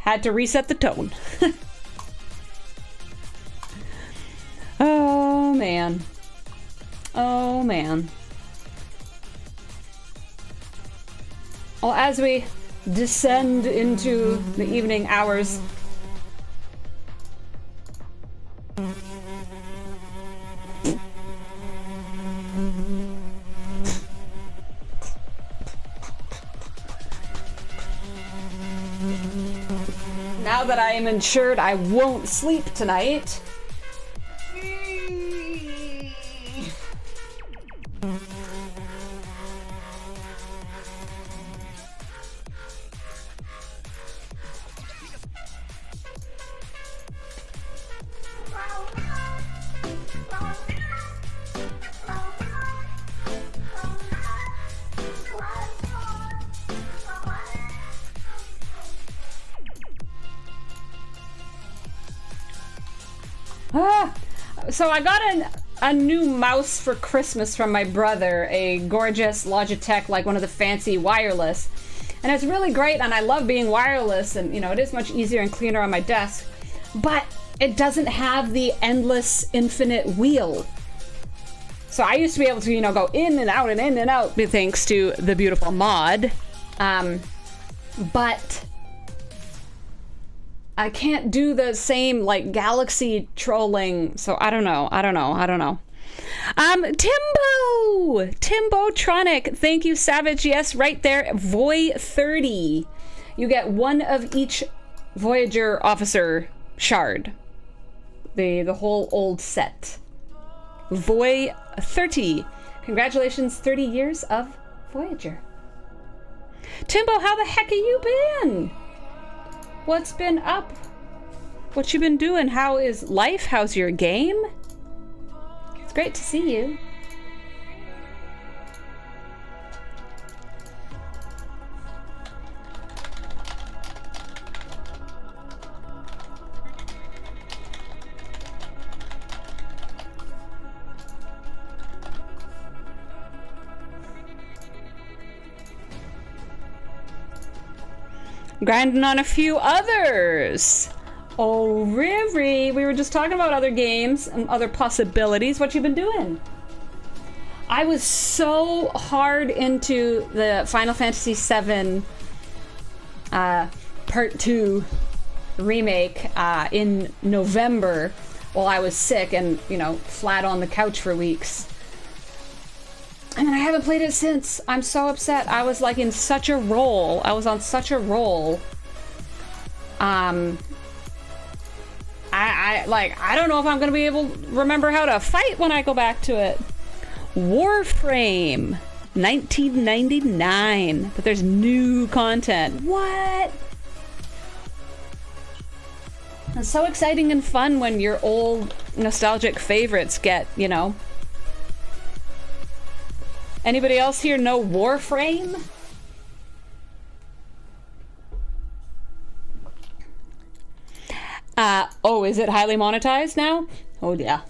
had to reset the tone. Oh man. Oh man. Well, as we descend into the evening hours, now that I am insured, I won't sleep tonight. So I got a new mouse for Christmas from my brother, a gorgeous Logitech, like one of the fancy wireless. And it's really great, and I love being wireless, and it is much easier and cleaner on my desk. But it doesn't have the endless infinite wheel. So I used to be able to, you know, go in and out and in and out thanks to the beautiful mod. But I can't do the same like galaxy trolling. So I don't know. Timbotronic, thank you, Savage. Yes, right there. Voy 30. You get one of each Voyager officer shard. The whole old set. Voy 30. Congratulations, 30 years of Voyager. Timbo, how the heck have you been? What's been up? What you been doing? How is life? How's your game? It's great to see you. Grinding on a few others. Oh, Riri, we were just talking about other games and other possibilities. What you been doing? I was so hard into the Final Fantasy VII Part 2 remake in November while I was sick and, you know, flat on the couch for weeks. And I haven't played it since. I'm so upset. I was like in such a roll. I was on such a roll. I don't know if I'm gonna be able to remember how to fight when I go back to it. Warframe 1999, but there's new content. What? It's so exciting and fun when your old nostalgic favorites get, you know. Anybody else here know Warframe? Oh, is it highly monetized now? Oh, yeah.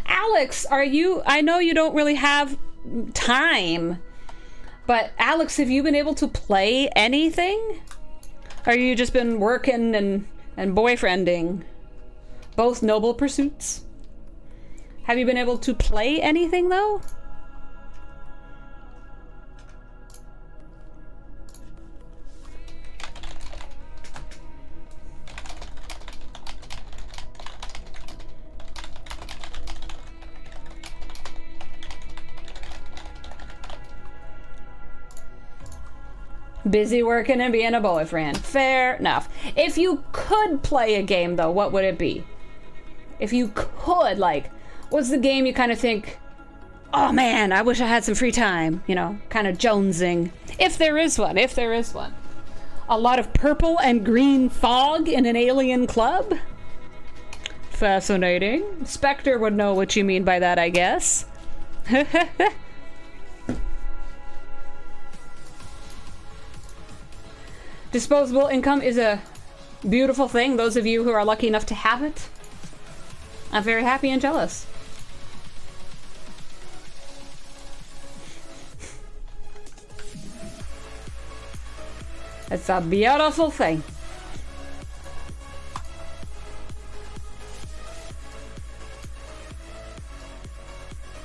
Alex, are you... I know you don't really have time, but Alex, have you been able to play anything? Or you just been working and boyfriending? Both noble pursuits. Have you been able to play anything, though? Busy working and being a boyfriend. Fair enough. If you could play a game, though, what would it be? If you could, like, what's the game you kind of think, oh man, I wish I had some free time, you know, kind of jonesing. If there is one. A lot of purple and green fog in an alien club? Fascinating. Spectre would know what you mean by that, I guess. Disposable income is a beautiful thing. Those of you who are lucky enough to have it, I'm very happy and jealous. It's a beautiful thing.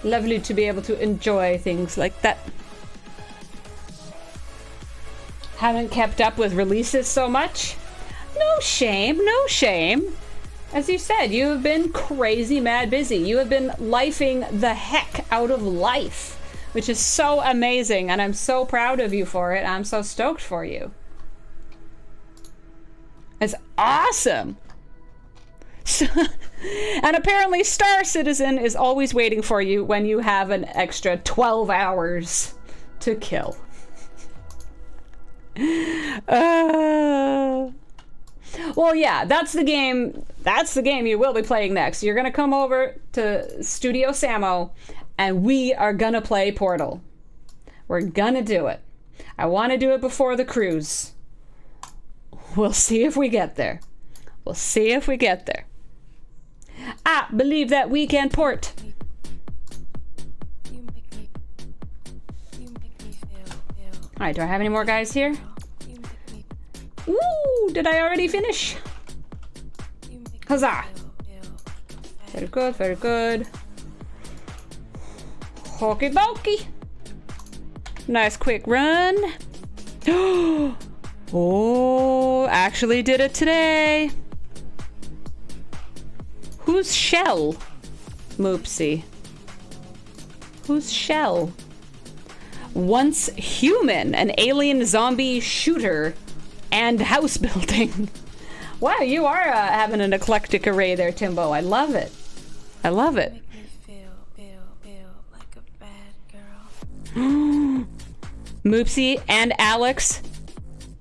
Lovely to be able to enjoy things like that. Haven't kept up with releases so much. No shame, no shame. As you said, you have been crazy mad busy. You have been lifing the heck out of life, which is so amazing, and I'm so proud of you for it. I'm so stoked for you. It's awesome. And apparently Star Citizen is always waiting for you when you have an extra 12 hours to kill. Well, yeah, that's the game you will be playing next. You're gonna come over to Studio Samo and we are gonna play Portal. We're gonna do it. I want to do it before the cruise. We'll see if we get there. I believe that we can port. Alright, do I have any more guys here? Ooh, did I already finish? Huzzah! Very good, very good. Okie dokie. Nice quick run. Oh, actually did it today. Who's Shell? Moopsie. Who's Shell? Once human, an alien zombie shooter, and house building. Wow, you are having an eclectic array there, Timbo. I love it. I love it. Moopsie and Alex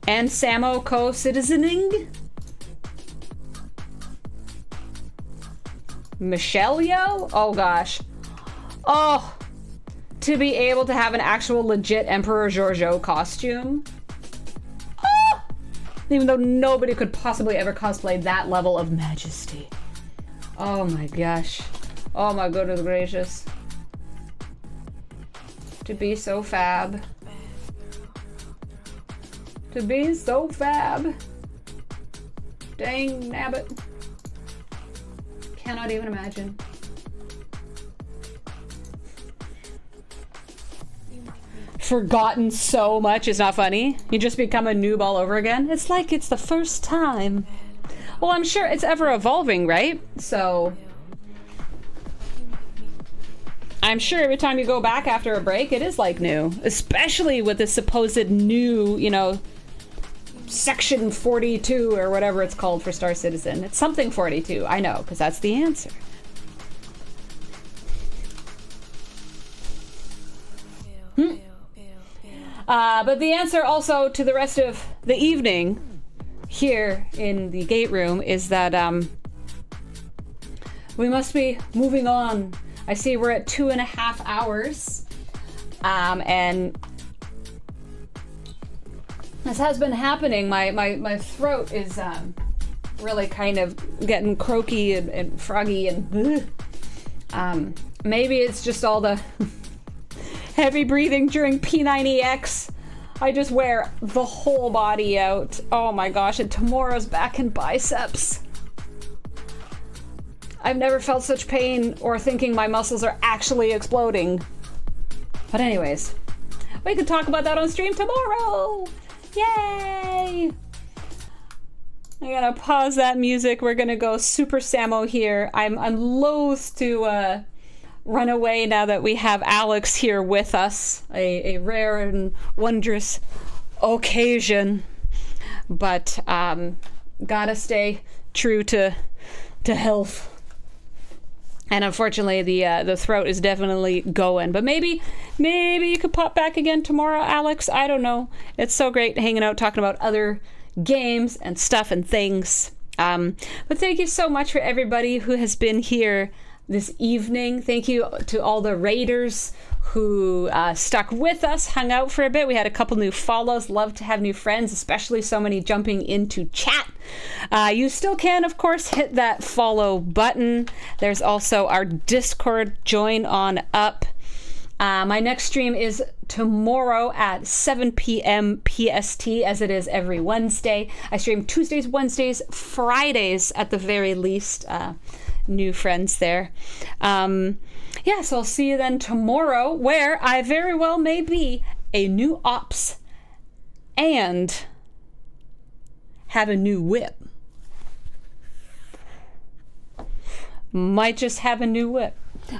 and Samo co-citizening. Michelle, yo? Oh gosh. Oh, to be able to have an actual legit Emperor Giorgio costume. Oh! Even though nobody could possibly ever cosplay that level of majesty. Oh my gosh. Oh my goodness gracious. To be so fab. To be so fab. Dang nabbit. Cannot even imagine. Forgotten so much is not funny. You just become a noob all over again. It's like it's the first time. Well, I'm sure it's ever evolving, right? So I'm sure every time you go back after a break, it is like new. Especially with the supposed new, you know, Section 42 or whatever it's called for Star Citizen. It's something 42, I know, because that's the answer. But the answer also to the rest of the evening here in the gate room is that we must be moving on. I see we're at 2.5 hours, and this has been happening. My throat is really kind of getting croaky and froggy and maybe it's just all the heavy breathing during P90X. I just wear the whole body out. Oh my gosh, and tomorrow's back and biceps. I've never felt such pain or thinking my muscles are actually exploding. But anyways, we could talk about that on stream tomorrow. Yay! I'm gonna pause that music. We're gonna go Super Samo here. I'm loath to run away now that we have Alex here with us. A rare and wondrous occasion. But gotta stay true to health. And unfortunately, the throat is definitely going. But maybe you could pop back again tomorrow, Alex. I don't know. It's so great hanging out, talking about other games and stuff and things. But thank you so much for everybody who has been here this evening. Thank you to all the raiders who stuck with us, hung out for a bit. We had a couple new follows. Love to have new friends, especially so many jumping into chat. You still can, of course, hit that follow button. There's also our Discord. Join on up. My next stream is tomorrow at 7 p.m. PST, as it is every Wednesday. I stream Tuesdays, Wednesdays, Fridays at the very least. New friends there. Yeah, so I'll see you then tomorrow, where I very well may be a new ops and have a new whip. Might just have a new whip.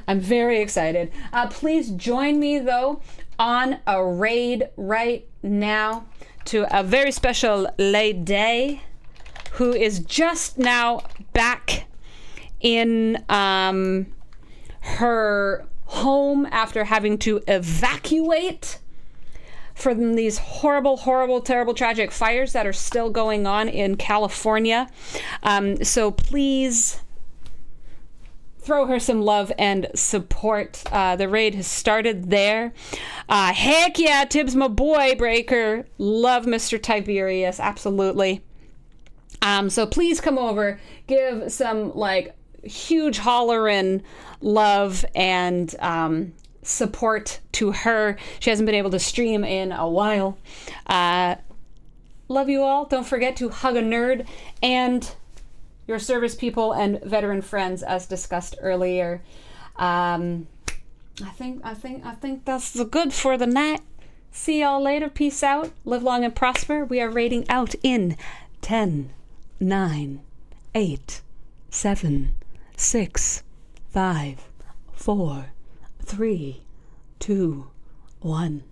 I'm very excited. Please join me, though, on a raid right now to a very special lady who is just now back in her home after having to evacuate from these horrible, horrible, terrible, tragic fires that are still going on in California. So please throw her some love and support. The raid has started there. Heck yeah, Tibbs, my boy, Breaker. Love Mr. Tiberius, absolutely. So please come over, give some like huge hollering love and support to her. She hasn't been able to stream in a while. Love you all. Don't forget to hug a nerd and your service people and veteran friends, as discussed earlier. I think that's good for the night. See y'all later. Peace out. Live long and prosper. We are raiding out in 10, 9, 8, 7, 6, 5, 4, 3, 2, 1.